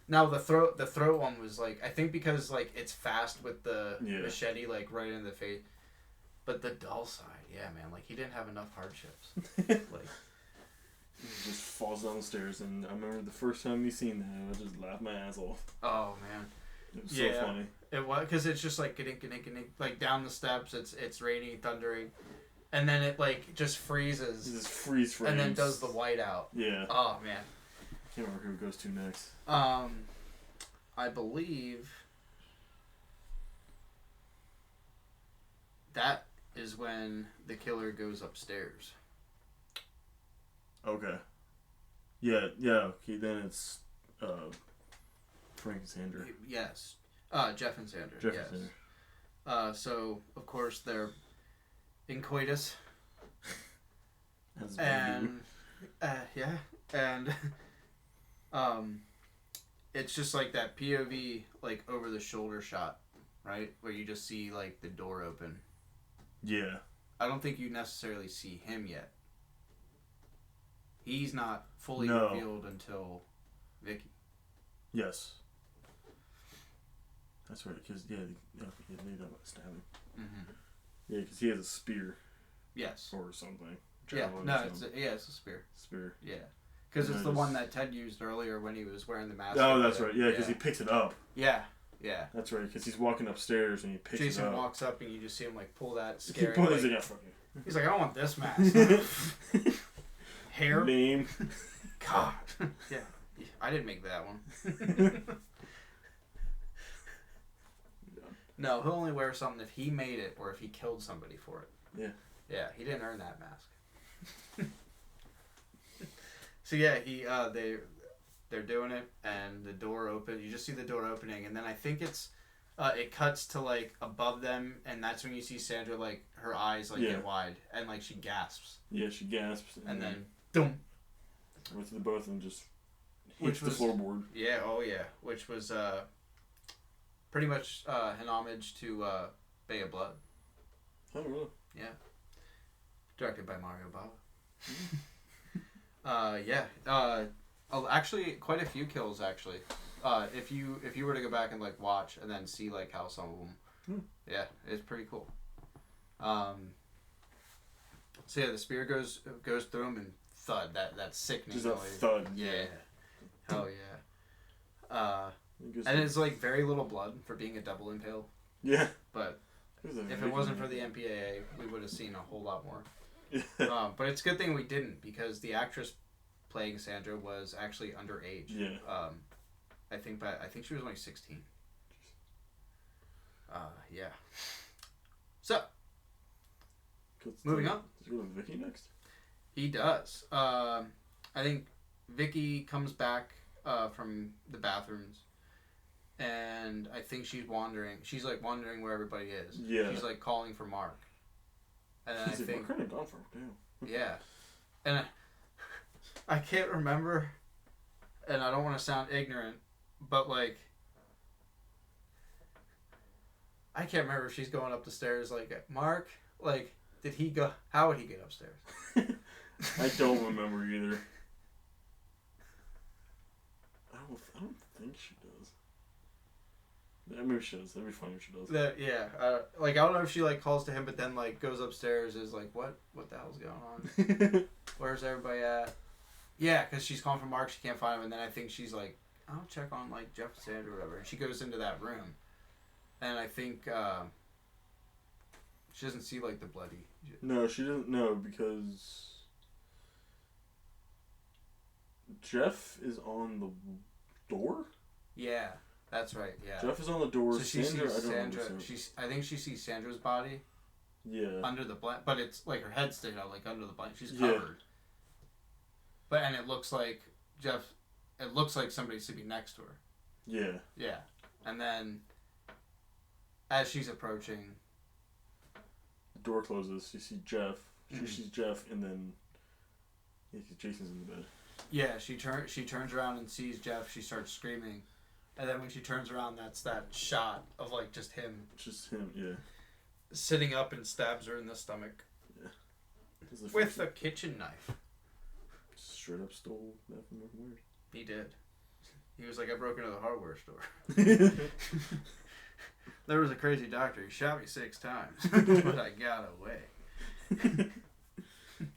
now the throat one was like, I think because like it's fast with the machete like right in the face, but the doll side, yeah, man, like he didn't have enough hardships. Like he just falls down the stairs, and I remember the first time you seen that, I just laughed my ass off. Oh man, it was so funny. It was because it's just like getting like down the steps. It's raining, thundering. And then it like just freezes. Just freeze frames. And then does the whiteout. Yeah. Oh man. Can't remember who it goes to next. I believe that is when the killer goes upstairs. Okay. Yeah. Okay, then it's Frank and Sandra. Yes. Jeff and Sandra. Jeff yes. and Sandra. So of course they're in coitus. As and yeah, and it's just like that POV like over the shoulder shot, right, where you just see like the door open. Yeah. I don't think you necessarily see him yet. He's not fully revealed until Vicky. Yes. That's right, because they don't stab him. Mm-hmm. Yeah, because he has a spear. Yes. Or something. Yeah, no, it's a spear. Spear. Yeah. Because it's the one that Ted used earlier when he was wearing the mask. Oh, that's right. Yeah, because he picks it up. Yeah. That's right, because he's walking upstairs and he picks it up. Jason walks up and you just see him like pull that scary. He's like, I don't want this mask. Hair. Name. God. Yeah. I didn't make that one. No, he'll only wear something if he made it or if he killed somebody for it. Yeah. Yeah, he didn't earn that mask. So yeah, they're doing it, and the door opens. You just see the door opening, and then I think it cuts to like above them, and that's when you see Sandra like her eyes like get wide, and like she gasps. Yeah, she gasps, and then boom. With the both of them just hits the floorboard. Yeah, oh yeah, which was pretty much an homage to Bay of Blood. Oh really? Yeah. Directed by Mario Bava. Actually, quite a few kills actually. If you were to go back and like watch and then see like how some of them, yeah, it's pretty cool. So yeah, the spear goes through him and thud, that sickening noise. Just a thud. Yeah. Hell yeah. And it's like very little blood for being a double impale. Yeah. But if it wasn't for the MPAA, we would have seen a whole lot more. But it's a good thing we didn't, because the actress playing Sandra was actually underage. Yeah. I think she was only 16. Yeah. So, moving on. Does he go to Vicky next? He does. I think Vicky comes back from the bathrooms, and I think she's wandering. She's like wondering where everybody is. Yeah. She's like calling for Mark. And then I think we're kind of gone for damn. Yeah, and I can't remember, and I don't want to sound ignorant, but like I can't remember if she's going up the stairs like Mark. Like, did he go? How would he get upstairs? I don't remember either. I don't think she does. Maybe she does. That'd be funny if she does. I don't know if she like calls to him, but then like goes upstairs, is like, what the hell's going on? Where's everybody at? Yeah, because she's calling for Mark, she can't find him, and then I think she's like, I'll check on like Jeff and Sandra or whatever. And she goes into that room, and I think she doesn't see like the bloody. No, she doesn't know, because Jeff is on the door. Yeah. That's right, yeah. Jeff is on the door. So she Sandra, sees Sandra. So. I think she sees Sandra's body. Yeah. Under the blanket, but it's like her head stayed out, like under the blanket. She's covered. And it looks like Jeff. It looks like somebody's sleeping next to her. Yeah. Yeah. And then, as she's approaching... The door closes. You see Jeff. She Mhm. sees Jeff, and then... Yeah, Jason's in the bed. Yeah, she turns around and sees Jeff. She starts screaming. And then when she turns around, that's that shot of, like, just him. Just him, yeah. Sitting up and stabs her in the stomach. Yeah. With a kitchen knife. Straight up stole that from North Weird. He did. He was like, I broke into the hardware store. There was a crazy doctor. He shot me 6 times. But I got away.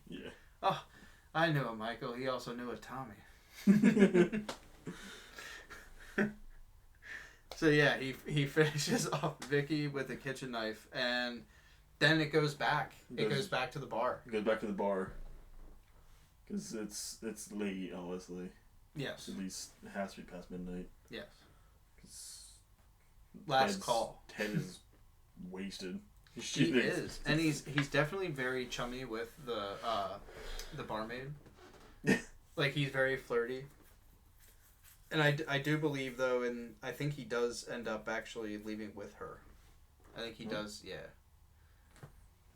Yeah. Oh, I knew a Michael. He also knew a Tommy. So yeah, he finishes off Vicky with a kitchen knife, and then it goes back. It goes back to the bar. It goes back to the bar. Because it's late, obviously. Yes. At least it has to be past midnight. Yes. 'Cause Last call. Ted is wasted. He is, and he's definitely very chummy with the barmaid. Like, he's very flirty. And I do believe, though, and I think he does end up actually leaving with her. I think he does, yeah.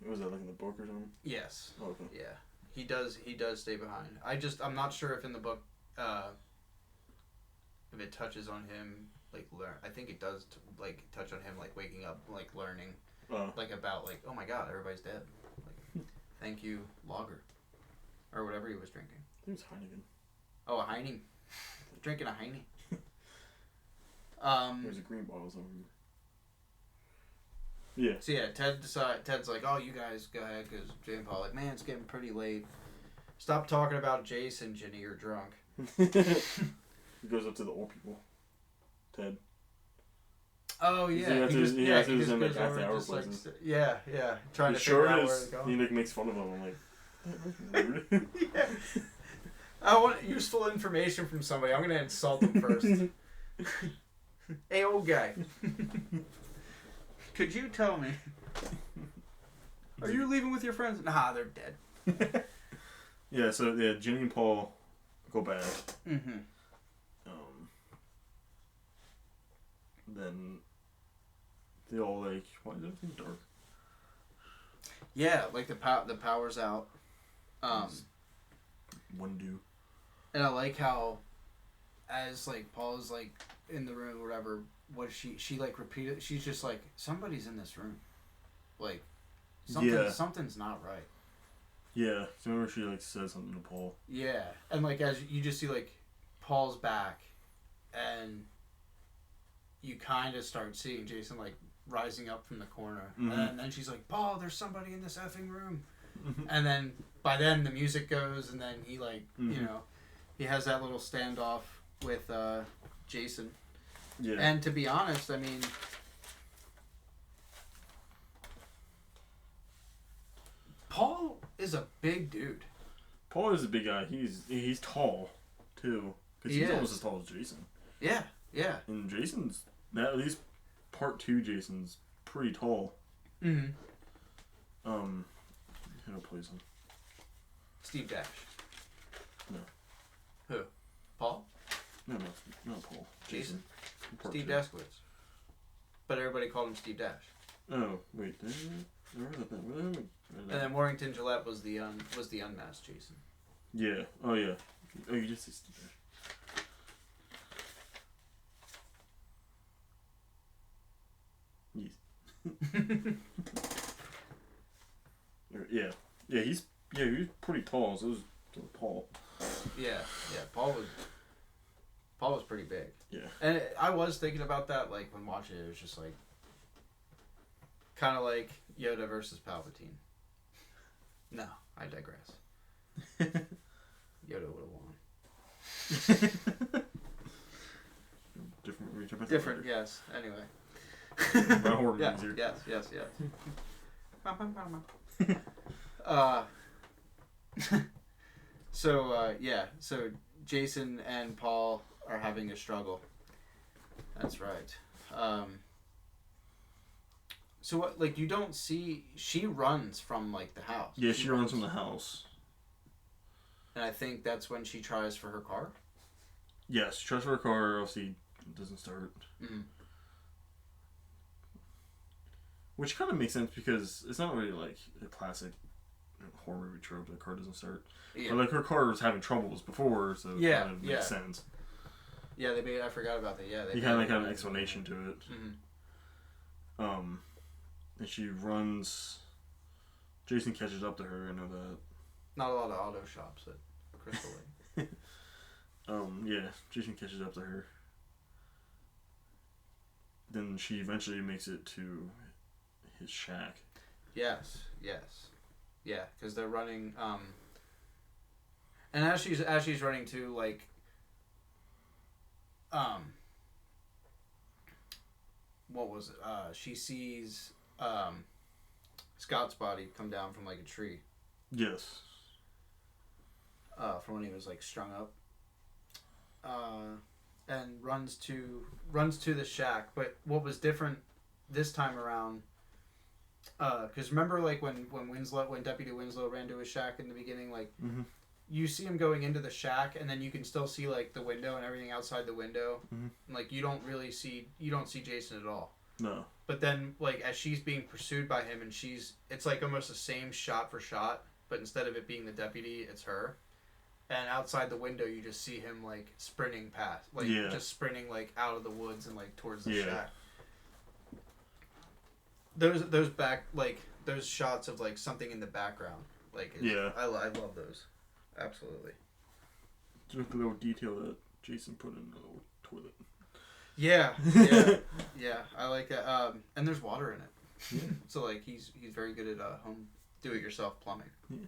Was that like in the book or something? Yes. Oh, okay. Yeah. He does stay behind. I'm not sure if in the book, if it touches on him, like, I think it does, touch on him, like, waking up, like, learning, like, about, like, oh my god, everybody's dead. Like, thank you, lager. Or whatever he was drinking. I think it was Heineken. Oh, a Heine. Drinking a Heine. There's a green bottle somewhere. Yeah. So yeah, Ted's like, oh, you guys go ahead, because Jay and Paul like, man, it's getting pretty late. Stop talking about Jason, Ginny, you're drunk. He goes up to the old people. Ted. Oh yeah, He just goes over after hour just, like, places. yeah, trying He to figure out sure where is. to go. He makes fun of him. I'm like, rude. Yeah. I want useful information from somebody. I'm gonna insult them first. Hey, old guy. Could you tell me? Are you leaving with your friends? Nah, they're dead. Yeah. So yeah, Ginny and Paul go back. Mm-hmm. Then they all like, why is everything dark? Yeah, like the power's out. One do. And I like how, as like Paul is like in the room or whatever, what she like repeated. She's just like, somebody's in this room, like something's not right. Yeah, so remember she like says something to Paul. Yeah, and like as you just see like Paul's back, and you kind of start seeing Jason like rising up from the corner, and then she's like, Paul, there's somebody in this effing room, and then by then the music goes, and then he like you know, he has that little standoff with Jason. Yeah. And to be honest, I mean, Paul is a big dude. Paul is a big guy. He's tall, too. Because he's almost as tall as Jason. Yeah, yeah. And Jason's, at least part 2 Jason's pretty tall. Mm-hmm. Who plays him? Steve Dash. No. Who? Paul? No, not Paul. Jason? Part Steve 2. Dashkowitz. But everybody called him Steve Dash. Oh, wait. And then Warrington Gillette was the unmasked Jason. Yeah. Oh, yeah. Oh, you just say Steve Dash. Yes. Yeah, he's pretty tall, so it was Paul. Yeah. Paul was pretty big. Yeah. And I was thinking about that, like, when watching it. It was just like, kind of like Yoda versus Palpatine. No, I digress. Yoda would have won. Different, yes. Anyway. About horror Yeah, movies here. yes. So Jason and Paul are having a struggle. That's right. So what, like, you don't see, she runs from, like, the house. Yeah, she runs from the house. And I think that's when she tries for her car. Yes, she tries for her car, obviously It doesn't start. Mm-hmm. Which kind of makes sense because it's not really like a classic horror movie trope. The car doesn't start. Yeah. But like her car was having troubles before, so it kind of makes sense. Yeah, they made. I forgot about that. Yeah, they kind of like have an explanation to it. Mm-hmm. And she runs. Jason catches up to her. I know that. Not a lot of auto shops at Crystal Lake. Yeah, Jason catches up to her. Then she eventually makes it to his shack. Yes. Yeah, because they're running. And as she's running to like. What was it? She sees Scott's body come down from like a tree. Yes. From when he was like strung up. And runs to the shack. But what was different this time around? Because remember, like when Deputy Winslow ran to his shack in the beginning, like you see him going into the shack, and then you can still see like the window and everything outside the window. And, like you don't see Jason at all. No. But then, like as she's being pursued by him, and it's like almost the same shot for shot, but instead of it being the deputy, it's her. And outside the window, you just see him like sprinting past, like just sprinting like out of the woods and like towards the shack. Those back like those shots of like something in the background, like I love those, absolutely. Just the little detail that Jason put in the little toilet. Yeah, I like that. And there's water in it. Yeah. So like he's very good at home do-it-yourself plumbing. Yeah.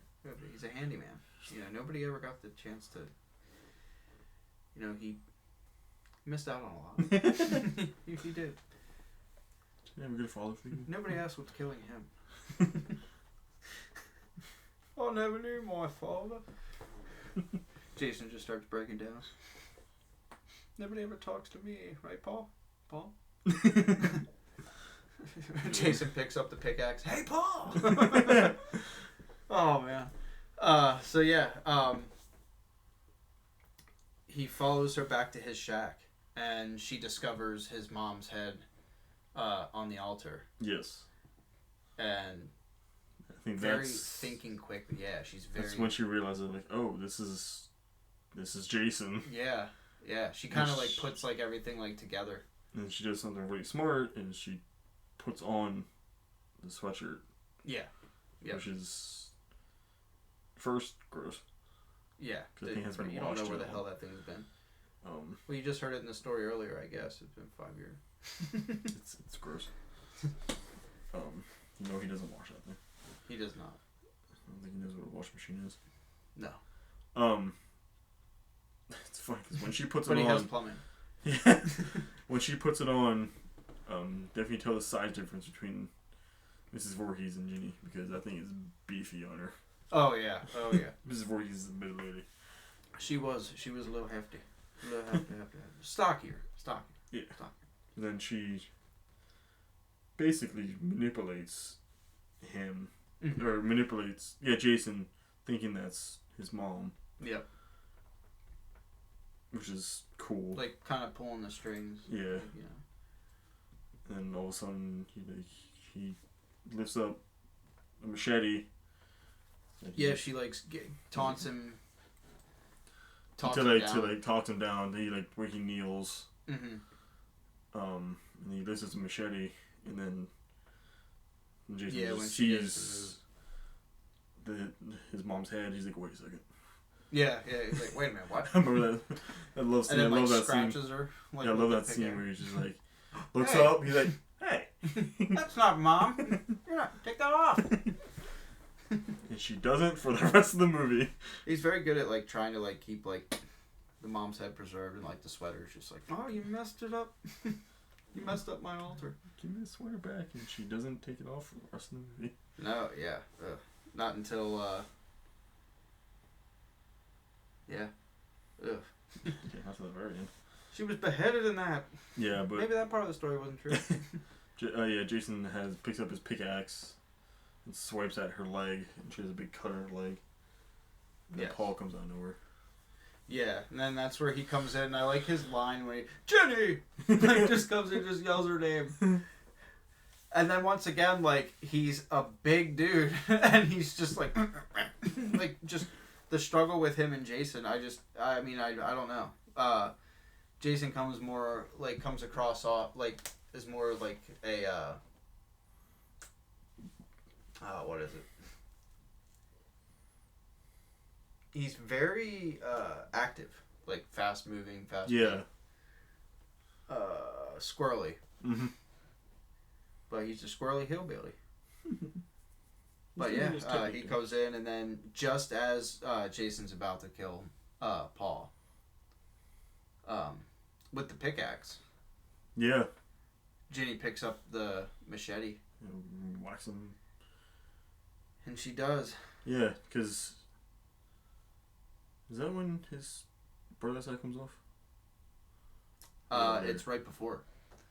He's a handyman. You know, nobody ever got the chance to. You know, he missed out on a lot. he did. Yeah, I'm a good father figure. Nobody asked what's killing him. I never knew my father. Jason just starts breaking down. Nobody ever talks to me, right, Paul? Paul? Jason picks up the pickaxe. Hey, Paul! Oh, man. So, yeah. He follows her back to his shack, and she discovers his mom's head on the altar. Yes. And I think very thinking quick. Yeah, she's very... That's when she realizes, like, oh, this is Jason. Yeah. Yeah, she kind of, like, puts, like, everything, like, together. And she does something really smart, and she puts on the sweatshirt. Yeah. Yep. Which is, first, gross. Yeah. Because I think it has been you don't know where the hell that thing's been. Well, you just heard it in the story earlier, I guess. It's been 5 years. It's gross. You know he doesn't wash that thing. He does not. I don't think he knows what a washing machine is. No. It's funny because when she puts but it on... But he has plumbing. Yeah. When she puts it on, definitely tell the size difference between Mrs. Voorhees and Ginny, because that thing is beefy on her. Oh, yeah. Mrs. Voorhees is a big lady. She was a little hefty. Stockier. Yeah. Then she basically manipulates him, or manipulates, Jason, thinking that's his mom. Yep. Which is cool. Like, kind of pulling the strings. Yeah. Like, you know. And all of a sudden, he lifts up a machete. Yeah, she like taunts him. To talk him down. Then he he kneels. Mm-hmm. And he lifts up a machete, and then Jason when sees his mom's head. He's like, wait a second. Yeah, he's like, wait a minute, what? I remember that. I love and then, I love that scratches scene. her. Like, I love that scene where he's just like, looks hey. up, he's like, hey. That's not Mom. You're not, take that off. And she doesn't for the rest of the movie. He's very good at like trying to like keep like the mom's head preserved, and like the sweater's just like, oh, you messed it up. You messed up my altar. Give me the sweater back, and she doesn't take it off for the rest of the movie. No, yeah. Not until, yeah. Ugh. Yeah, not to the very end. She was beheaded in that. Yeah, but... Maybe that part of the story wasn't true. Jason picks up his pickaxe and swipes at her leg, and she has a big cut on her leg. And then Paul comes out of nowhere. Yeah, and then that's where he comes in. I like his line when he, Jenny! Like, just comes in and just yells her name. And then once again, like, he's a big dude, and he's just like, like, just the struggle with him and Jason. I don't know. Jason comes across, like, is more like a, what is it? He's very, active. Like, fast moving, Yeah. Squirrely. Mm-hmm. But he's a squirrely hillbilly. But yeah, he goes in, and then just as Jason's about to kill Paul with the pickaxe, Yeah. Ginny picks up the machete. Wax him. And she does. Yeah, because... Is that when his brother's eye comes off? It's right before.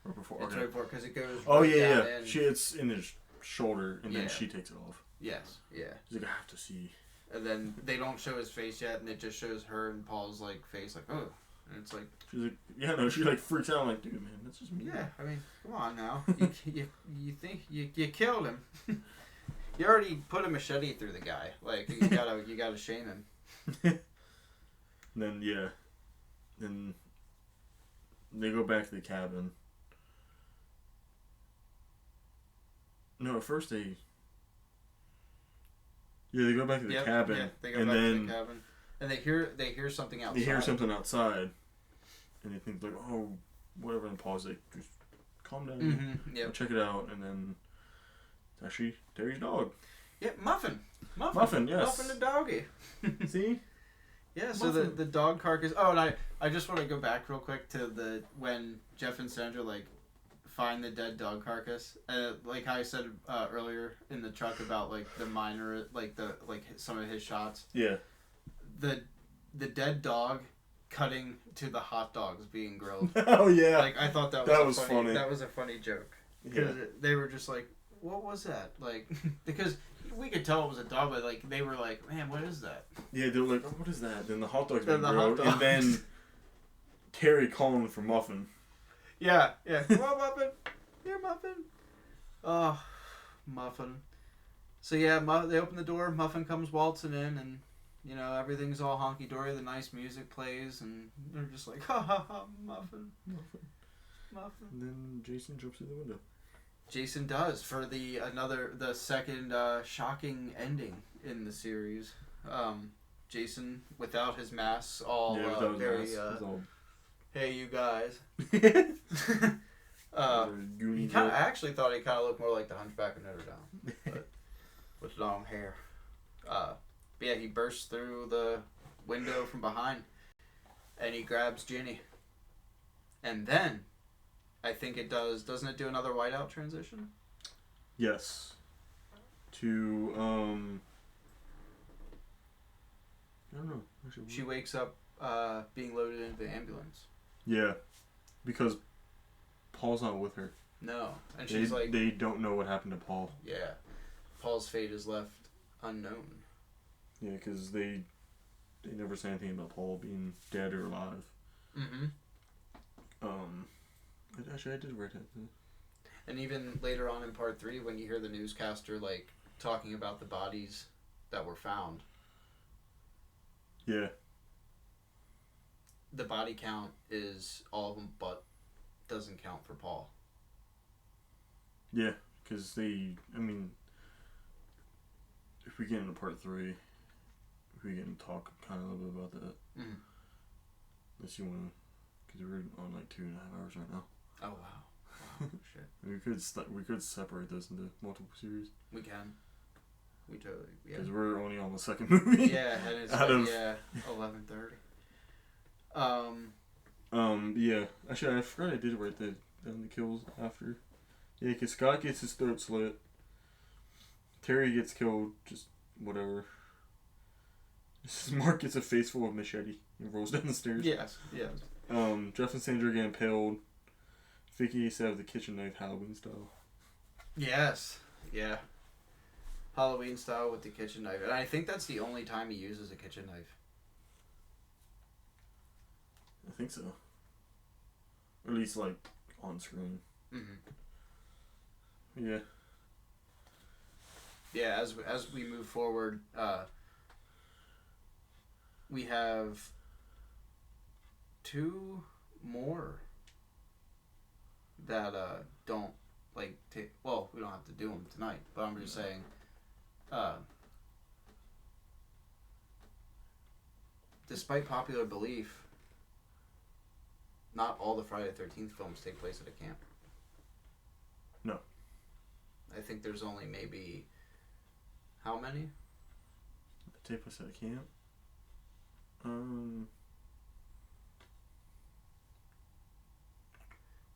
Right before. It's Okay. right before, because it goes. Oh right yeah, down yeah. in. It's in his shoulder, and then Yeah. she takes it off. Yes, yeah. She's like, I have to see. And then they don't show his face yet, and it just shows her and Paul's like face, like, oh, and it's like. She's like, yeah, no. She like freaks out. I'm like, dude, man, that's just me. Yeah, I mean, come on now. You think you killed him? You already put a machete through the guy. Like, you gotta shame him. And then yeah, then they go back to the cabin. No, at first they. Yeah, they go back to the cabin. Yeah, they go and back then to the cabin, and they hear something outside. they hear something outside, and they think like, oh, whatever. And Paul's like, just calm down. Mm-hmm. Yeah. Check it out, and then it's actually Terry's dog. Yeah, Muffin. Muffin, yes. Muffin the doggy. See? Yeah, so Muffin. the dog carcass. Oh, and I just want to go back real quick to when Jeff and Sandra like find the dead dog carcass. Like how I said earlier in the truck about like the minor, like some of his shots. Yeah. The dead dog cutting to the hot dogs being grilled. Oh yeah. Like I thought that was funny. That was a funny joke. Because they were just like, what was that? Like because we could tell it was a dog, but like they were like, man, what is that? Yeah, they were like, oh, what is that? Then the hot dogs Then being the hot grilled, and then dogs. Terry calling for Muffin. Yeah. Come on, Muffin. Here, Muffin. Oh, Muffin. So yeah, they open the door. Muffin comes waltzing in, and you know everything's all honky dory. The nice music plays, and they're just like, ha ha ha, Muffin. And then Jason jumps through the window. Jason does for the second shocking ending in the series. Jason without his mask, all without very his mask. He's all... hey you guys. goony He kind of actually thought he kind of looked more like the Hunchback of Notre Dame, but with long hair. But yeah, he bursts through the window from behind, and he grabs Ginny. And then, I think it doesn't it do another whiteout transition? Yes. To I don't know. Actually, She wakes up being loaded into the ambulance. yeah, because Paul's not with her. No, and she's like, they don't know what happened to Paul. yeah, Paul's fate is left unknown. Yeah, because they never say anything about Paul being dead or alive. Mm-hmm. Actually, I did write that. And even later on in part 3, when you hear the newscaster like talking about the bodies that were found, Yeah. the body count is all of them, but doesn't count for Paul. Yeah, because if we get into part 3, we can talk kind of a little bit about that. Mm. Unless you want to, because we're on like 2.5 hours right now. Oh wow! Wow, shit. We could separate those into multiple series. We can. We totally. Yeah. Because we're only on the second movie. Yeah, and it's Out of- 11:30. Yeah. Actually, I forgot I did write down the kills after. Yeah, because Scott gets his throat slit. Terry gets killed. Just whatever. Mark gets a face full of machete and rolls down the stairs. Yes. Jeff and Sandra get impaled. Vicky used to have the kitchen knife Halloween style. Yes. Yeah. Halloween style with the kitchen knife, and I think that's the only time he uses a kitchen knife. I think so. Or at least, like, on screen. Mm-hmm. Yeah. Yeah, as we move forward, we have 2 more that don't like take. Well, we don't have to do them tonight, but I'm just saying. Despite popular belief, not all the Friday the 13th films take place at a camp. No. I think there's only maybe. How many? Take place at a camp?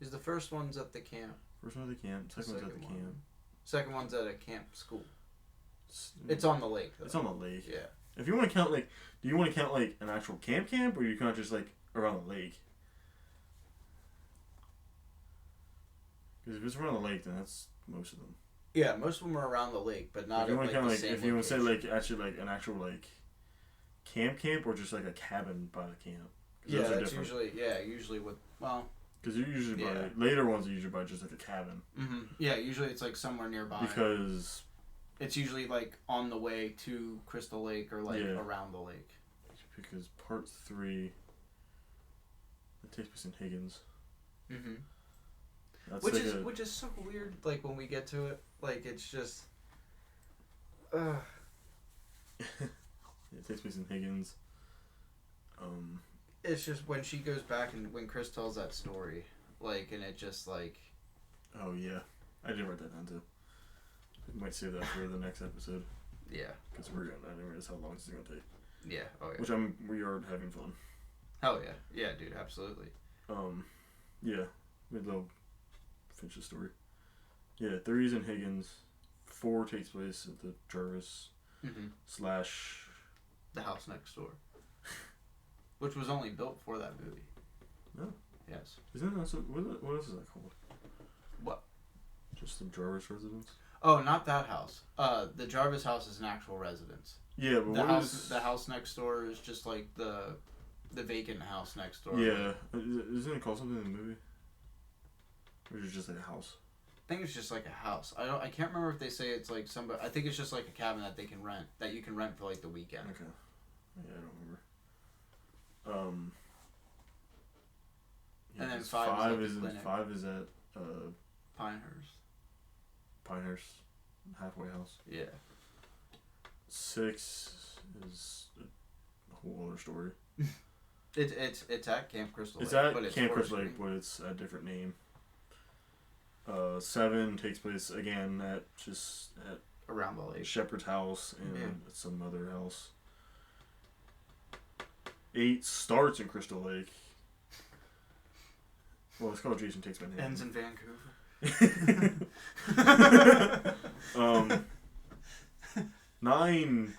Is the first one's at the camp? First one at the camp, second one's at the camp. Second one's at a camp school. It's on the lake, though. It's on the lake. Yeah. If you want to count, like, do you want to count, like, an actual camp, or you count just, like, around the lake? Because if it's around the lake, then that's most of them. Yeah, most of them are around the lake, but not at, like, the same if you want to say, location. like, actually, like, an actual, like, camp, or just, like, a cabin by the camp. Yeah, that's usually with, well... Because you're usually by, later ones are usually by just, like, a cabin. Mm-hmm. Yeah, usually it's, like, somewhere nearby. Because... It's usually, like, on the way to Crystal Lake or, like, around the lake. Because part 3... It takes place in Higgins. Mm-hmm. That's which is so weird, like, when we get to it. Like, it's just... It takes place in Higgins. It's just when she goes back and when Chris tells that story, like, and it just, like... Oh, yeah. I did write that down, too. We might save that for the next episode. Yeah. Because I didn't realize how long this is going to take. Yeah, oh yeah. Which we are having fun. Hell yeah. Yeah, dude, absolutely. Yeah. They'll finish the story. Yeah, 3's in Higgins. 4 takes place at the Jarvis / The house next door. Which was only built for that movie. No. Yes. Isn't that what else is that called? What? Just the Jarvis residence? Oh, not that house. The Jarvis house is an actual residence. Yeah, but the house next door is just like the vacant house next door. Yeah. Isn't it called something in the movie? Or is it just like a house? I think it's just like a house. I can't remember if they say it's like somebody. I think it's just like a cabin that they can rent, that you can rent for like the weekend. Okay. Yeah, I don't remember. And then 5 is at 5 is at Pinehurst halfway house. Yeah. 6 is a whole other story. It's at Camp Crystal Lake. It's at Camp Crystal Lake, but it's a different name. 7 takes place again at around the lake. Shepherd's house and some other house. 8 starts in Crystal Lake. Well, it's called Jason Takes Manhattan. Ends in Vancouver. 9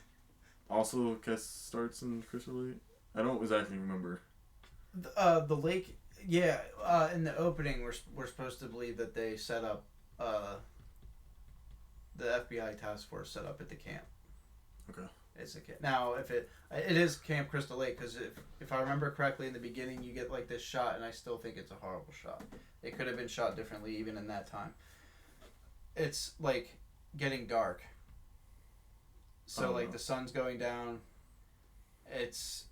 also starts in Crystal Lake. I don't exactly remember. The lake, yeah. In the opening, we're supposed to believe that they set up the FBI task force set up at the camp. Okay. It's a camp. Now, if it is Camp Crystal Lake, because if I remember correctly, in the beginning you get like this shot, and I still think it's a horrible shot. It could have been shot differently even in that time. It's like getting dark. So like the sun's going down. It's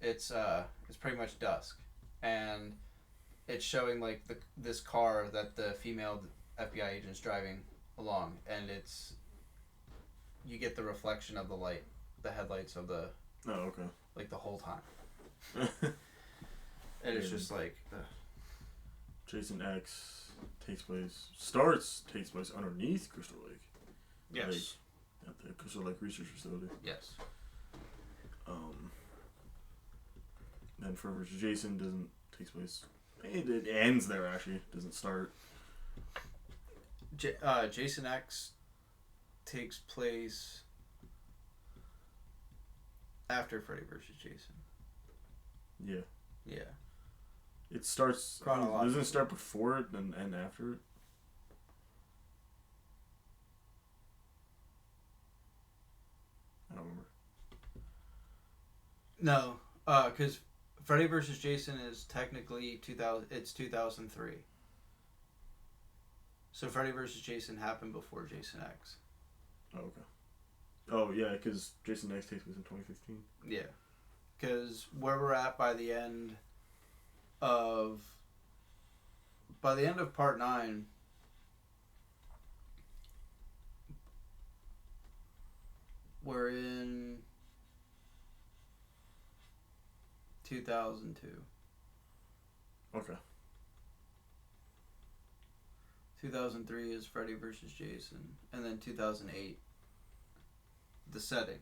pretty much dusk, and it's showing like this car that the female FBI agent's driving along, and you get the reflection of the light, the headlights of the like the whole time. And it's just like Jason X takes place underneath Crystal Lake. Yes. At the Crystal Lake Research Facility. Yes. Then Forever Jason takes place. It ends there actually. Doesn't start. Jason X takes place after Freddy vs. Jason. Yeah. Yeah. It starts. Doesn't it start before it and end after it? I don't remember. No, because Freddy vs. Jason is technically 2000. It's 2003. So Freddy vs. Jason happened before Jason X. Oh, okay. Oh, yeah, because Jason X takes place in 2015. Yeah. Because where we're at by the end of part 9, we're in 2002. Okay. 2003 is Freddy vs. Jason, and then 2008. The setting,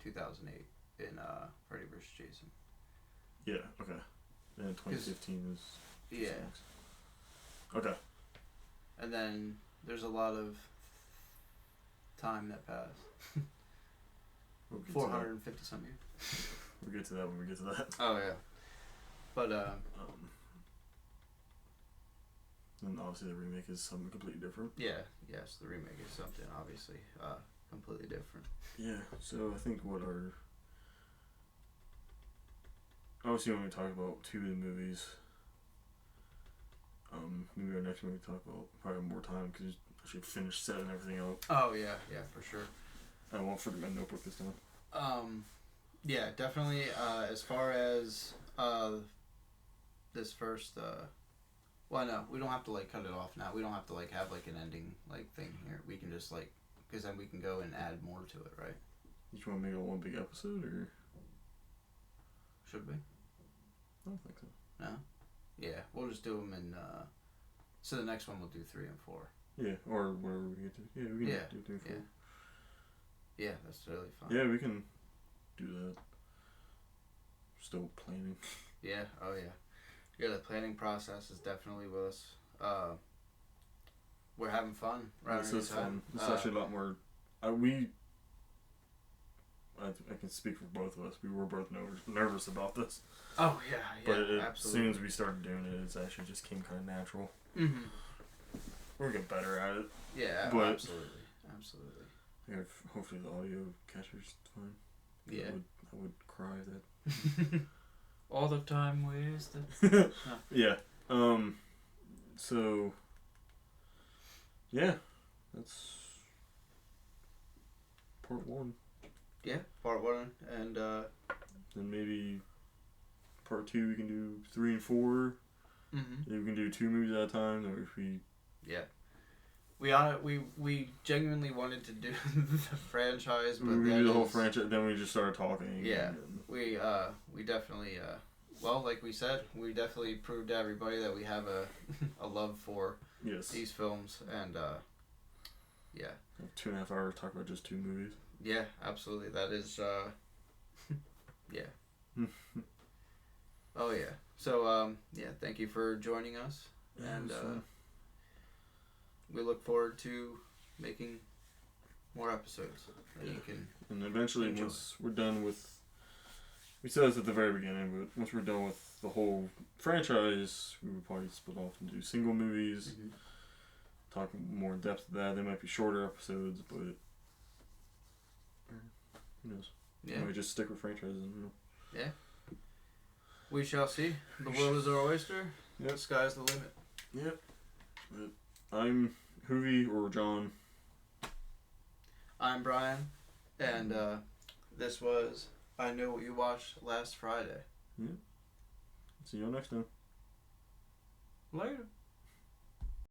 2008 in Freddy vs. Jason. Yeah. Okay. And 2015 is. Yeah. Jason X. Okay. And then there's a lot of time that passed. We'll get 450 some years. We'll get to that when we get to that. Oh yeah. But and obviously the remake is something completely different. yeah, yes, the remake is something obviously completely different. Yeah, so I think what our... Obviously when we talk about 2 of the movies, maybe our next movie we talk about probably more time because I should finish setting everything up. Oh yeah, for sure. I won't forget my notebook this time. Yeah, definitely. As far as this first, well, no, we don't have to like cut it off now. We don't have to like have like an ending like thing here. We can just like, because then we can go and add more to it, right? You want to make it one big episode or? Should we? I don't think so. No. Yeah, we'll just do them in. So the next one we'll do 3 and 4. Yeah, or whatever we get to. Yeah, we can do 3 and 4. Yeah, that's totally fine. Yeah, we can do that. Still planning. Yeah. Oh yeah. Yeah, the planning process is definitely with us. We're having fun. This is fun. It's actually a lot more. I can speak for both of us. We were both nervous about this. Oh yeah, but absolutely. as soon as we started doing it, it's actually just came kind of natural. Mm-hmm. We're getting better at it. Yeah, but absolutely. Yeah, hopefully the audio catcher's fine. Yeah. I would cry that. All the time wasted. Yeah. So. Yeah, that's part 1. Yeah, part 1, and then maybe part 2 we can do 3 and 4. Mm-hmm. Maybe we can do 2 movies at a time, or if we. Yeah. We genuinely wanted to do the franchise, but we do the whole franchise. Then we just started talking. Yeah, we definitely well, like we said, we definitely proved to everybody that we have a love for these films, and yeah. 2.5 hours to talk about just 2 movies. Yeah, absolutely. That is yeah. Oh yeah. So yeah, thank you for joining us, and we look forward to making more episodes that you can. And eventually, enjoy. Once we're done with, we said this at the very beginning, but once we're done with the whole franchise, we would probably split off and do single movies. Mm-hmm. Talk more in depth of that. They might be shorter episodes, but who knows? Yeah. We just stick with franchises. Yeah. We shall see. The world is our oyster. Yep. The sky's the limit. Yep. But I'm Hoovy or John. I'm Brian, and this was I Know What You Watched Last Friday. Yeah. See you next time. Later.